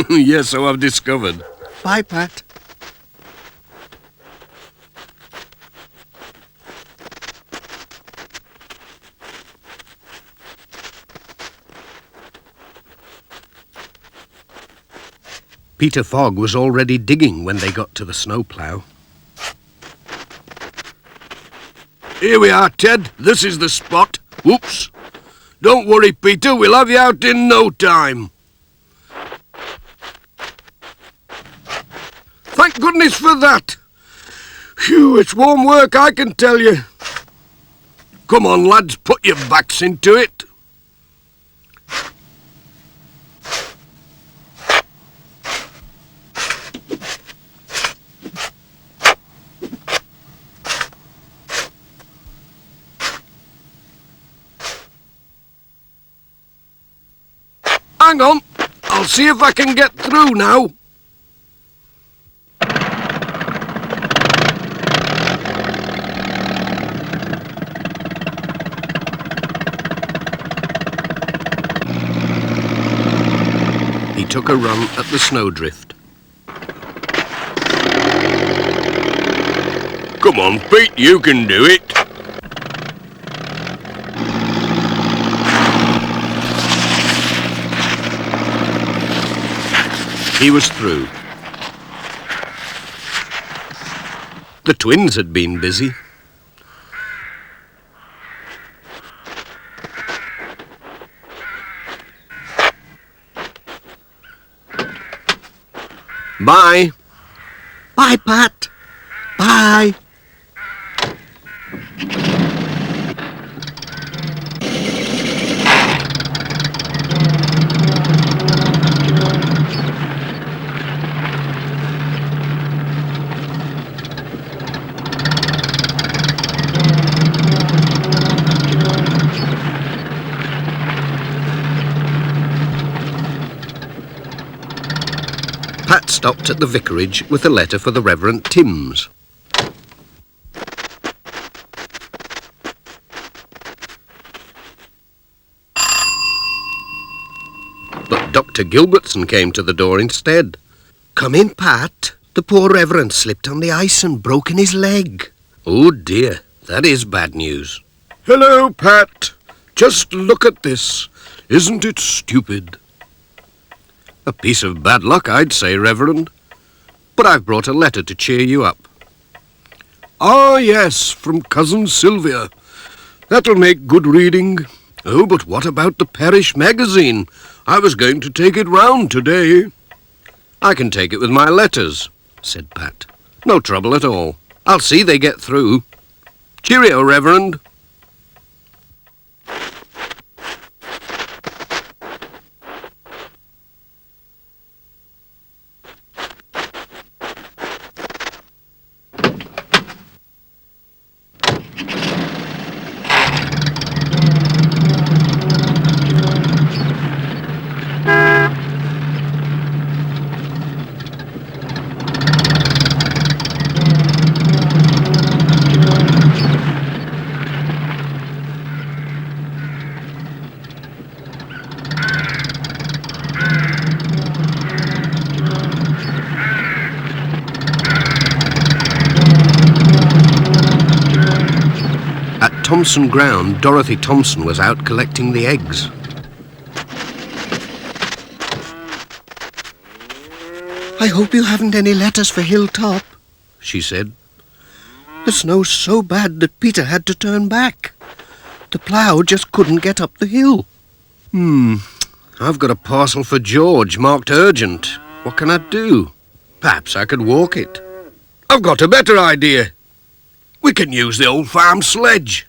Yes, so I've discovered. Bye, Pat. Peter Fogg was already digging when they got to the snowplough. Here we are, Ted. This is the spot. Whoops. Don't worry, Peter. We'll have you out in no time. Thank goodness for that. Phew, it's warm work, I can tell you. Come on, lads, put your backs into it. Hang on, I'll see if I can get through now. He took a run at the snowdrift. Come on, Pete, you can do it. He was through. The twins had been busy. Bye. Bye, Pat. Bye. Pat stopped at the vicarage with a letter for the Reverend Timms. But Dr. Gilbertson came to the door instead. Come in, Pat. The poor Reverend slipped on the ice and broken his leg. Oh dear, that is bad news. Hello, Pat. Just look at this. Isn't it stupid? A piece of bad luck, I'd say, Reverend. But I've brought a letter to cheer you up. Ah, yes, from Cousin Sylvia. That'll make good reading. Oh, but what about the parish magazine? I was going to take it round today. I can take it with my letters, said Pat. No trouble at all. I'll see they get through. Cheerio, Reverend. Thompson ground, Dorothy Thompson was out collecting the eggs. I hope you haven't any letters for Hilltop, She said. The snow's so bad that Peter had to turn back. The plough just couldn't get up the hill. I've got a parcel for George marked urgent. What can I do? Perhaps I could walk it. I've got a better idea. We can use the old farm sledge.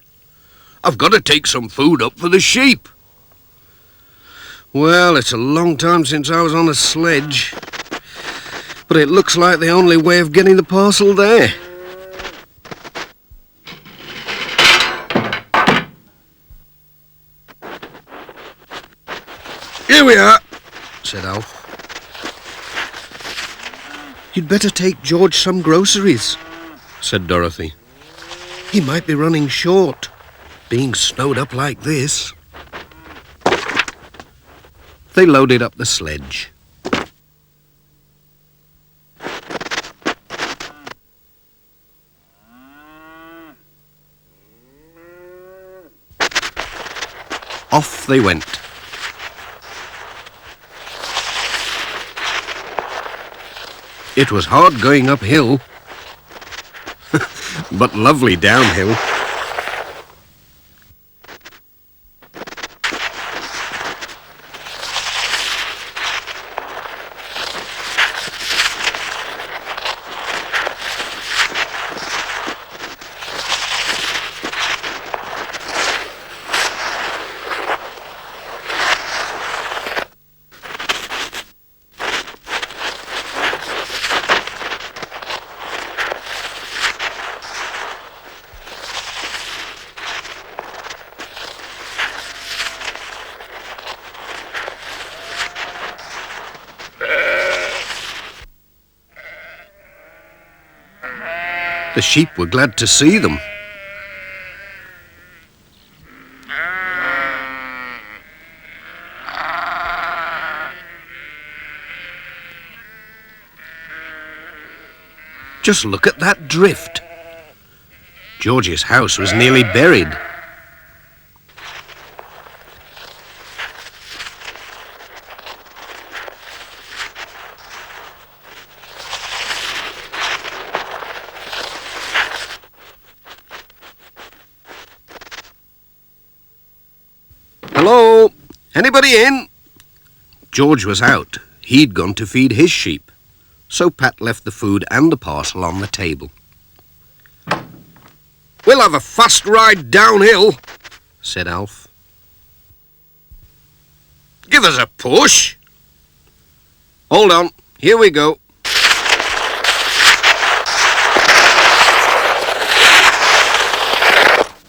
I've got to take some food up for the sheep. Well, it's a long time since I was on a sledge. But it looks like the only way of getting the parcel there. Here we are, said Alf. You'd better take George some groceries, Said Dorothy. He might be running short. Being snowed up like this. They loaded up the sledge. Off they went. It was hard going uphill, but lovely downhill. The sheep were glad to see them. Just look at that drift. George's house was nearly buried. Hello? Anybody in? George was out. He'd gone to feed his sheep. So Pat left the food and the parcel on the table. We'll have a fast ride downhill, said Alf. Give us a push. Hold on, here we go.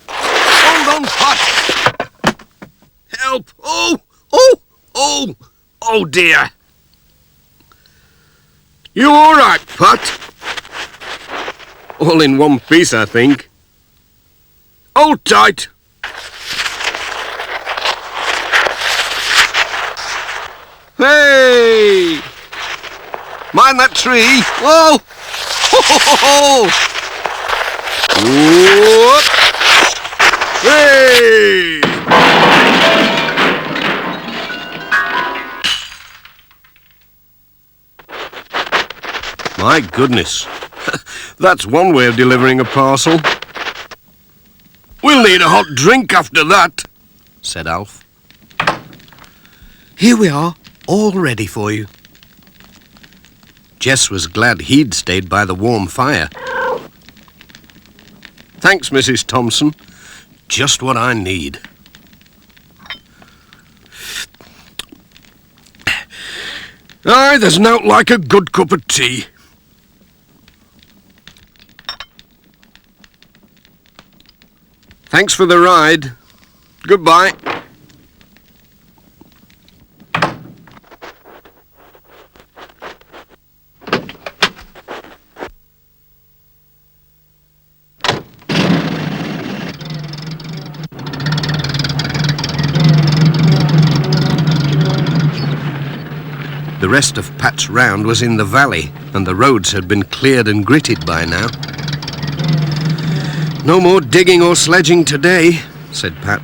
Hold on, Pat. Help! Oh dear. You all right, Pat? All in one piece, I think. Hold tight. Hey! Mind that tree. Whoa! Ho, ho, ho, ho. Whoop. Hey! My goodness. That's one way of delivering a parcel. We'll need a hot drink after that, said Alf. Here we are, all ready for you. Jess was glad he'd stayed by the warm fire. Thanks, Mrs. Thompson. Just what I need. Aye, there's nought like a good cup of tea. Thanks for the ride. Goodbye. The rest of Pat's round was in the valley, and the roads had been cleared and gritted by now. No more digging or sledging today, said Pat.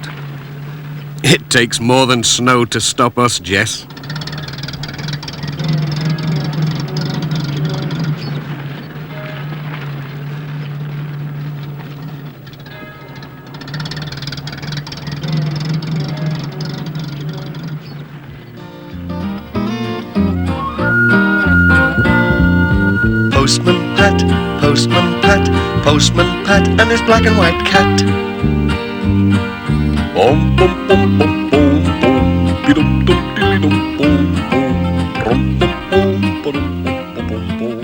It takes more than snow to stop us, Jess. Postman Pat, and his black and white cat. Bom bom bom bom bom bom, bidum dum dilly dum bom bom, brum bum bom bum bum bum bum.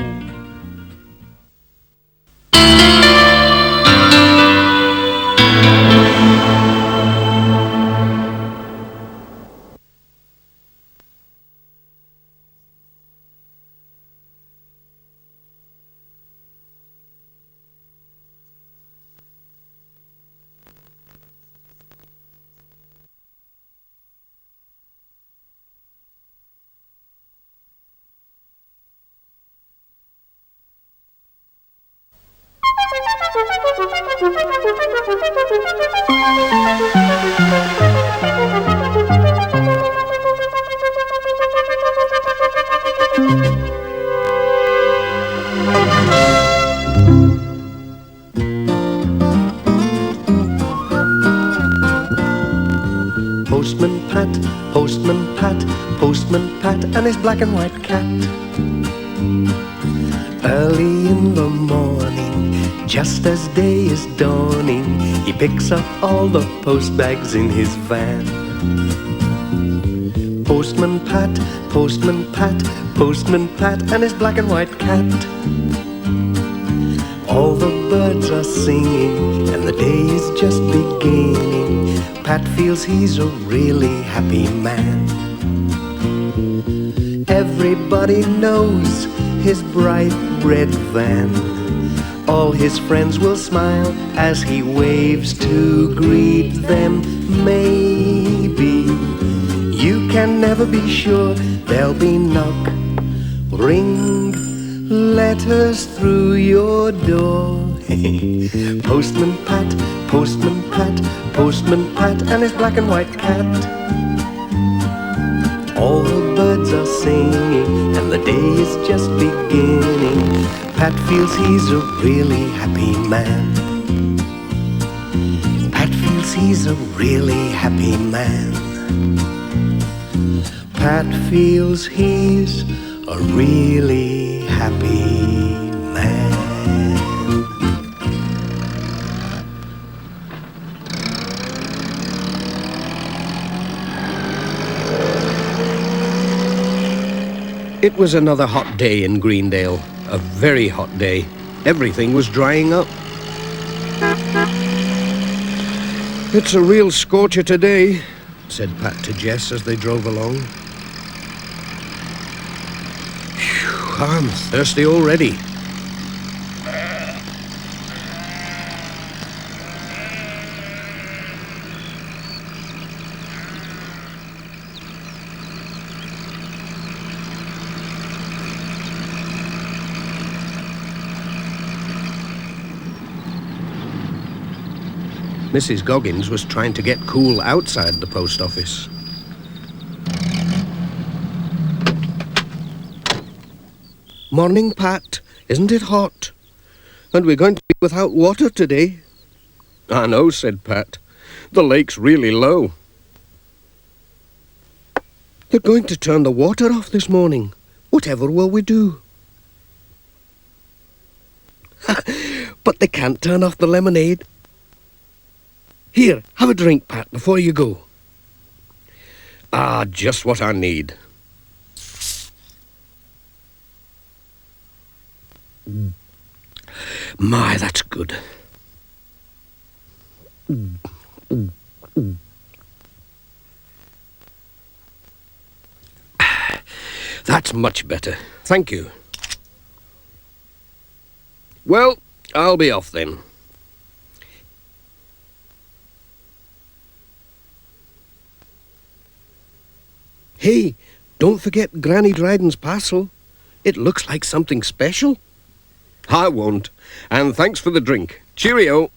Postman Pat, and his black and white cat. Early in the morning, just as day is dawning, he picks up all the post bags in his van. Postman Pat, Postman Pat, Postman Pat, and his black and white cat. All the birds are singing, and the day is just beginning. Pat feels he's a really happy man. Everybody knows his bright red van. All his friends will smile as he waves to greet them. Maybe you can never be sure. There'll be knock, ring, letters through your door. Postman Pat, Postman Pat, Postman Pat, and his black and white cat. All the birds are singing, and the day is just beginning. Pat feels he's a really happy man. Pat feels he's a really happy man. Pat feels he's a really happy man. It was another hot day in Greendale, a very hot day. Everything was drying up. It's a real scorcher today, said Pat to Jess as they drove along. Phew, I'm thirsty already. Mrs. Goggins was trying to get cool outside the post office. Morning, Pat. Isn't it hot? And we're going to be without water today. I know, said Pat. The lake's really low. They're going to turn the water off this morning. Whatever will we do? But they can't turn off the lemonade. Here, have a drink, Pat, before you go. Ah, just what I need. My, that's good. That's much better. Thank you. Well, I'll be off then. Hey, don't forget Granny Dryden's parcel. It looks like something special. I won't. And thanks for the drink. Cheerio.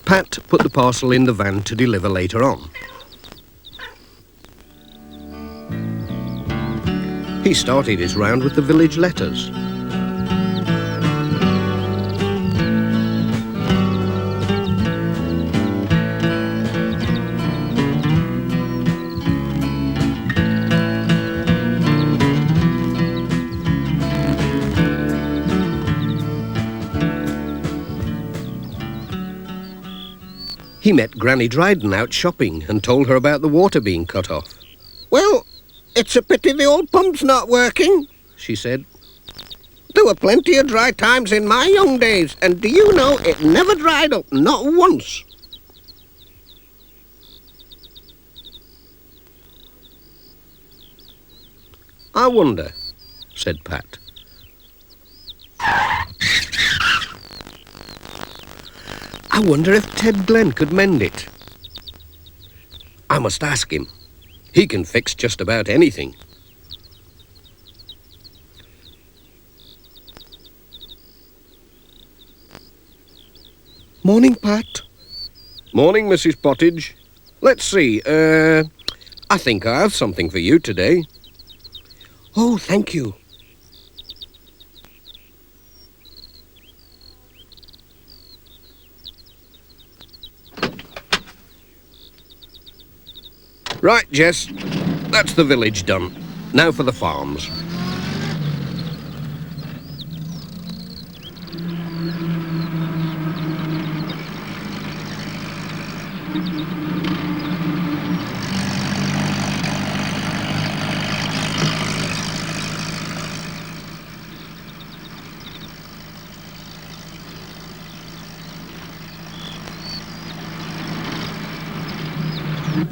Pat put the parcel in the van to deliver later on. He started his round with the village letters. He met Granny Dryden out shopping and told her about the water being cut off. Well, it's a pity the old pump's not working, she said. There were plenty of dry times in my young days, and do you know it never dried up, not once. I wonder, said Pat. I wonder if Ted Glen could mend it. I must ask him. He can fix just about anything. Morning, Pat. Morning, Mrs. Pottage. Let's see, I think I have something for you today. Oh, thank you. Right, Jess. That's the village done. Now for the farms.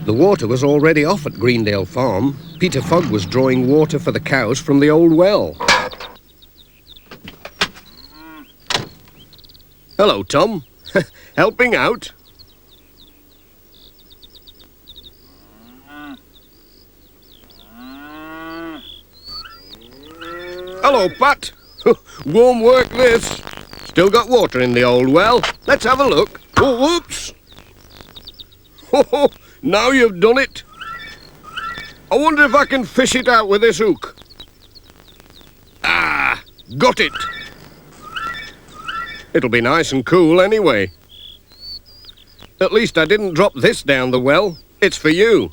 The water was already off at Greendale Farm. Peter Fogg was drawing water for the cows from the old well. Hello, Tom. Helping out? Hello, Pat. Warm work, this. Still got water in the old well. Let's have a look. Oh, whoops. Oh, now you've done it. I wonder if I can fish it out with this hook. Ah, got it. It'll be nice and cool anyway. At least I didn't drop this down the well. It's for you.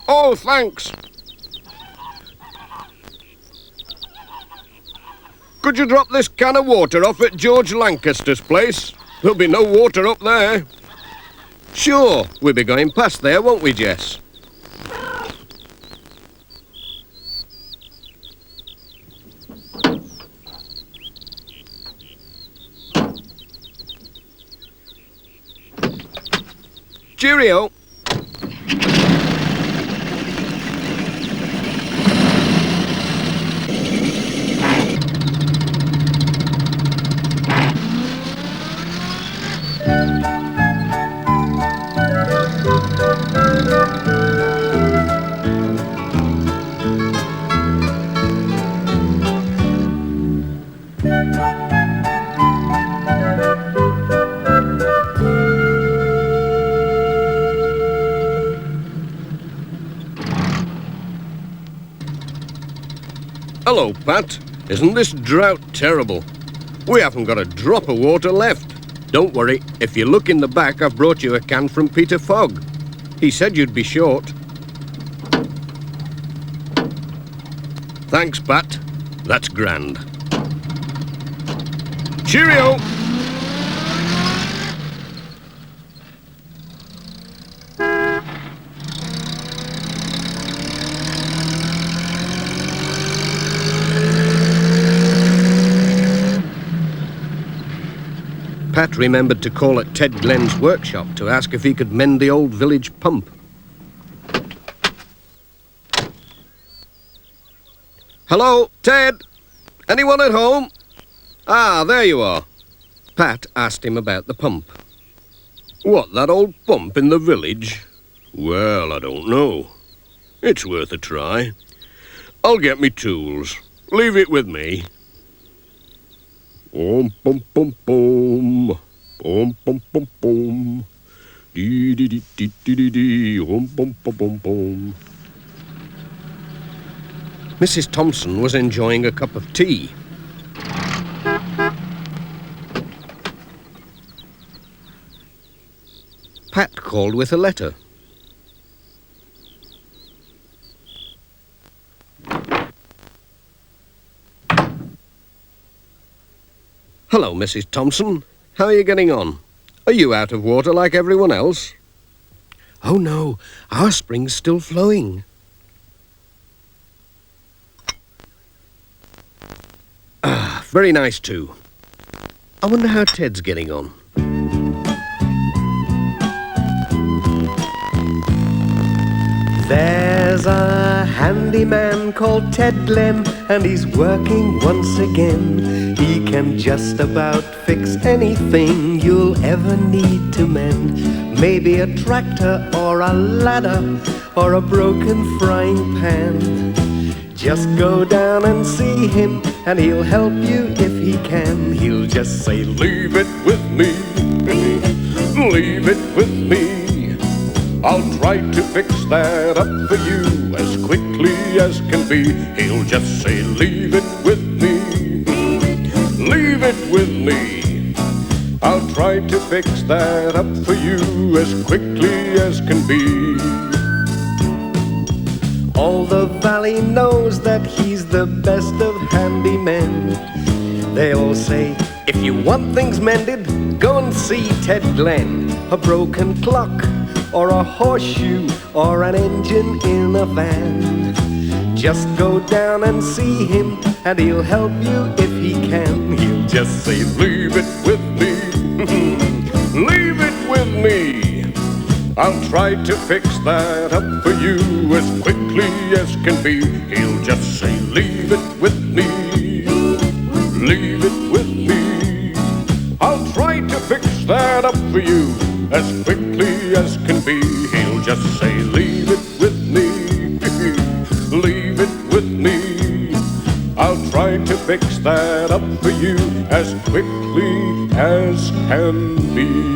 Oh, thanks. Could you drop this can of water off at George Lancaster's place? There'll be no water up there. Sure, we'll be going past there, won't we, Jess? Cheerio. Hello, Pat. Isn't this drought terrible? We haven't got a drop of water left. Don't worry, if you look in the back, I've brought you a can from Peter Fogg. He said you'd be short. Thanks, Pat. That's grand. Cheerio! Pat remembered to call at Ted Glen's workshop to ask if he could mend the old village pump. Hello, Ted? Anyone at home? Ah, there you are. Pat asked him about the pump. What, that old pump in the village? Well, I don't know. It's worth a try. I'll get me tools. Leave it with me. Bum, bum, bum, bum. Bum bum bum bum. Dee dee dee dee dee dee dee. Bum bum bum bum bum. Mrs. Thompson was enjoying a cup of tea. Pat called with a letter. Hello, Mrs. Thompson. How are you getting on? Are you out of water like everyone else? Oh, no. Our spring's still flowing. Ah, very nice too. I wonder how Ted's getting on. There's a handyman called Ted Glenn, and he's working once again. He can just about fix anything you'll ever need to mend. Maybe a tractor or a ladder or a broken frying pan. Just go down and see him, and he'll help you if he can. He'll just say, Leave it with me. Leave it with me. I'll try to fix that up for you as quickly as can be. He'll just say, leave it with me. Leave it with me. I'll try to fix that up for you as quickly as can be. all the valley knows that he's the best of handymen. They all say, if you want things mended, go and see Ted Glenn. A broken clock, or a horseshoe, or an engine in a van. Just go down and see him, and he'll help you if he can. He'll just say, leave it with me. Leave it with me. I'll try to fix that up for you as quickly as can be. He'll just say, leave it with me. Leave it with me. I'll try to fix that up for you as quickly as can be. He'll just say, leave it with me. Leave it with me. I'll try to fix that up for you as quickly as can be.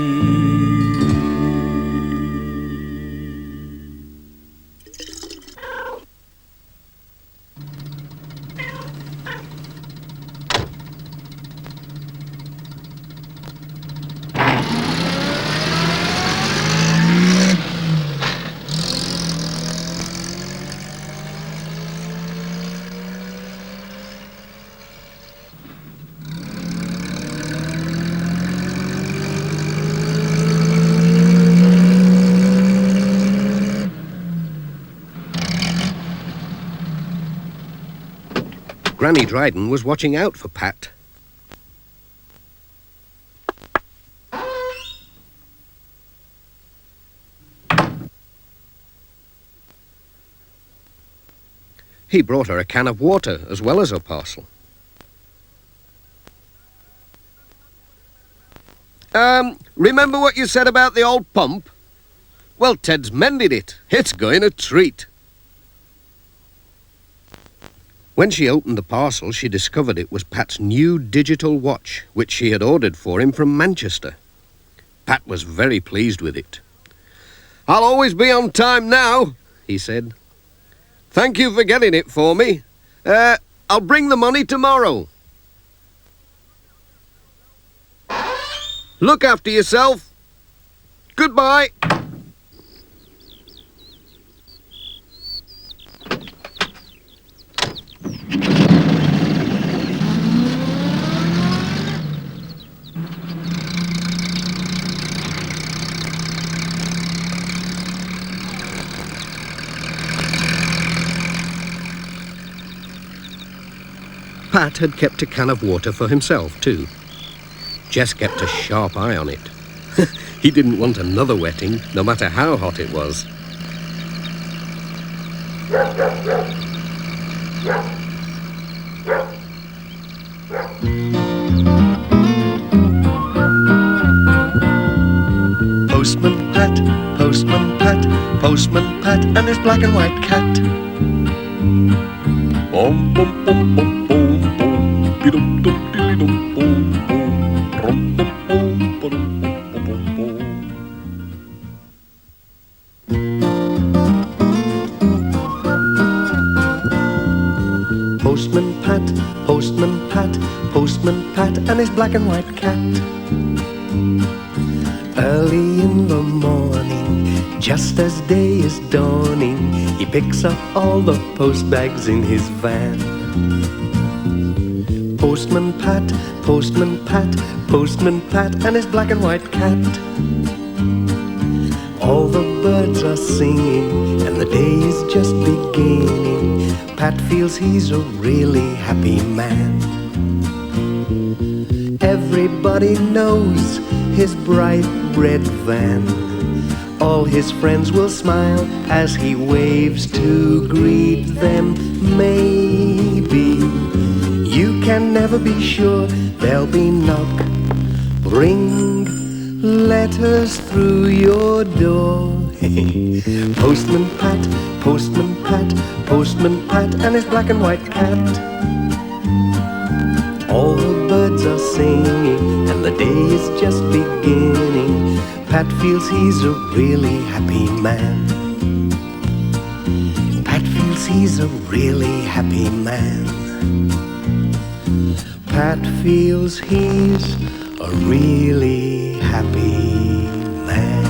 Granny Dryden was watching out for Pat. He brought her a can of water as well as a parcel. Remember what you said about the old pump? Well, Ted's mended it. It's going a treat. When she opened the parcel, she discovered it was Pat's new digital watch, which she had ordered for him from Manchester. Pat was very pleased with it. "I'll always be on time now," he said. "Thank you for getting it for me. I'll bring the money tomorrow." "Look after yourself. Goodbye." Pat had kept a can of water for himself, too. Jess kept a sharp eye on it. He didn't want another wetting, no matter how hot it was. Postman Pat, Postman Pat, Postman Pat, and his black and white cat. Bum bum bum bum bum bum, dee dum dum dee dum bum bum, rum bum bum bum. Postman Pat, Postman Pat, Postman Pat, and his black and white cat. Early in the morning, just as day is dawning, he picks up all the post bags in his van. Postman Pat, Postman Pat, Postman Pat, and his black and white cat. All the birds are singing, and the day is just beginning. Pat feels he's a really happy man. Everybody knows his bright red van. All his friends will smile as he waves to greet them. Maybe you can never be sure. There'll be knock, ring, letters through your door. Postman Pat, Postman Pat, Postman Pat, and his black and white cat. All the birds are singing, and the day is just beginning. Pat feels he's a really happy man. Pat feels he's a really happy man. Pat feels he's a really happy man.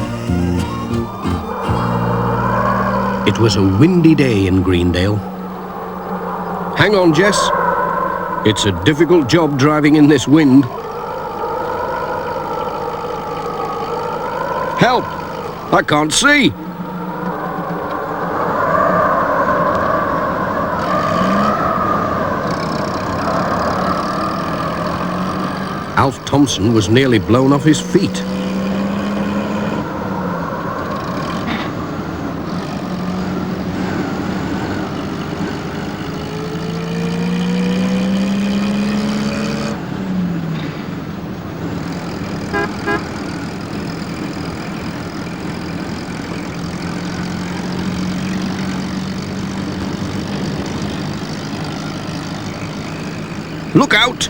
It was a windy day in Greendale. Hang on, Jess. It's a difficult job driving in this wind. Help! I can't see. Alf Thompson was nearly blown off his feet. Look out!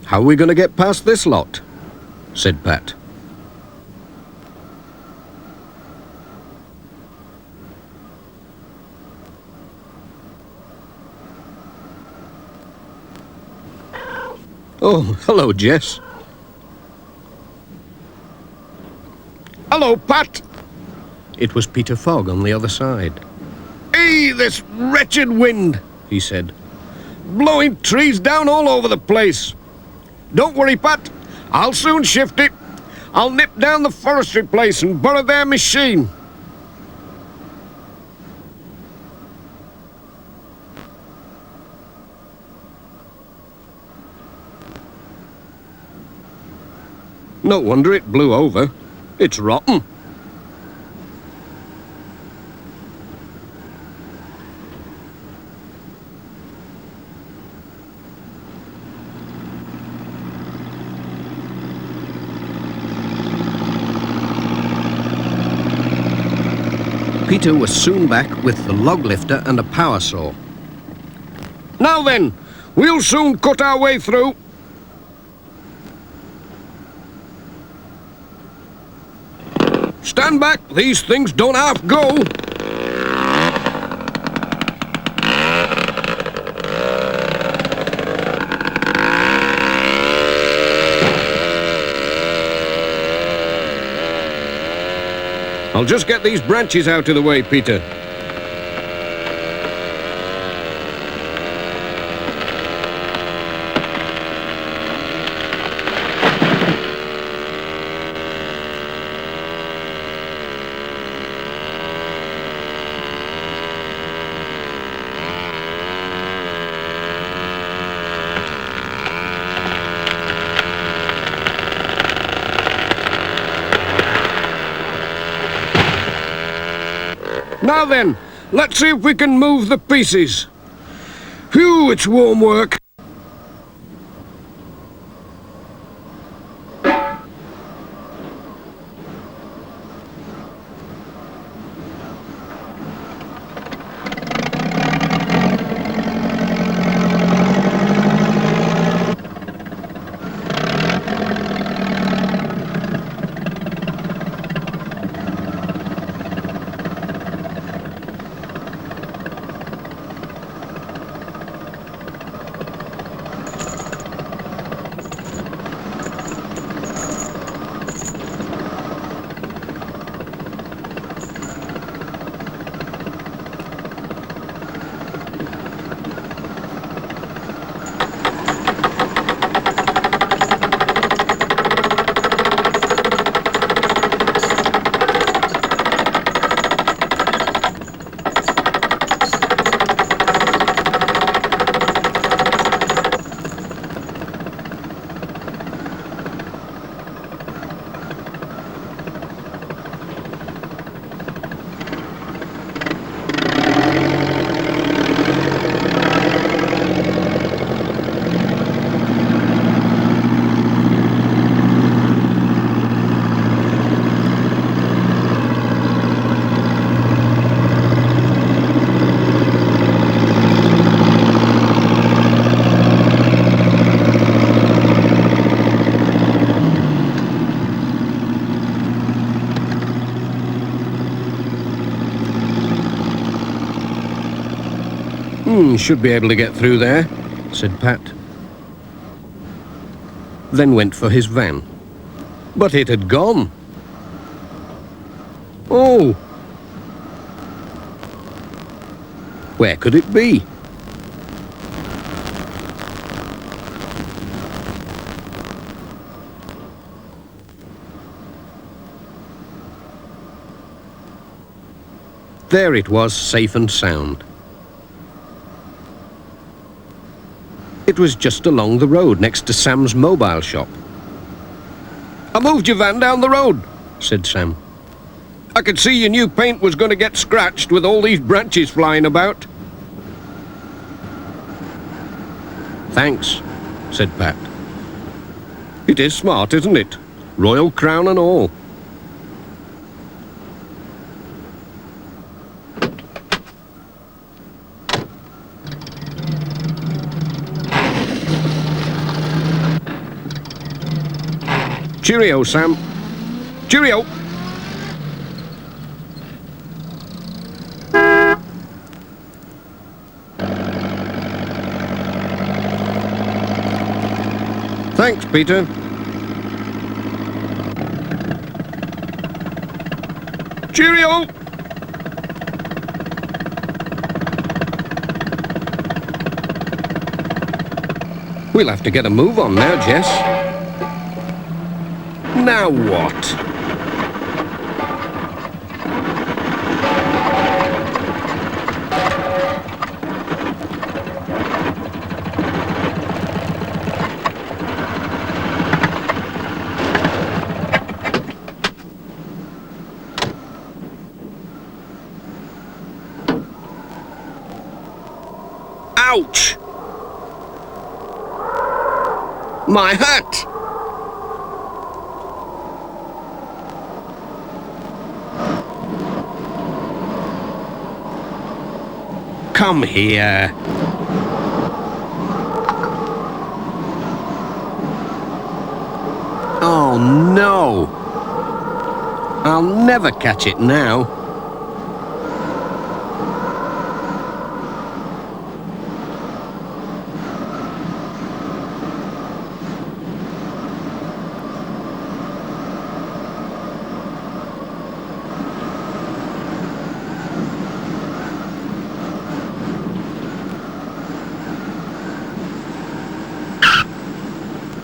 How are we going to get past this lot? Said Pat. Oh, hello, Jess. Hello, Pat. It was Peter Fogg on the other side. Hey, this wretched wind, he said. Blowing trees down all over the place. Don't worry, Pat. I'll soon shift it. I'll nip down the forestry place and borrow their machine. No wonder it blew over. It's rotten. Peter was soon back with the log lifter and a power saw. Now then, we'll soon cut our way through. Stand back, these things don't half go. I'll just get these branches out of the way, Peter. Now then, let's see if we can move the pieces. Phew, it's warm work. Should be able to get through there, said Pat. Then went for his van. But it had gone. Oh! Where could it be? There it was, safe and sound. It was just along the road next to Sam's mobile shop. "I moved your van down the road," said Sam. "I could see your new paint was going to get scratched with all these branches flying about." "Thanks," said Pat. "It is smart, isn't it? Royal crown and all." "Cheerio, Sam. Cheerio!" "Thanks, Peter." "Cheerio!" "We'll have to get a move on now, Jess." "Now what?" Ouch! My hat! Come here. Oh no! I'll never catch it now.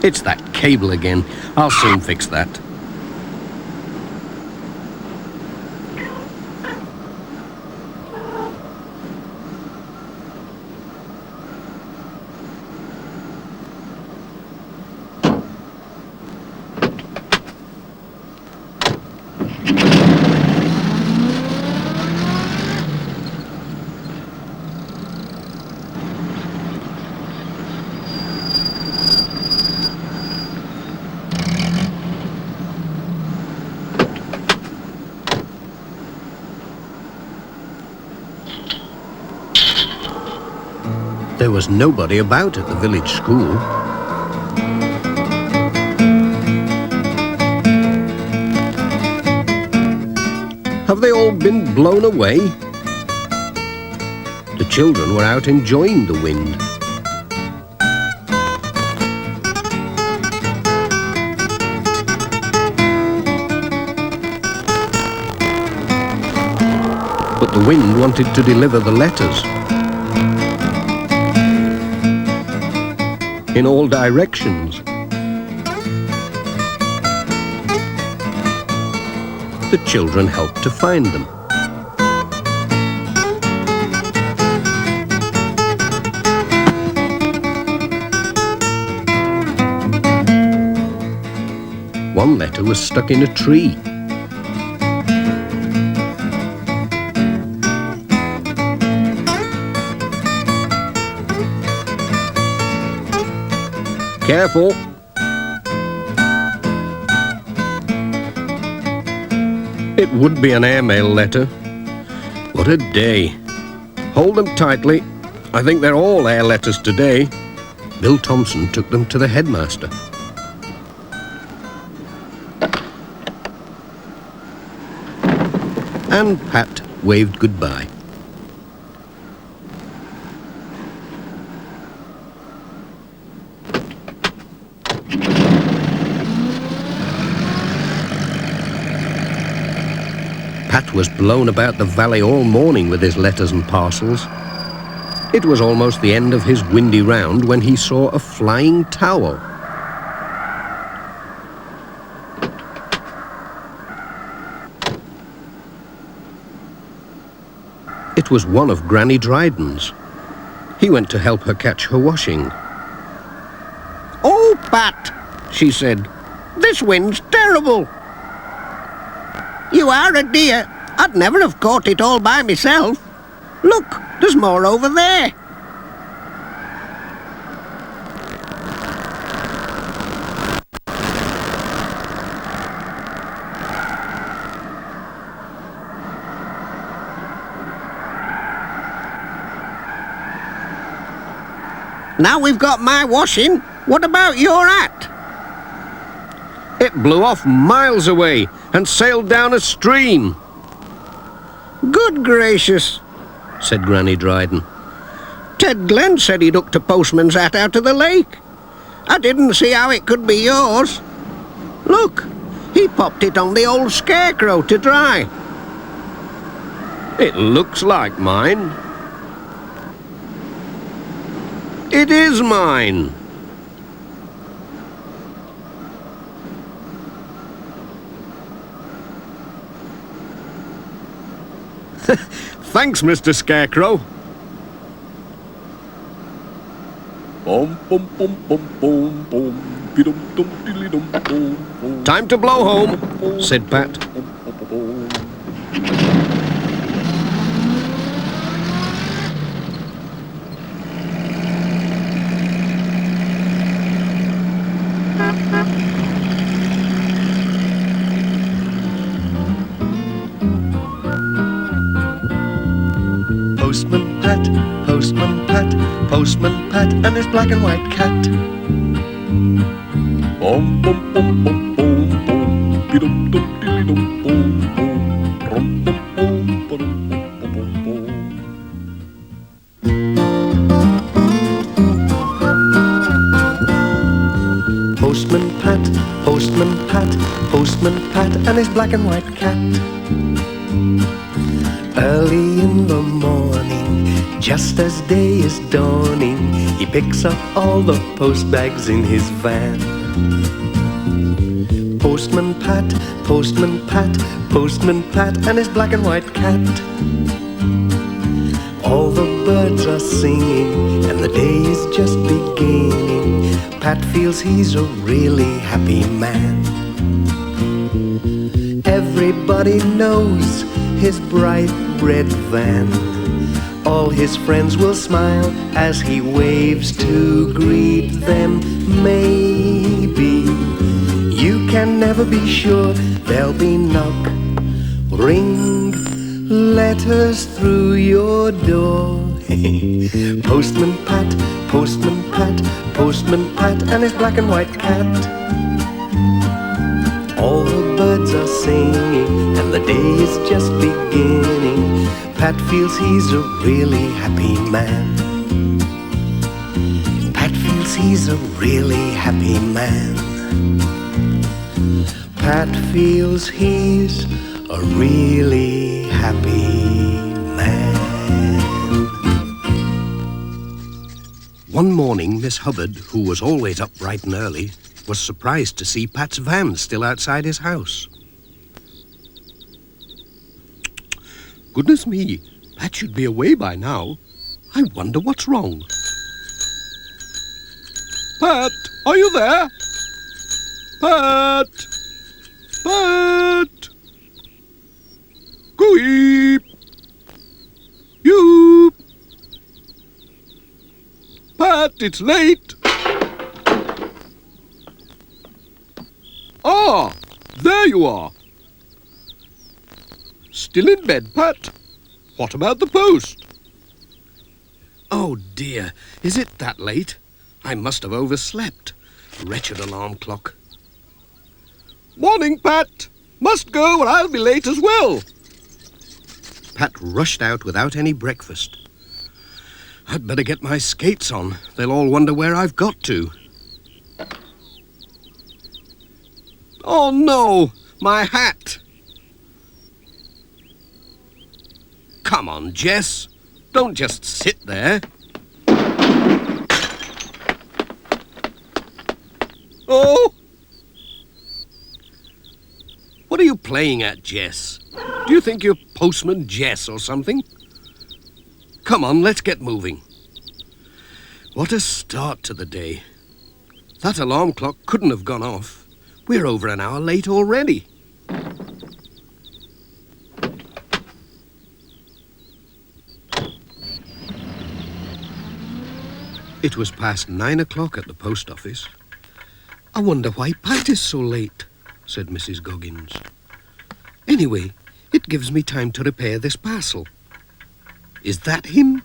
It's that cable again. I'll soon fix that. There was nobody about at the village school. Have they all been blown away? The children were out enjoying the wind. But the wind wanted to deliver the letters. In all directions. The children helped to find them. One letter was stuck in a tree. Careful. It would be an airmail letter. What a day. Hold them tightly. I think they're all air letters today. Bill Thompson took them to the headmaster. And Pat waved goodbye. Pat was blown about the valley all morning with his letters and parcels. It was almost the end of his windy round when he saw a flying towel. It was one of Granny Dryden's. He went to help her catch her washing. "Oh, Pat," she said, "this wind's terrible." "You are a dear. I'd never have caught it all by myself. Look, there's more over there." Now we've got my washing. What about your hat? It blew off miles away and sailed down a stream. "Good gracious," said Granny Dryden. "Ted Glenn said he'd hooked a postman's hat out of the lake. I didn't see how it could be yours. Look, he popped it on the old scarecrow to dry." It looks like mine. It is mine. Thanks, Mr. Scarecrow. Bum bum bum bum bum bum. Bidum dum diddly dum bum bum. Time to blow home, said Pat. Postman Pat, Postman Pat, Postman Pat and his black and white cat. Bum bum bum bum bum bum. Bidum dum diddly dum bum bum. Brum bum bum badum bum bum bum. Postman Pat, Postman Pat, Postman Pat and his black and white cat. Early in the morning, just as day is dawning, he picks up all the post bags in his van. Postman Pat, Postman Pat, Postman Pat and his black and white cat. All the birds are singing and the day is just beginning. Pat feels he's a really happy man. Everybody knows his bright red van. All his friends will smile as he waves to greet them. Maybe you can never be sure. There'll be knock, ring, letters through your door. Postman Pat, Postman Pat, Postman Pat and his black and white cat. All the birds are singing and the day is just beginning. Pat feels he's a really happy man. Pat feels he's a really happy man. Pat feels he's a really happy man. One morning, Miss Hubbard, who was always up bright and early, was surprised to see Pat's van still outside his house. Goodness me, Pat should be away by now. I wonder what's wrong. Pat, are you there? Pat! Pat! Coo-eep! You! Pat, it's late! Ah, there you are. Still in bed, Pat? What about the post? Oh dear, is it that late? I must have overslept. Wretched alarm clock. Morning, Pat. Must go or I'll be late as well. Pat rushed out without any breakfast. I'd better get my skates on. They'll all wonder where I've got to. Oh, no! My hat! Come on, Jess. Don't just sit there. Oh! What are you playing at, Jess? Do you think you're Postman Jess or something? Come on, let's get moving. What a start to the day. That alarm clock couldn't have gone off. We're over an hour late already. It was past 9 o'clock at the post office. I wonder why Pat is so late, said Mrs. Goggins. Anyway, it gives me time to repair this parcel. Is that him?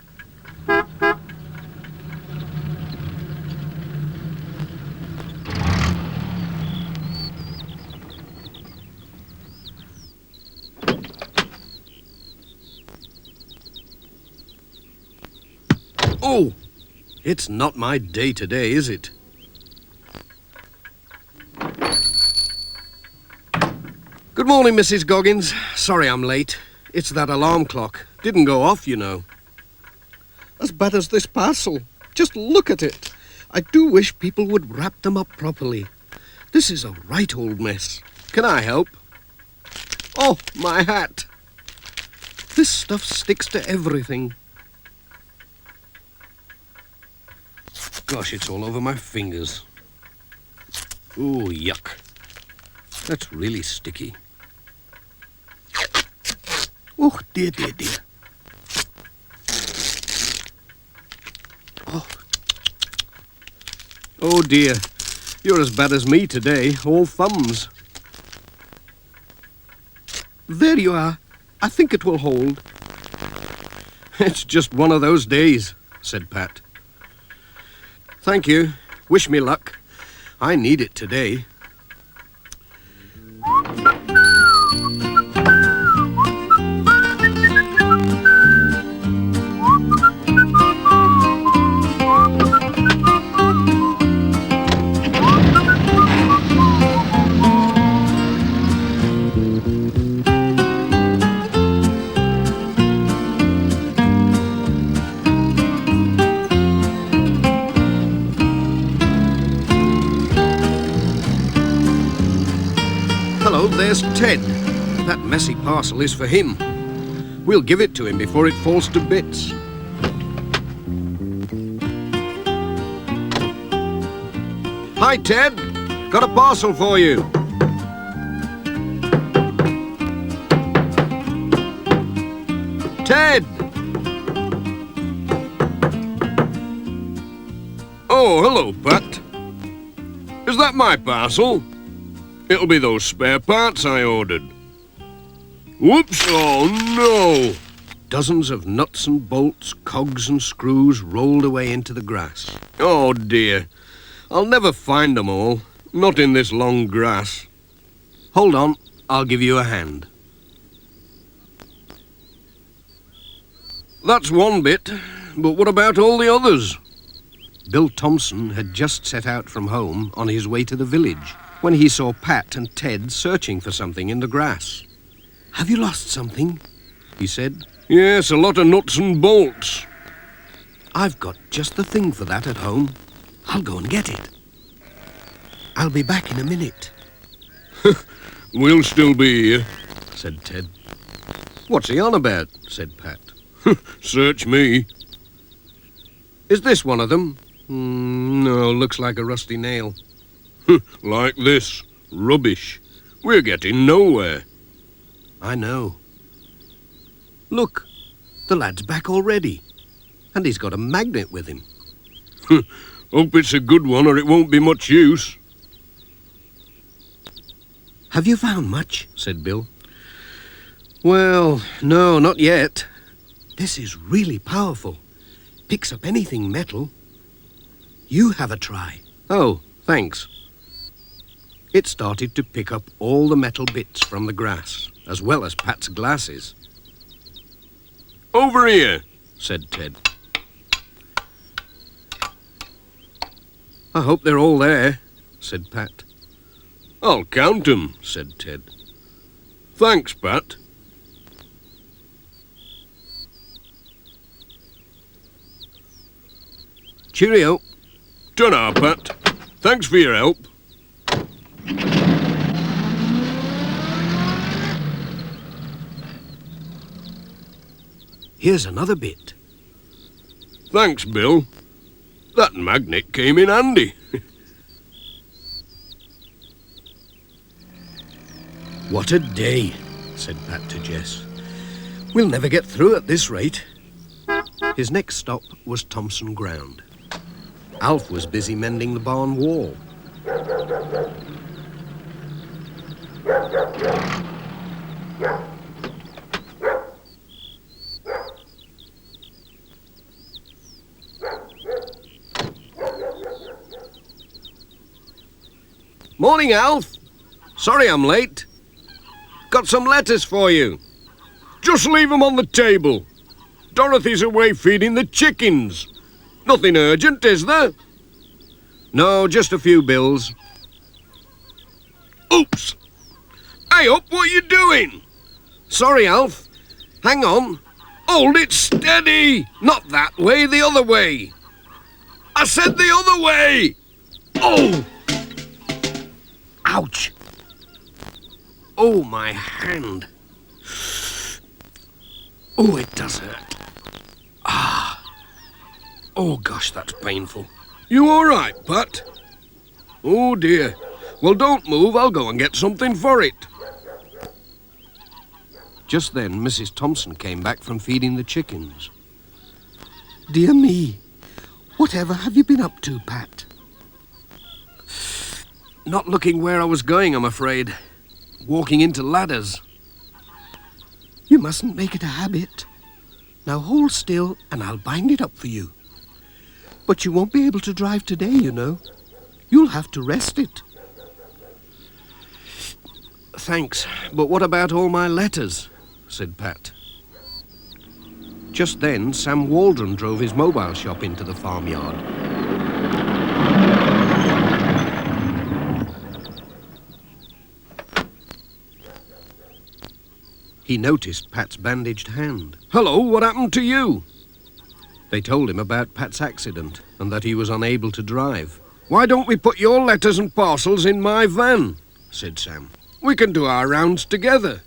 Oh! It's not my day today, is it? Good morning, Mrs. Goggins. Sorry I'm late. It's that alarm clock. Didn't go off, you know. As bad as this parcel. Just look at it. I do wish people would wrap them up properly. This is a right old mess. Can I help? Oh, my hat. This stuff sticks to everything. Gosh, it's all over my fingers. Ooh, yuck. That's really sticky. Oh, dear, dear, dear. Oh, dear. You're as bad as me today, all thumbs. There you are. I think it will hold. It's just one of those days, said Pat. Thank you. Wish me luck. I need it today. Hello, there's Ted. That messy parcel is for him. We'll give it to him before it falls to bits. Hi, Ted. Got a parcel for you. Ted! Oh, hello, Pat. Is that my parcel? It'll be those spare parts I ordered. Whoops! Oh, no! Dozens of nuts and bolts, cogs and screws rolled away into the grass. Oh, dear. I'll never find them all. Not in this long grass. Hold on, I'll give you a hand. That's one bit, but what about all the others? Bill Thompson had just set out from home on his way to the village when he saw Pat and Ted searching for something in the grass. Have you lost something? He said. Yes, a lot of nuts and bolts. I've got just the thing for that at home. I'll go and get it. I'll be back in a minute. We'll still be here, said Ted. What's he on about? Said Pat. Search me. Is this one of them? No, looks like a rusty nail. Like this. Rubbish. We're getting nowhere. I know. Look, the lad's back already. And he's got a magnet with him. Hope it's a good one or it won't be much use. Have you found much? Said Bill. Well, no, not yet. This is really powerful. Picks up anything metal. You have a try. Oh, thanks. It started to pick up all the metal bits from the grass, as well as Pat's glasses. Over here, said Ted. I hope they're all there, said Pat. I'll count 'em, said Ted. Thanks, Pat. Cheerio. Ta-ra, Pat. Thanks for your help. Here's another bit. Thanks, Bill. That magnet came in handy. What a day, said Pat to Jess. We'll never get through at this rate. His next stop was Thompson Ground. Alf was busy mending the barn wall. Morning, Alf. Sorry I'm late. Got some letters for you. Just leave 'em on the table. Dorothy's away feeding the chickens. Nothing urgent, is there? No, just a few bills. Oops! Hey up, what are you doing? Sorry, Alf. Hang on. Hold it steady! Not that way, the other way. I said the other way! Oh! Ouch! Oh, my hand. Oh, it does hurt. Ah. Oh, gosh, that's painful. You all right, Pat? Oh, dear. Well, don't move. I'll go and get something for it. Just then, Mrs. Thompson came back from feeding the chickens. Dear me, whatever have you been up to, Pat? Not looking where I was going, I'm afraid. Walking into ladders. You mustn't make it a habit. Now hold still and I'll bind it up for you. But you won't be able to drive today, you know. You'll have to rest it. Thanks, but what about all my letters? Said Pat. Just then, Sam Waldron drove his mobile shop into the farmyard. He noticed Pat's bandaged hand. Hello, what happened to you? They told him about Pat's accident and that he was unable to drive. Why don't we put your letters and parcels in my van? Said Sam. We can do our rounds together.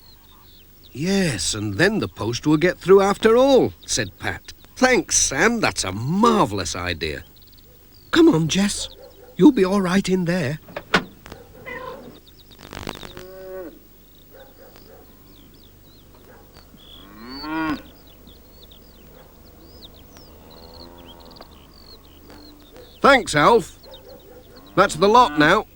Yes, and then the post will get through after all, said Pat. Thanks, Sam. That's a marvellous idea. Come on, Jess. You'll be all right in there. Thanks, Alf. That's the lot now.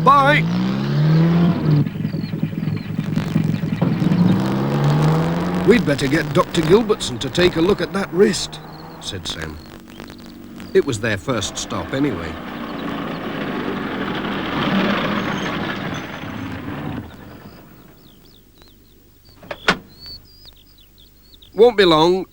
Bye. We'd better get Dr. Gilbertson to take a look at that wrist, said Sam. It was their first stop anyway. Won't be long.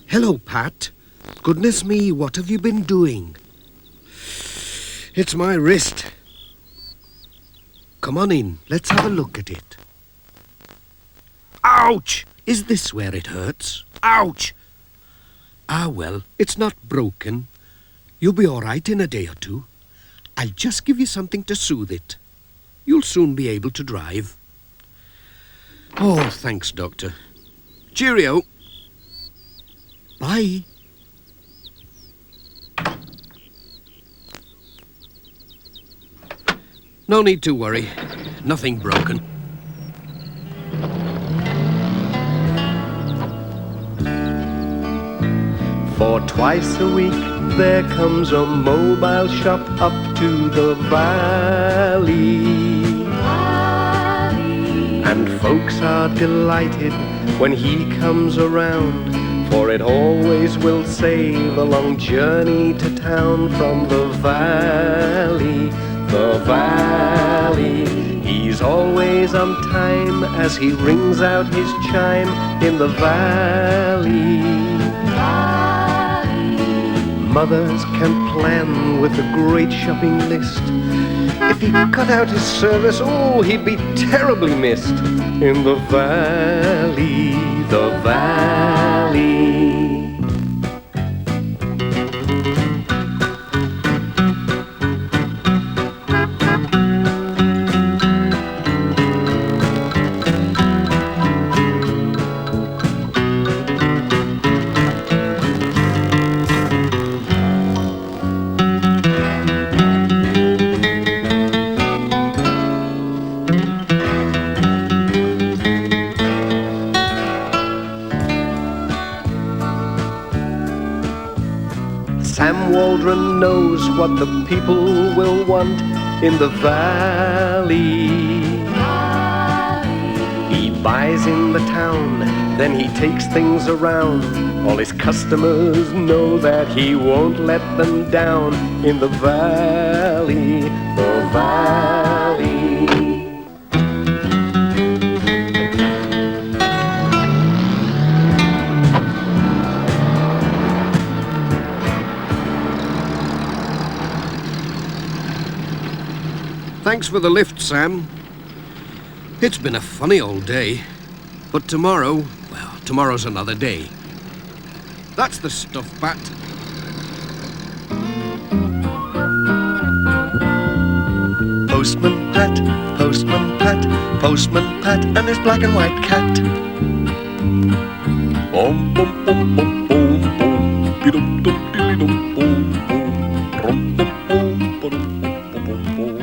Hello, Pat. Goodness me, what have you been doing? It's my wrist. Come on in, let's have a look at it. Ouch! Is this where it hurts? Ouch! Ah, well, it's not broken. You'll be all right in a day or two. I'll just give you something to soothe it. You'll soon be able to drive. Oh, thanks, Doctor. Cheerio. Bye. No need to worry. Nothing broken. For twice a week there comes a mobile shop up to the valley. and folks are delighted when he comes around, for it always will save a long journey to town from the valley, the valley. He's always on time as he rings out his chime in the valley. Mothers can plan with a great shopping list. If he cut out his service, oh, he'd be terribly missed in the valley, the valley. Sam Waldron knows what the people will want in the valley. He buys in the town, then he takes things around. All his customers know that he won't let them down in the valley, the valley. Thanks for the lift, Sam. It's been a funny old day. But tomorrow, well, tomorrow's another day. That's the stuff, Pat. Postman Pat, Postman Pat, Postman Pat, and his black and white cat. Bum bum bum bum bum bum, be-dum dum dilly dum bum bum, rum bum bum ba-dum bum bum bum bum.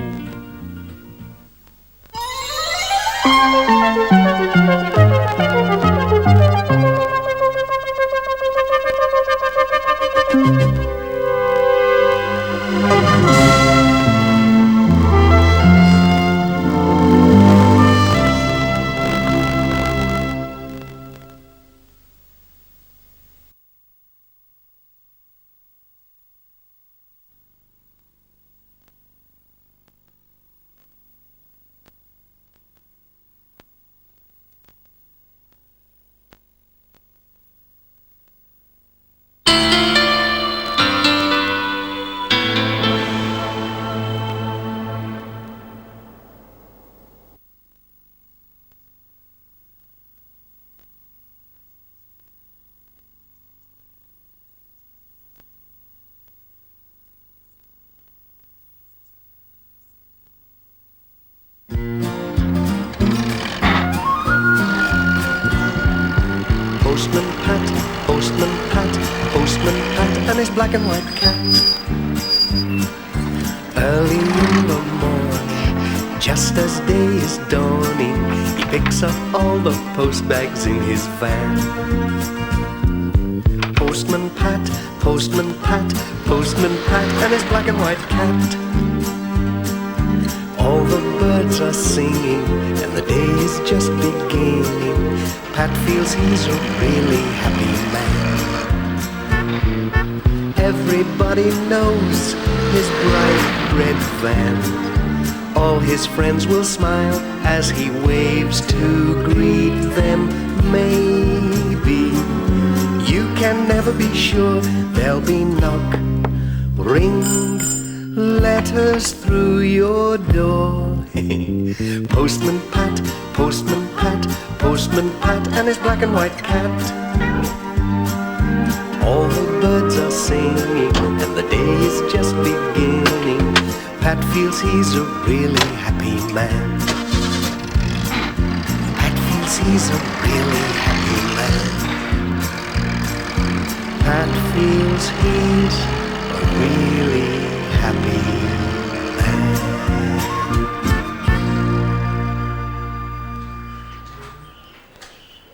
Postman Pat, Postman Pat, Postman Pat, and his black and white cat. Early in the morning, just as day is dawning, he picks up all the post bags in his van. Postman Pat, Postman Pat, Postman Pat, and his black and white cat. All the birds are singing, and the day is just beginning. Pat feels he's a really happy man. Everybody knows his bright red van. All his friends will smile as he waves to greet them. Maybe you can never be sure. There'll be knock, ring, letters through your door. Postman Pat, Postman Pat, Postman Pat, and his black and white cat. All the birds are singing, and the day is just beginning. Pat feels he's a really happy man. Pat feels he's a really happy man. Pat feels he's a really happy man.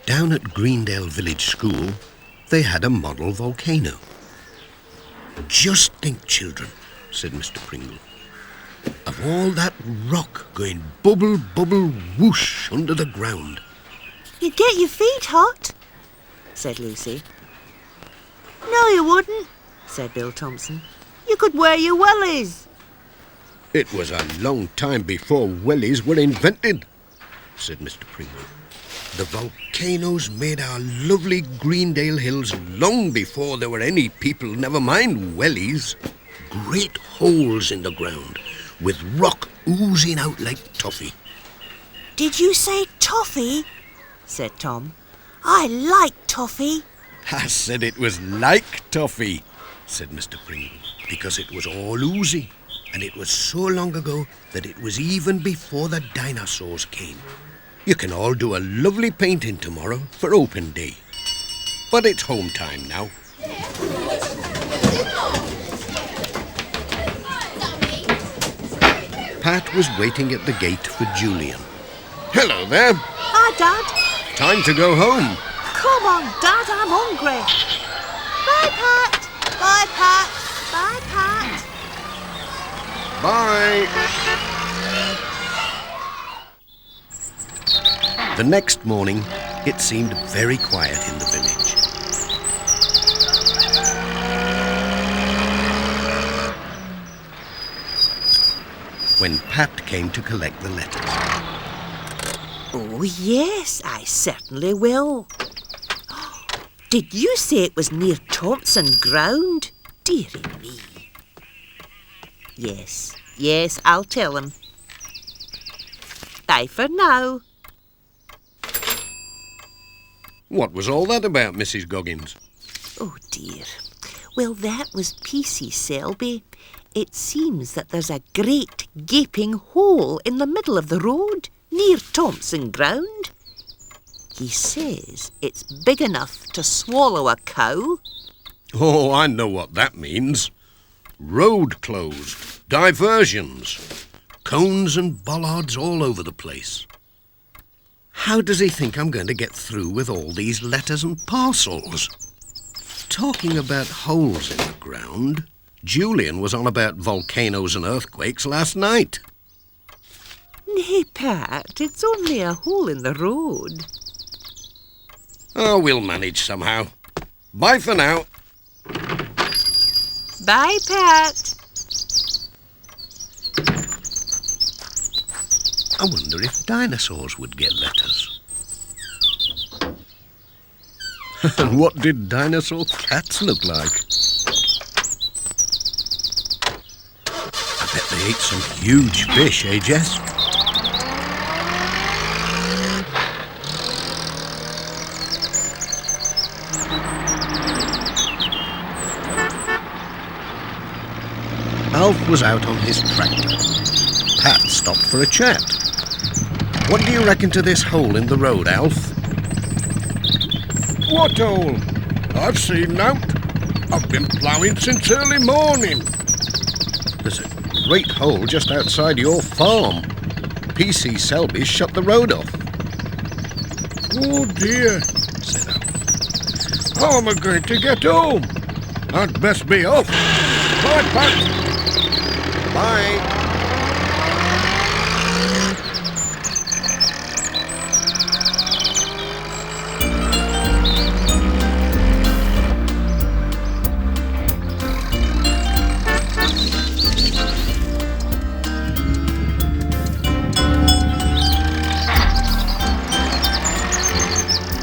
Down at Greendale Village School, they had a model volcano. "Just think, children," said Mr. Pringle. of all that rock going bubble, bubble, whoosh under the ground. You'd get your feet hot, said Lucy. No, you wouldn't, said Bill Thompson. You could wear your wellies. It was a long time before wellies were invented, said Mr. Pringle. The volcanoes made our lovely Greendale Hills long before there were any people, never mind wellies. Great holes in the ground, with rock oozing out like toffee. Did you say toffee? Said Tom. I like toffee. I said it was like toffee, said Mr. Pringle, because it was all oozy, and it was so long ago that it was even before the dinosaurs came. You can all do a lovely painting tomorrow for open day. But it's home time now. Pat was waiting at the gate for Julian. Hello there. Hi, Dad. Time to go home. Come on, Dad, I'm hungry. Bye, Pat. Bye, Pat. Bye, Pat. Bye. The next morning, it seemed very quiet in the village. When Pat came to collect the letters. Oh, yes, I certainly will. Did you say it was near Thompson Ground? Dearie me. Yes, I'll tell him. Bye for now. What was all that about, Mrs. Goggins? Oh, dear. Well, that was P.C. Selby. It seems that there's a great gaping hole in the middle of the road near Thompson Ground. He says it's big enough to swallow a cow. Oh, I know what that means. Road closed, diversions, cones and bollards all over the place. How does he think I'm going to get through with all these letters and parcels? Talking about holes in the ground, Julian was on about volcanoes and earthquakes last night. Nay, Pat, it's only a hole in the road. Oh, we'll manage somehow. Bye for now. Bye, Pat. I wonder if dinosaurs would get letters. And what did dinosaur cats look like? I bet they ate some huge fish, eh, Jess? Alf was out on his tractor. Pat stopped for a chat. What do you reckon to this hole in the road, Alf? What hole? I've seen nought. I've been ploughing since early morning. There's a great hole just outside your farm. P.C. Selby's shut the road off. Oh dear, Said Alf. how am I going to get home? I'd best be off. Bye, Pat. Bye.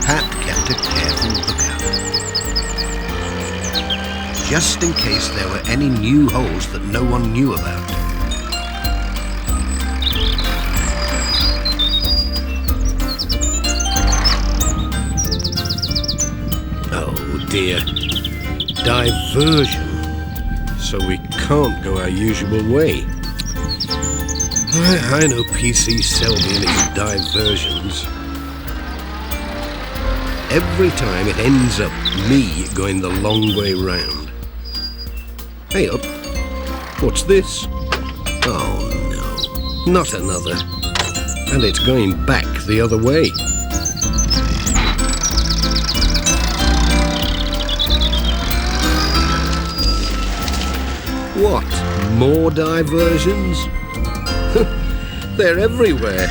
Pat kept a careful lookout, just in case there were any new holes that no one knew about. Oh dear, diversion. So we can't go our usual way. I know P.C. Selby and his diversions. Every time it ends up me going the long way round. Hey up, what's this? Oh no, not another. And it's going back the other way. What, more diversions? They're everywhere.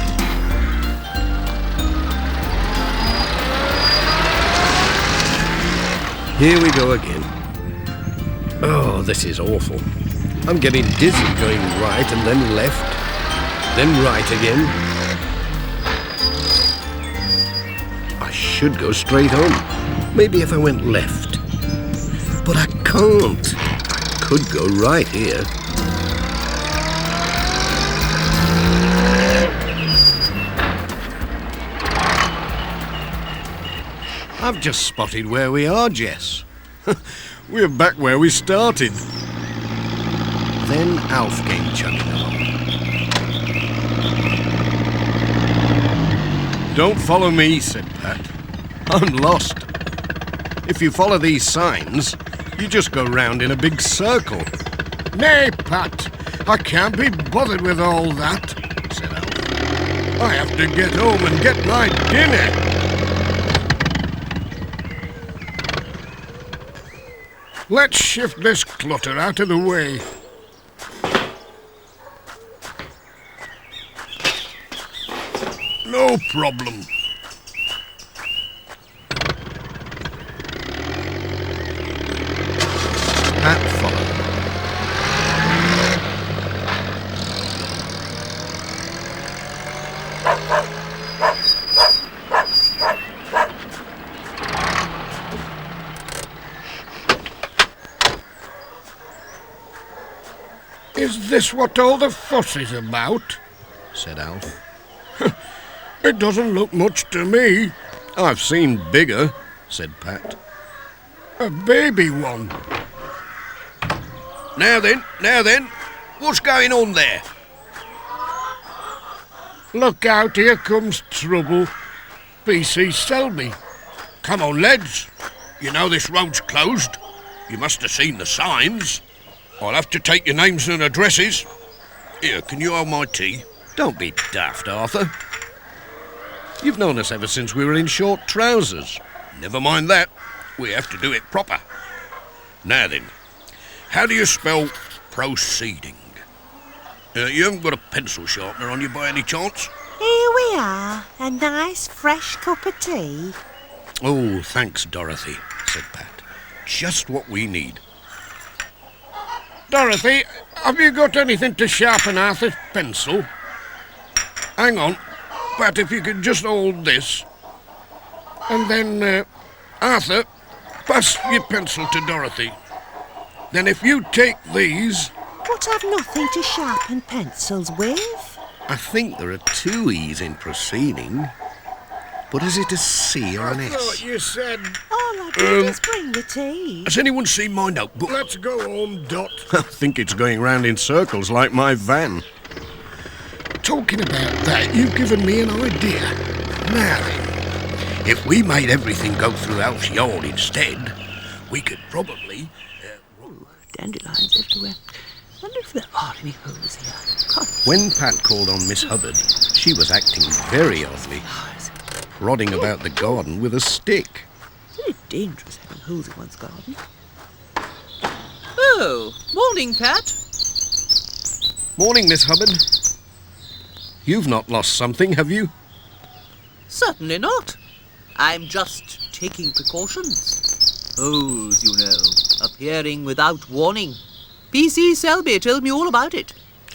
Here we go again. Oh, this is awful. I'm getting dizzy going right and then left, then right again. I should go straight home. Maybe if I went left. But I can't. I could go right here. I've just spotted where we are, Jess. We're back where we started. Then Alf came chugging along. Don't follow me, said Pat. I'm lost. If you follow these signs, you just go round in a big circle. Nay, Pat, I can't be bothered with all that, Said Alf. I have to get home and get my dinner. Let's shift this clutter out of the way. No problem. Pat followed. Is this what all the fuss is about? Said Alf. It doesn't look much to me. I've seen bigger, said Pat. A baby one. Now then, what's going on there? Look out, here comes trouble. P.C. Selby. Come on, lads. You know this road's closed. You must have seen the signs. I'll have to take your names and addresses. Here, can you hold my tea? Don't be daft, Arthur. You've known us ever since we were in short trousers. Never mind that. We have to do it proper. Now then, how do you spell proceeding? You haven't got a pencil sharpener on you by any chance? Here we are, a nice fresh cup of tea. Oh, thanks, Dorothy, said Pat. Just what we need. Dorothy, have you got anything to sharpen Arthur's pencil? Hang on, Pat, if you could just hold this. And then, Arthur, pass your pencil to Dorothy. Then if you take these... But I've nothing to sharpen pencils with. I think there are two E's in proceeding. But is it a C or an I thought S? you said... All I did is bring the tea. Has anyone seen my notebook? Let's go home, Dot. I think it's going round in circles like my van. Talking about that, you've given me an idea. Now then, if we made everything go through Alf's yard instead, we could probably... Dandelions everywhere. Wonder if there are any holes here. God. When Pat called on Miss Hubbard, she was acting very oddly, prodding about the garden with a stick. Very dangerous having holes in one's garden. Oh, morning, Pat. Morning, Miss Hubbard. You've not lost something, have you? Certainly not. I'm just taking precautions. Holes, you know, appearing without warning. P.C. Selby told me all about it.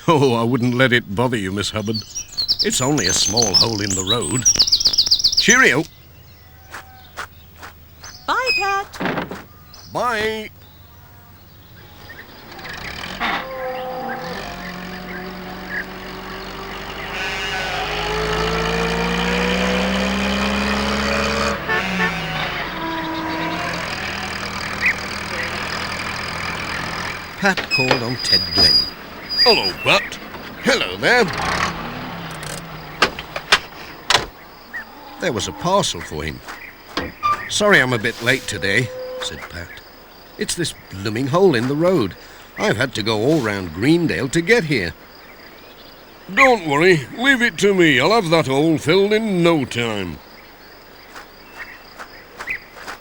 Oh, I wouldn't let it bother you, Miss Hubbard. It's only a small hole in the road. Cheerio. Bye, Pat. Bye. Pat called on Ted Glenn. Hello, Pat. Hello there. There was a parcel for him. Sorry I'm a bit late today, said Pat. It's this blooming hole in the road. I've had to go all round Greendale to get here. Don't worry. Leave it to me. I'll have that hole filled in no time.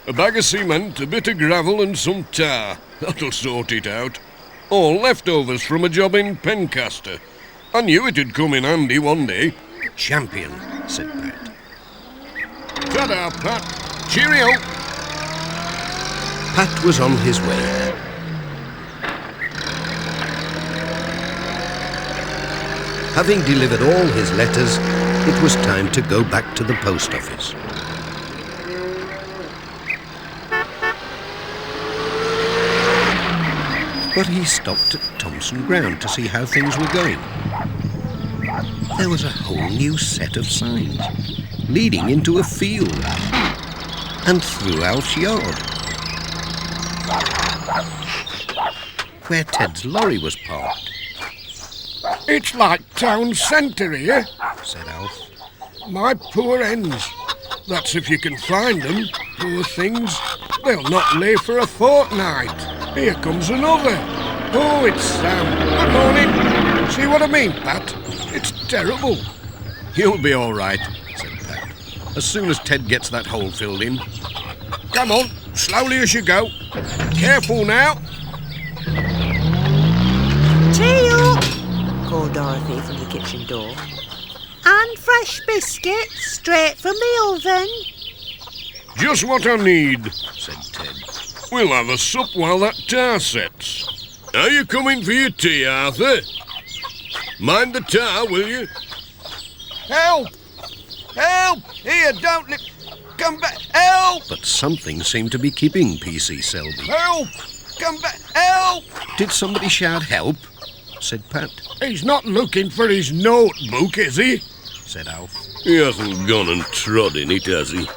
A bag of cement, a bit of gravel and some tar. That'll sort it out. All leftovers from a job in Pencaster. I knew it'd come in handy one day. Champion, said Pat. Ta-da, Pat. Cheerio. Pat was on his way. Having delivered all his letters, it was time to go back to the post office. But he stopped at Thompson Ground to see how things were going. There was a whole new set of signs leading into a field and through Alf's yard, where Ted's lorry was parked. It's like town centre here, said Alf. My poor hens. That's if you can find them, poor things. They'll not lay for a fortnight. Here comes another. Oh, it's Sam. Good morning. See what I mean, Pat? It's terrible. You'll be all right, said Pat, as soon as Ted gets that hole filled in. Come on, slowly as you go. Careful now. Tea up, called Dorothy from the kitchen door. And fresh biscuits, straight from the oven. Just what I need, said Ted. We'll have a sup while that tar sets. Are you coming for your tea, Arthur? Mind the tar, will you? Help! Help! Here, don't let... Come back! Help! But something seemed to be keeping P.C. Selby. Help! Come back! Help! Did somebody shout help? Said Pat. He's not looking for his notebook, is he? Said Alf. He hasn't gone and trod in it, has he?